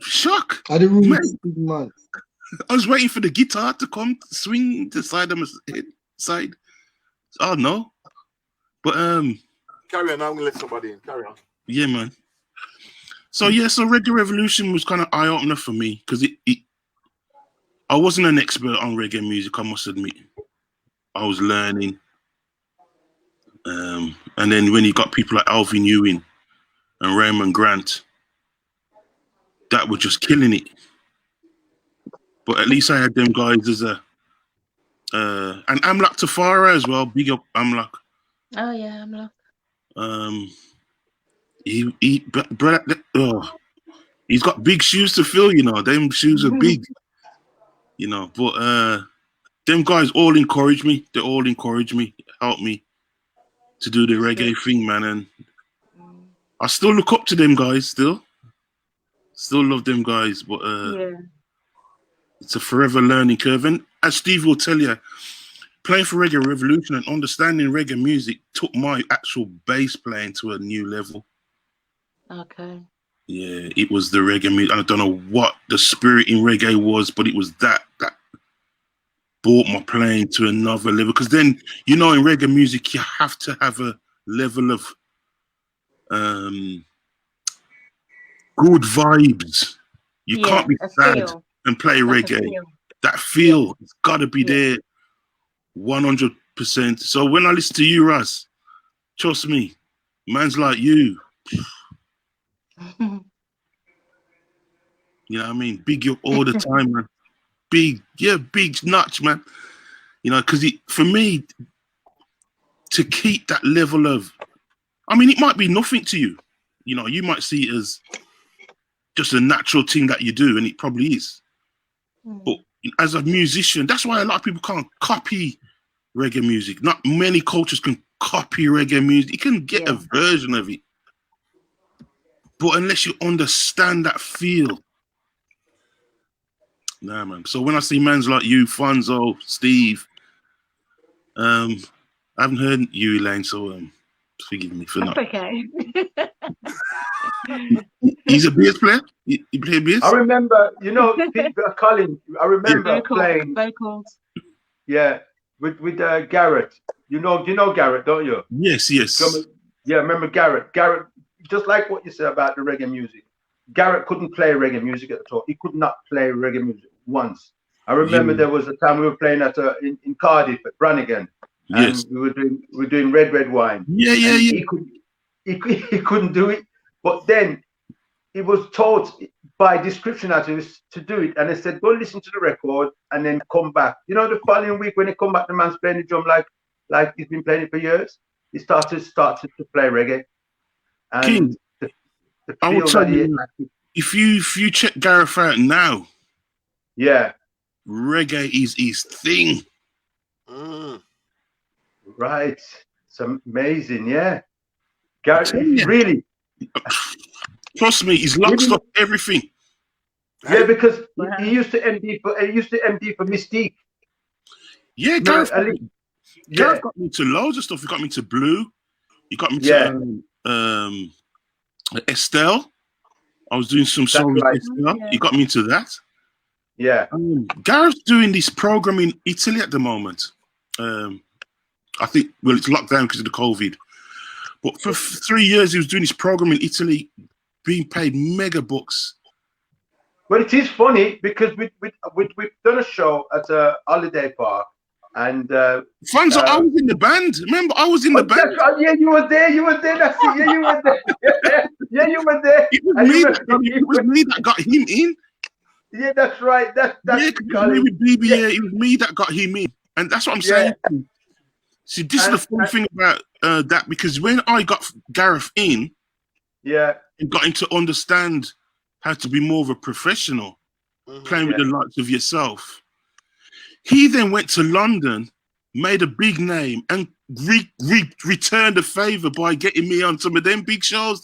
Shock. I didn't really man. I was waiting for the guitar to come swing to side of my side. Oh no. But carry on, I'm gonna let somebody in. Carry on. Yeah, man. So Reggae Revolution was kind of eye-opener for me because I wasn't an expert on reggae music, I must admit. I was learning. And then when you got people like Alvin Ewing and Raymond Grant, that were just killing it. But at least I had them guys as and Amlak Tafara as well. Big up Amlak. Oh yeah, Amlak. He's got big shoes to fill, Them shoes are big, But them guys all encourage me. They all encourage me, help me to do the reggae thing, man. And I still look up to them guys. Still love them guys. But it's a forever learning curve. And as Steve will tell you, playing for Reggae Revolution and understanding reggae music took my actual bass playing to a new level. Okay. Yeah, it was the reggae music. I don't know what the spirit in reggae was, but it was that brought my playing to another level. Because then, in reggae music, you have to have a level of good vibes. You can't be sad and play reggae. That feel, it's got to be there 100%. So when I listen to you, Russ, trust me, man's like you. You know what I mean? Big up all the time, man. Big notch, man. Because for me, to keep that level of, it might be nothing to you. You might see it as just a natural thing that you do, and it probably is. But as a musician, that's why a lot of people can't copy reggae music. Not many cultures can copy reggae music. You can get a version of it. But unless you understand that feel, nah, man. So when I see mans like you, Fonzo, Steve, I haven't heard you, Elaine, so forgive me for That's not. okay. He's a bass player? You play bass? I remember, Colin, I remember playing vocals. Yeah, with Garrett. You know Garrett, don't you? Yes. Remember Garrett. Garrett, just like what you said about the reggae music. Garrett couldn't play reggae music at all. He could not play reggae music once. I remember there was a time we were playing at in Cardiff at Brannigan, and we were doing Red Wine. Yeah. He couldn't do it, but then he was taught by description artists to do it, and they said, go listen to the record and then come back. The following week when he come back, the man's playing the drum like he's been playing it for years. He started to play reggae. And King, I will tell you, if you check Gareth out now, reggae is his thing. Right, it's amazing, Gareth, really. Trust me, he's locked up everything. Yeah, because he used to MD for Mystique. Yeah, Gareth got me to loads of stuff. He got me to Blue. He got me to Estelle. I was doing some songs with Estelle. He got me to that. Yeah. Gareth's doing this program in Italy at the moment. I think, it's locked down because of the COVID. But for 3 years, he was doing this program in Italy, being paid mega bucks. Well, it is funny because we've done a show at a holiday park, and Fonzo, I was in the band. Remember, I was in the band. Yeah, you were there. That's it. Yeah, you were there. Yeah, you were there. It was me that got him in. Yeah, that's right. That's it was me with BBA. It was me that got him in, and that's what I'm saying. See, this is the funny thing about that, because when I got Gareth in, and got him to understand how to be more of a professional, playing with the likes of yourself, he then went to London, made a big name, and returned the favor by getting me on some of them big shows.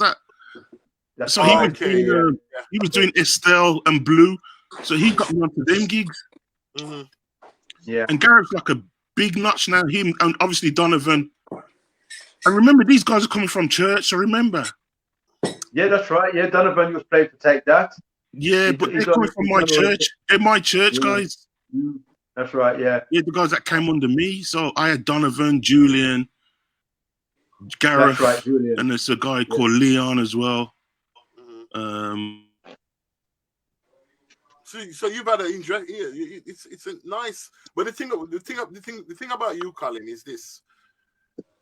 So he was doing Estelle and Blue, so he got me onto them gigs. Mm-hmm. Yeah. And Gareth's like a big notch now. Him and obviously Donovan. And remember, these guys are coming from church. So remember. Yeah, that's right. Yeah, Donovan was played to Take That. Yeah, but they're coming from my church. They're my church guys. That's right. Yeah. Yeah, the guys that came under me. So I had Donovan, Julian, Gareth, that's right, Julian. and there's a guy called Leon as well. So you've had an interest. Yeah, it's a nice. But the thing about you, Colin, is this.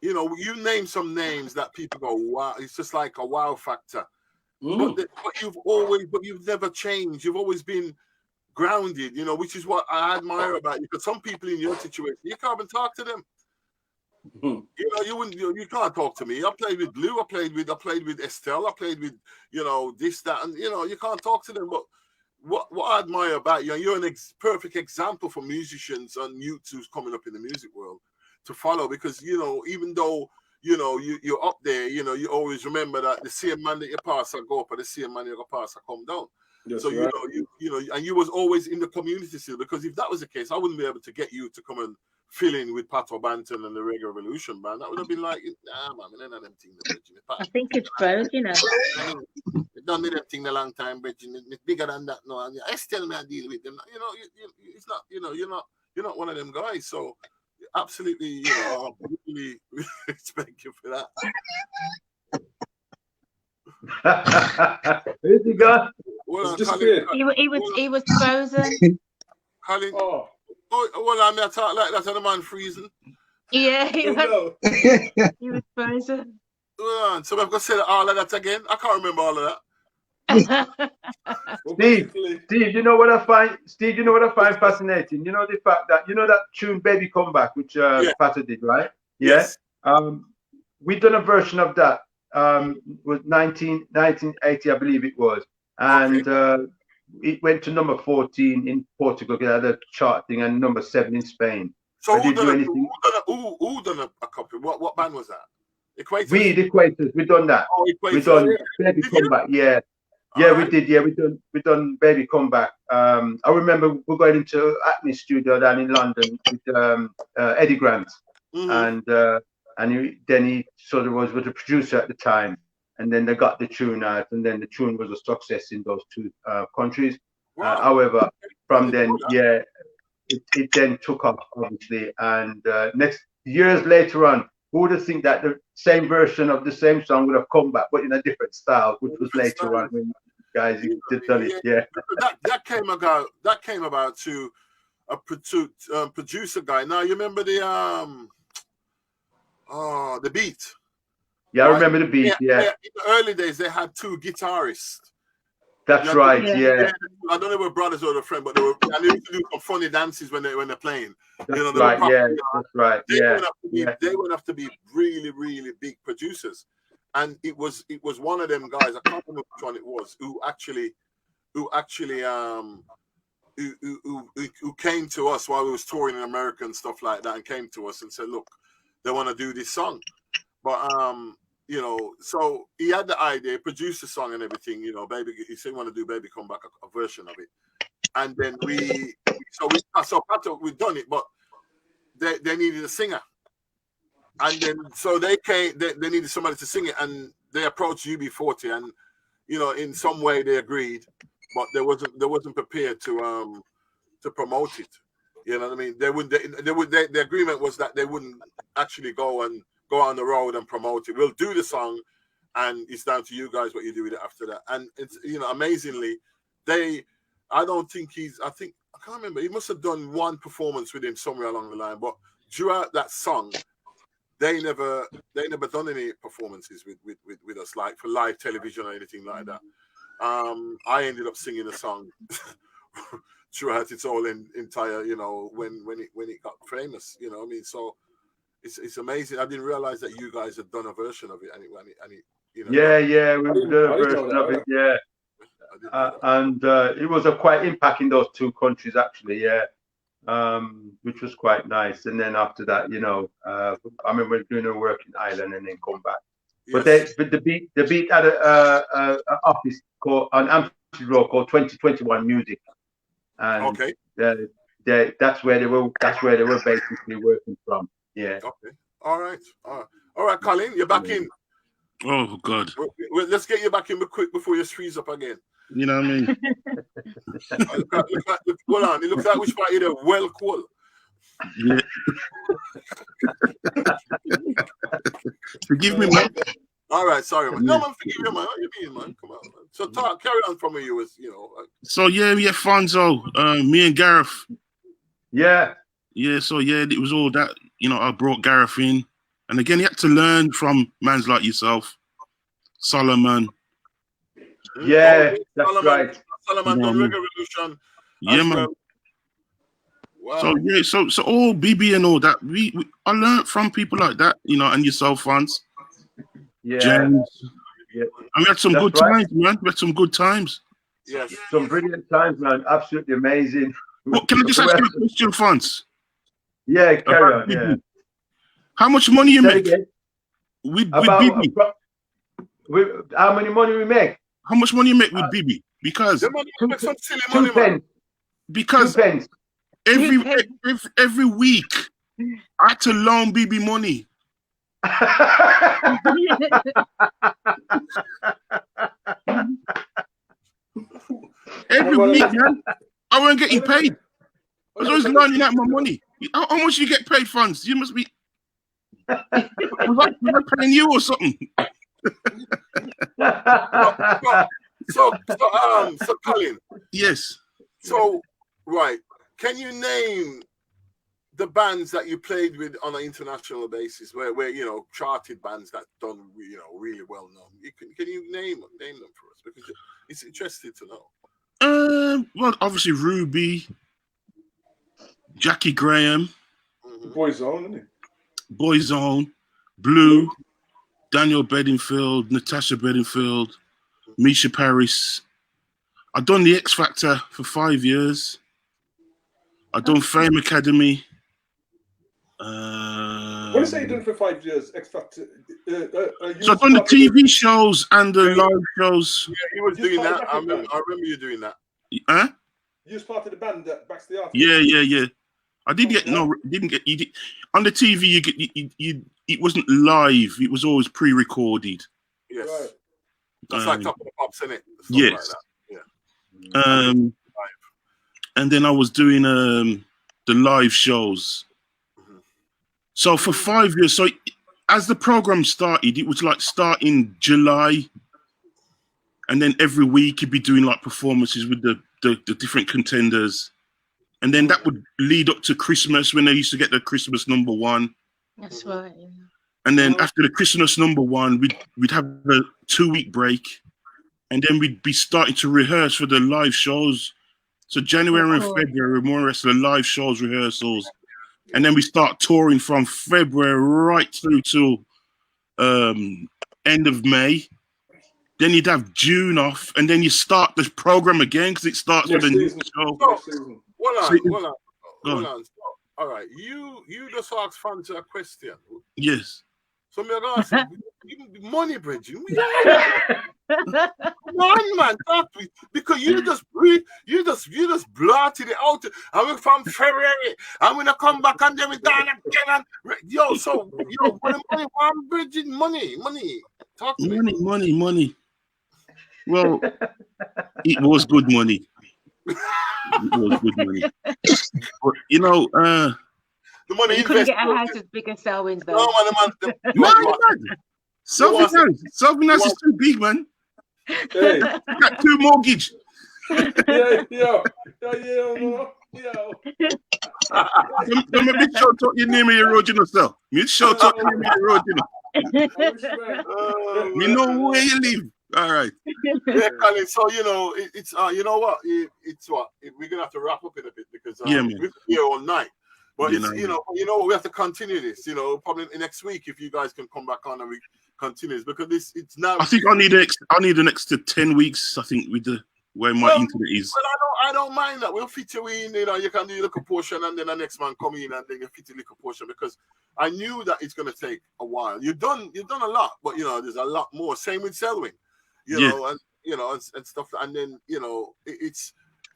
You know, you name some names that people go, wow, it's just like a wow factor. But you've never changed. You've always been grounded, you know, which is what I admire about you. Because some people in your situation, you can't even talk to them. You know, you can't talk to me. I played with Blue, I played with Estelle, I played with, you know, this, that, and you know, you can't talk to them. But what I admire about you, and you're an perfect example for musicians and youths who's coming up in the music world to follow, because you know, even though you know you're up there, you know, you always remember that the same man that you pass, I go up, or the same man you go pass, I come down. So right. you know, and you was always in the community still, because if that was the case, I wouldn't be able to get you to come and fill in with Pato Banton and the Reggae Revolution, man. That would have been like, nah, man, none of them things. I think it's both, you know. I've done them thing a long time, but it's bigger than that now. And I still not deal with them. You know, it's not. You know, you're not one of them guys. So absolutely, you know, I really respect you for that. Where's he gone? Well, he was frozen. Colin, well, I mean, I talk like that, and the man freezing. Yeah, he was frozen. So I've got to say all of that again. I can't remember all of that. Steve, you know what I find fascinating? You know the fact that that tune "Baby Come Back," which Pato did, right? Yes. We done a version of that. Was 1980, I believe it was, and it went to number 14 in Portugal. It had a chart thing, and number 7 in Spain. So who done a copy? What band was that? Equators? The Equators. We done that. Oh, Equators. We done Baby Come Back. Yeah. Yeah, we did. Yeah, we done Baby Come Back. I remember we're going into Acme Studio down in London with Eddie Grant, and then he sort of was the producer at the time, and then they got the tune out, and then the tune was a success in those two countries. Wow. However, from then, it then took off obviously, and years later on, who would have think that the same version of the same song would have come back, but in a different style, which was later on when guys did it. Yeah, that came about to a producer guy. Now you remember the Beat. Yeah, right? I remember the Beat. Yeah. In the early days, they had 2 guitarists. That's right. Yeah. I don't know if they were brothers or a friend, but they used to do some funny dances when they're playing. That's right. That's right. They would have to be really, really big producers, and it was one of them guys. I can't remember which one it was who came to us while we was touring in America and stuff like that, and came to us and said, "Look, they want to do this song," but you know, so he had the idea, produced the song and everything, you know, baby, he said he want to do Baby Come Back, a version of it. And then we've done it, but they needed a singer. And then, so they needed somebody to sing it, and they approached UB40, and, you know, in some way they agreed, but they wasn't prepared to promote it. You know what I mean? The agreement was that they wouldn't actually go on the road and promote it. We'll do the song, and it's down to you guys what you do with it after that. And it's, you know, amazingly, I can't remember. He must have done one performance with him somewhere along the line. But throughout that song, they never done any performances with us, like for live television or anything like that. I ended up singing the song throughout its whole entire, you know, when it got famous. You know what I mean? So. It's amazing. I didn't realize that you guys had done a version of it, and it you know. Yeah, we did a version of it. Yeah, and it was a quite impact in those 2 countries actually. Yeah, which was quite nice. And then after that, you know, I remember doing a work in Ireland and then come back. Yes. But the beat had a office called on Amsterdam Road called 2021 Music, and Okay. that's where they were basically working from. Yeah. Okay. All right. All right, Colin, you're back in. Oh God. Let's get you back in quick before you freeze up again. You know what I mean? Hold on. It looks like which part you're there. Well, cool. Yeah. Forgive me, man. All right, sorry, man. No, man, forgive you, man. What you mean, man? Come on, man. So carry on from where you was, you know. So yeah, Fonzo, me and Gareth. Yeah. Yeah, so yeah, it was all that, you know, I brought Gareth in. And again, he had to learn from mans like yourself, Solomon. Yeah, that's right. Solomon done Revolution. Yeah, man. Well. Wow. So yeah, so all BB and all that, I learned from people like that, you know, and yourself, Fons. Yeah. James. Yeah. And we had some good times, man. We had some good times. Yes. Some brilliant times, man. Absolutely amazing. Well, can I just ask you a question, Fons? Yeah, carry on. Yeah. How much money you make with BB? How many money we make? How much money you make with BB? Because two pence. Because every week I had to loan BB money. Every week, man, I wasn't getting paid. I was always loaning out my money. How much you get paid, Funds? You must be. Was I paying you or something? So, Colin. Yes. So, right. Can you name the bands that you played with on an international basis, where you know, charted bands that done, you know, really well known? Can you name them for us, because it's interesting to know. Well, obviously Ruby, Jackie Graham, Boyzone, isn't it? Boyzone, Blue, Daniel Bedingfield, Natasha Bedingfield, Misha Paris. I've done the X Factor for 5 years. I've done Fame Academy. When you say you've done it for 5 years, X Factor. So I've done the TV shows and the live shows. Yeah, he was doing that. I remember you doing that. Huh? You was part of the band that backs the artist. Yeah. I did get didn't get you did, on the TV. You get you it wasn't live. It was always pre-recorded. Yes, right. That's like Top of the Pops, isn't it? Yes. Like that. Yeah. And then I was doing the live shows. Mm-hmm. So for 5 years, so as the program started, it was like starting July, and then every week you'd be doing like performances with the different contenders. And then that would lead up to Christmas, when they used to get the Christmas #1. That's right. Yeah. And then after the Christmas #1, we'd have a 2-week break, and then we'd be starting to rehearse for the live shows. So January and February, more or less, the live shows, rehearsals, and then we start touring from February right through to end of May. Then you'd have June off, and then you start the program again because it starts with a new show. Hold on. All right, you just asked fans a question. Yes. So me ask you, money, Bridget. Come on, man, talk to me, because you just blotted it out. I'm from February. I'm gonna come back and then we done again. Money, Bridget, money. Talk to me. Money. Well, it was good money. It was good money. But you know, the money you couldn't get a house as big as Selwyn's though. No, Selwyn house is too big, man. Hey. You got 2 mortgage. Yeah. Don't make me show talk your name in your original self. Me show talk your name in your original. We know where you live. All right. Yeah, Colin. So you know, it's you know what? It's what we're gonna have to wrap up in a bit, because we're here all night. But you know, we have to continue this. You know, probably next week if you guys can come back on and we continue this, because it's now. I think I need an extra 10 weeks. I think with the where my internet is. Well, I don't mind that. We'll fit you in, you know, you can do a little portion and then the next man come in and then you fit a little portion, because I knew that it's going to take a while. You've done a lot, but, you know, there's a lot more. Same with Selwyn, you know, and, you know, and stuff. And then, you know,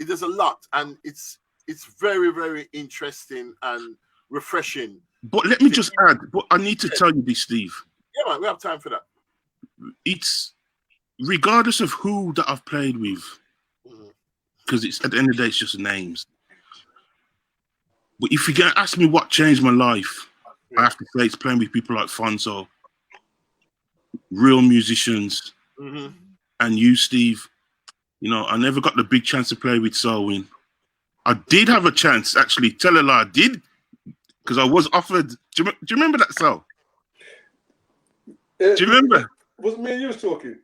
there's a lot, and it's very, very interesting and refreshing. But let me just add, but I need to tell you this, Steve. Yeah, man, we have time for that. It's regardless of who that I've played with, because it's at the end of the day, it's just names. But if you're going to ask me what changed my life, I have to say it's playing with people like Fonzo, real musicians, and you, Steve. You know, I never got the big chance to play with Selwyn. I did have a chance, actually. Tell a lie, I did, because I was offered. Do you remember that, Sal? Do you remember? Was me and you was talking?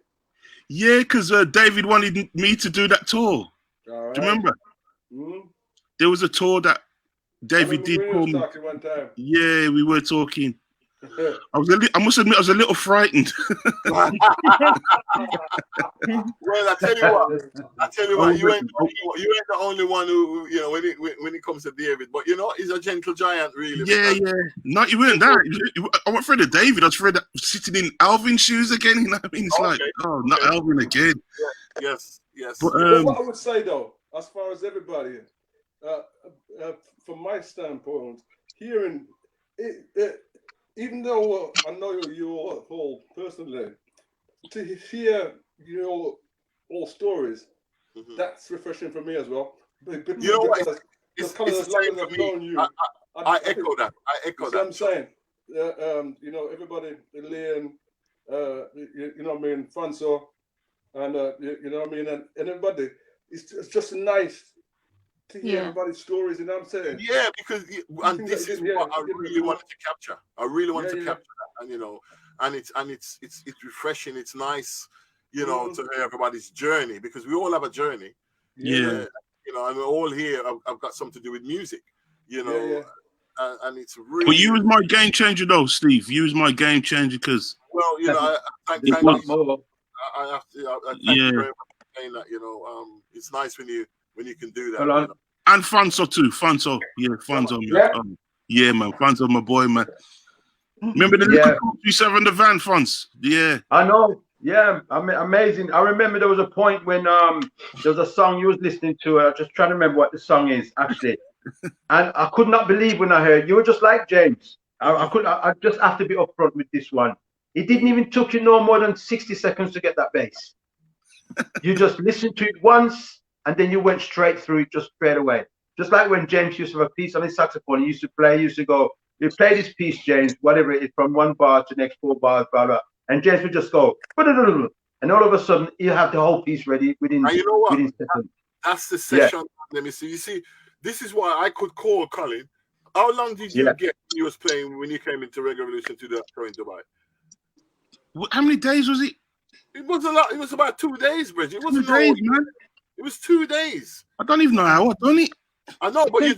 Yeah, because David wanted me to do that tour. Right. Do you remember? There was a tour that David did call me. One time. Yeah, we were talking. I must admit, I was a little frightened. Well, I tell you what, you ain't the only one who, you know, when it comes to David, but you know, he's a gentle giant, really. Yeah. Not you weren't that. I wasn't afraid of David. I was afraid of sitting in Alvin's shoes again. You know what I mean? It's like, oh, not Alvin again. Yes. But, what I would say though, as far as everybody, from my standpoint, hearing it, even though I know you all personally, to hear your all stories, that's refreshing for me as well. You know what? It's the same for me. I echo that. What I'm saying. You know, everybody, Leon, you know what I mean, Franco, and you know what I mean, and everybody. It's just nice to hear everybody's stories, you know what I'm saying? Yeah, because this is what I really wanted to capture. I really wanted to capture that, and you know, and it's refreshing. It's nice, you know, to hear everybody's journey, because we all have a journey. Yeah. You know, and we're all here. I've got something to do with music, you know, and it's really. But you was my game changer, though, Steve. You was my game changer, because. Well, you know, I thank you. I have to. I thank you very much for saying that. You know, it's nice when you can do that. You know? And Fonzo too. Fonzo, Fonzo, man. Yeah, man. Fonzo, my boy, man. Remember the little coach you serve in the van, Fonz? Yeah. I know. Yeah, amazing. I remember there was a point when there was a song you was listening to. Just trying to remember what the song is actually, and I could not believe when I heard you were just like James. I just have to be upfront with this one. It didn't even took you no more than 60 seconds to get that bass. You just listened to it once, and then you went straight through it just straight away. Just like when James used to have a piece on his saxophone, he used to go, you play this piece, James, whatever it is, from one bar to the next 4 bars, blah, blah. And James would just go, and all of a sudden, you have the whole piece ready within seconds. That's the session. Let me see. You see, this is why I could call Colin. How long did you get when you was playing when you came into Reggae Revolution to the show in Dubai? How many days was it? It was a lot. It was about 2 days, Bridget. It wasn't 2 days, man. It was 2 days. I don't even know how I done it. I know, but you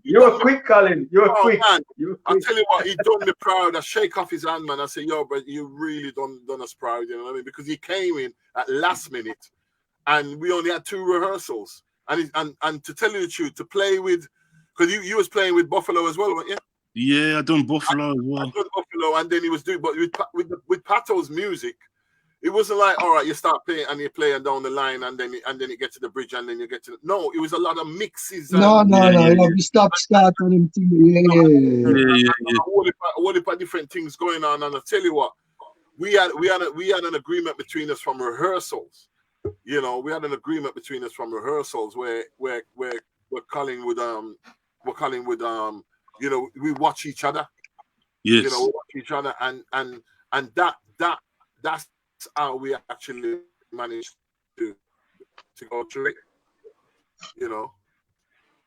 you were quick, Colin. You were quick. Man, I'll tell you what, he done me proud. I shake off his hand, man. I say, yo, but you really done us proud, you know what I mean? Because he came in at last minute, and we only had 2 rehearsals. And to tell you the truth, to play with, because you was playing with Buffalo as well, weren't you? Yeah, I done Buffalo as well. I done Buffalo, and then he was doing, but with Pato's music, it wasn't like, all right, you start playing and you're playing down the line, and then you get to the bridge, and then you get to no. It was a lot of mixes. No. You start on him. A whole heap of different things going on, and I tell you what, we had an agreement between us from rehearsals. You know, we had an agreement between us from rehearsals where Colin would you know, we watch each other. Yes. You know, we watch each other, and that's how we actually managed to go through it. You know.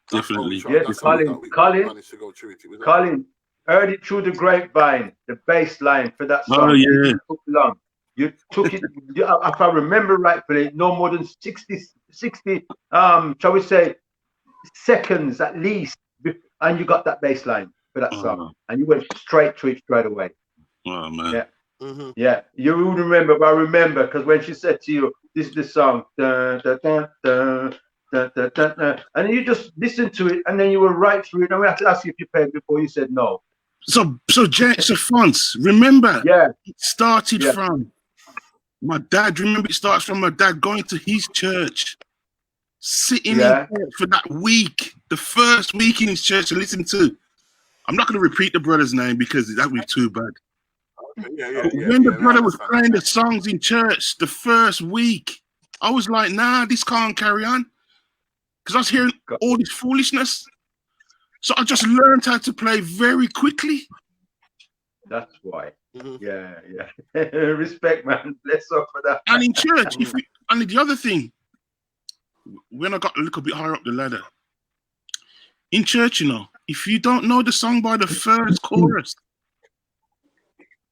Definitely. Yes, Colin managed to go through it. Colin heard it through the grapevine, the bass line for that song. Oh yeah. It took long. You took it, if I remember rightfully, no more than 60, shall we say, seconds at least, and you got that bass line for that song, and you went straight to it straight away. Oh man. Yeah. Yeah, you would remember, but I remember because when she said to you, "This is the song," dun, dun, dun, dun, dun, dun, dun, dun, and you just listened to it, and then you were right through it. And we have to ask you if you paid before. You said no. So France, remember, Yeah, it started yeah, from my dad. Remember, it starts from my dad going to his church, sitting in yeah. church for that week, the first week in his church, to listen to. I'm not going to repeat the brother's name because that would be too bad. Yeah. But when the brother was playing the songs in church the first week, I was like, nah, this can't carry on. Because I was hearing all this foolishness. So I just learned how to play very quickly. That's why. Yeah. Respect, man. Bless up for that. And in church, and the other thing, when I got a little bit higher up the ladder, in church, you know, if you don't know the song by the first chorus,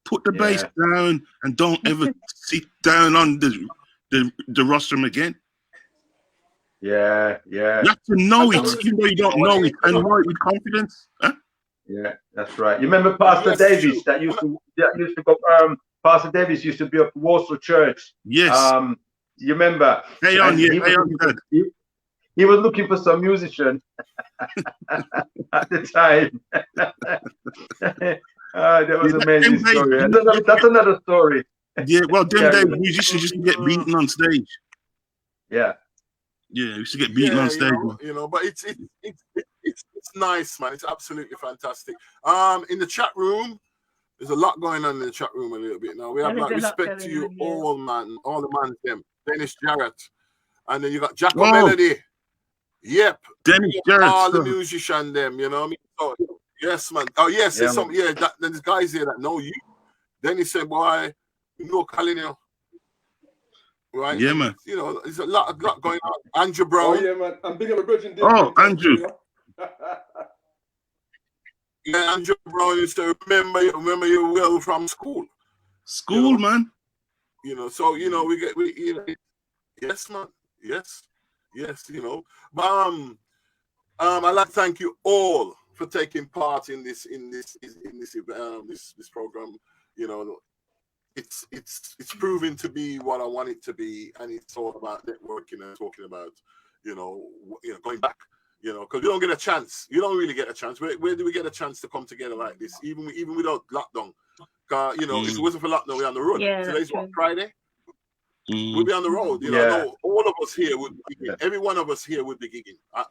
put the bass down and don't ever sit down on the rostrum again. Yeah. You have to know it, even though you don't know it, and know it with confidence. Huh? Yeah, that's right. You remember Pastor Davis that used to go. Pastor Davis used to be up Warsaw Church. Yes. You remember? He was looking for some musician at the time. That was an amazing story. That's another story. Yeah, well, them days musicians used to get beaten on stage. Yeah. Yeah, we used to get beaten on stage. You know, but it's nice, man. It's absolutely fantastic. In the chat room, there's a lot going on in the chat room a little bit now. We have like respect to you all, man. All the man, them. Dennis Jarrett. And then you got Jacko Melody. Yep. Dennis Jarrett. All the musician them, you know what I mean? So, yes, man. Oh, yes, there's some, there's guys here that know you. Then he said, boy, you know Colin, you know. Right? Yeah, man. You know, there's a lot going on. Andrew Brown. Oh, yeah, man. I'm big on the Virgin. Oh, Andrew. Yeah, Andrew Brown used to remember you well from school. School, man. You know, so you know you know, yes, man. Yes, you know. But I'd like to thank you all for taking part in this program. You know, it's proven to be what I want it to be, and it's all about networking and talking about, you know, going back, you know, because you don't get a chance. You don't really get a chance. Where do we get a chance to come together like this, even without lockdown? You know, if it wasn't for lockdown, we're on the road. Yeah, today's what, Friday? We'll be on the road. You know, all of us here would be gigging. Every one of us here would be gigging. I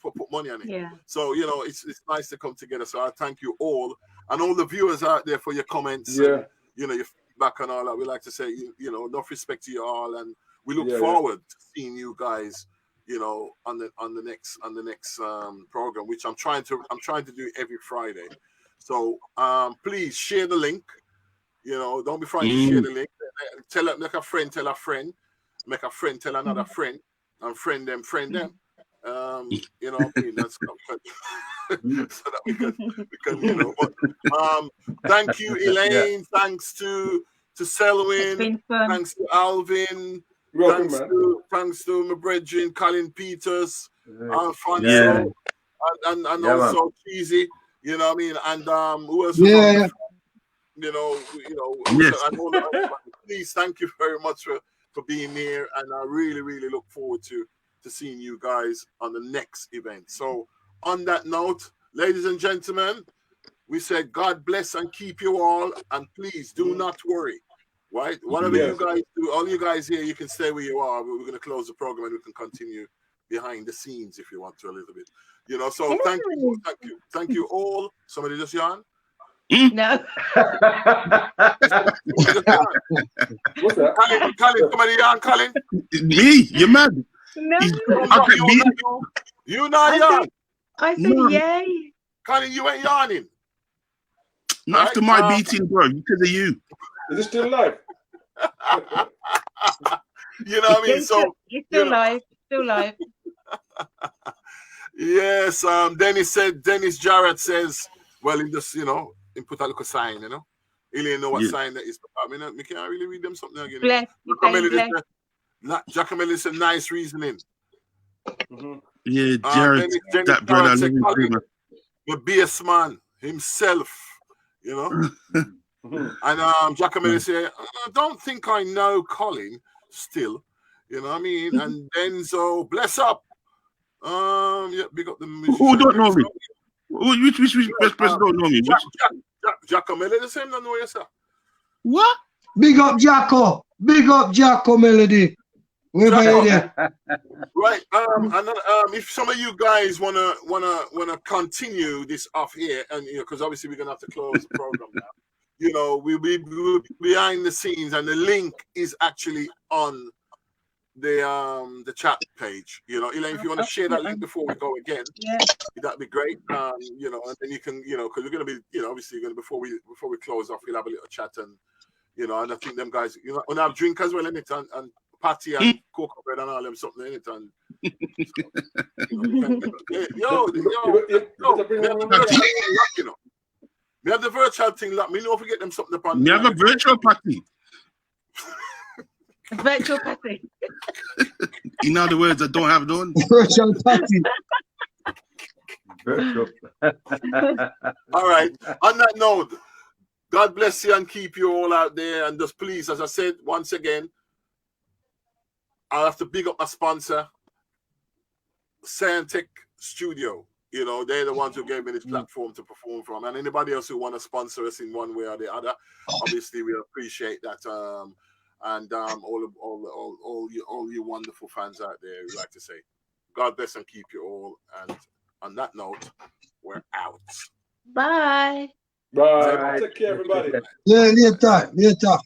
put money on it. Yeah. So, you know, it's nice to come together. So I thank you all and all the viewers out there for your comments. And, you know, your feedback and all that. We like to say, you know, enough respect to you all, and we look forward to seeing you guys, you know, on the next program, which I'm trying to do every Friday. So please share the link. You know, don't be frightened to share the link. Make a friend tell a friend, make a friend tell another friend, and friend them. You know, I mean, that's so that we can, you know. But thank you, Elaine. Thanks to Selwyn. Thanks to Alvin. Thanks to my brethren, Colin Peters, Alfonso, and also Cheesy. You know what I mean? And who else? Yeah. You know. Yes. Please, thank you very much for being here, and I really, really look forward to seeing you guys on the next event. So, on that note, ladies and gentlemen, we said God bless and keep you all, and please do not worry. Right? Whatever you guys do, all you guys here, you can stay where you are. We're going to close the program, and we can continue behind the scenes if you want to a little bit. You know, so thank you all. Somebody just yawn? No. What's that? Colin, somebody yawn, Colin? Me? You're mad? No. You not yawn. I said yay. Colin, you ain't yawning. Not after my beating, bro. Because of you. Is it still live? You know what I mean? So it's still live. Still live. Yes. Dennis Jarrett says, well, he just, you know, he put a little sign, you know. He didn't know what sign that is. I mean, I can't really read them something again. Giacomelli said nice reasoning. Yeah, Jarrett, Dennis that brother. The bass man himself, you know. And Giacomelli say, I don't think I know Colin still. You know what I mean? And Denzo, bless up. Yeah, big up the musician. Who don't know me? Which best person don't know me? Giacomelli the same, don't know you, sir. What? Big up Jacko. Big up Jacko Melody. Right. If some of you guys wanna continue this off here, and because obviously we're gonna have to close the program now. We'll be behind the scenes, and the link is actually on the chat page. Elaine, if you want to share that link before we go again, that'd be great. And then you can, because we're gonna be, obviously before we close off, we'll have a little chat, and and I think them guys, want to have drink as well, innit? And patty and cocoa bread and all them something in it, and we have the virtual thing locked. Me know forget them something upon. We have a virtual party. Virtual party. In other words, I don't have none. Virtual party. All right. On that note, God bless you and keep you all out there. And just please, as I said once again, I have to big up my sponsor, Scientech Studio. They're the ones who gave me this platform to perform from. And anybody else who want to sponsor us in one way or the other, obviously we appreciate that. And all you wonderful fans out there, we like to say, God bless and keep you all. And on that note, we're out. Bye. Bye. Take care, everybody. Yeah, later.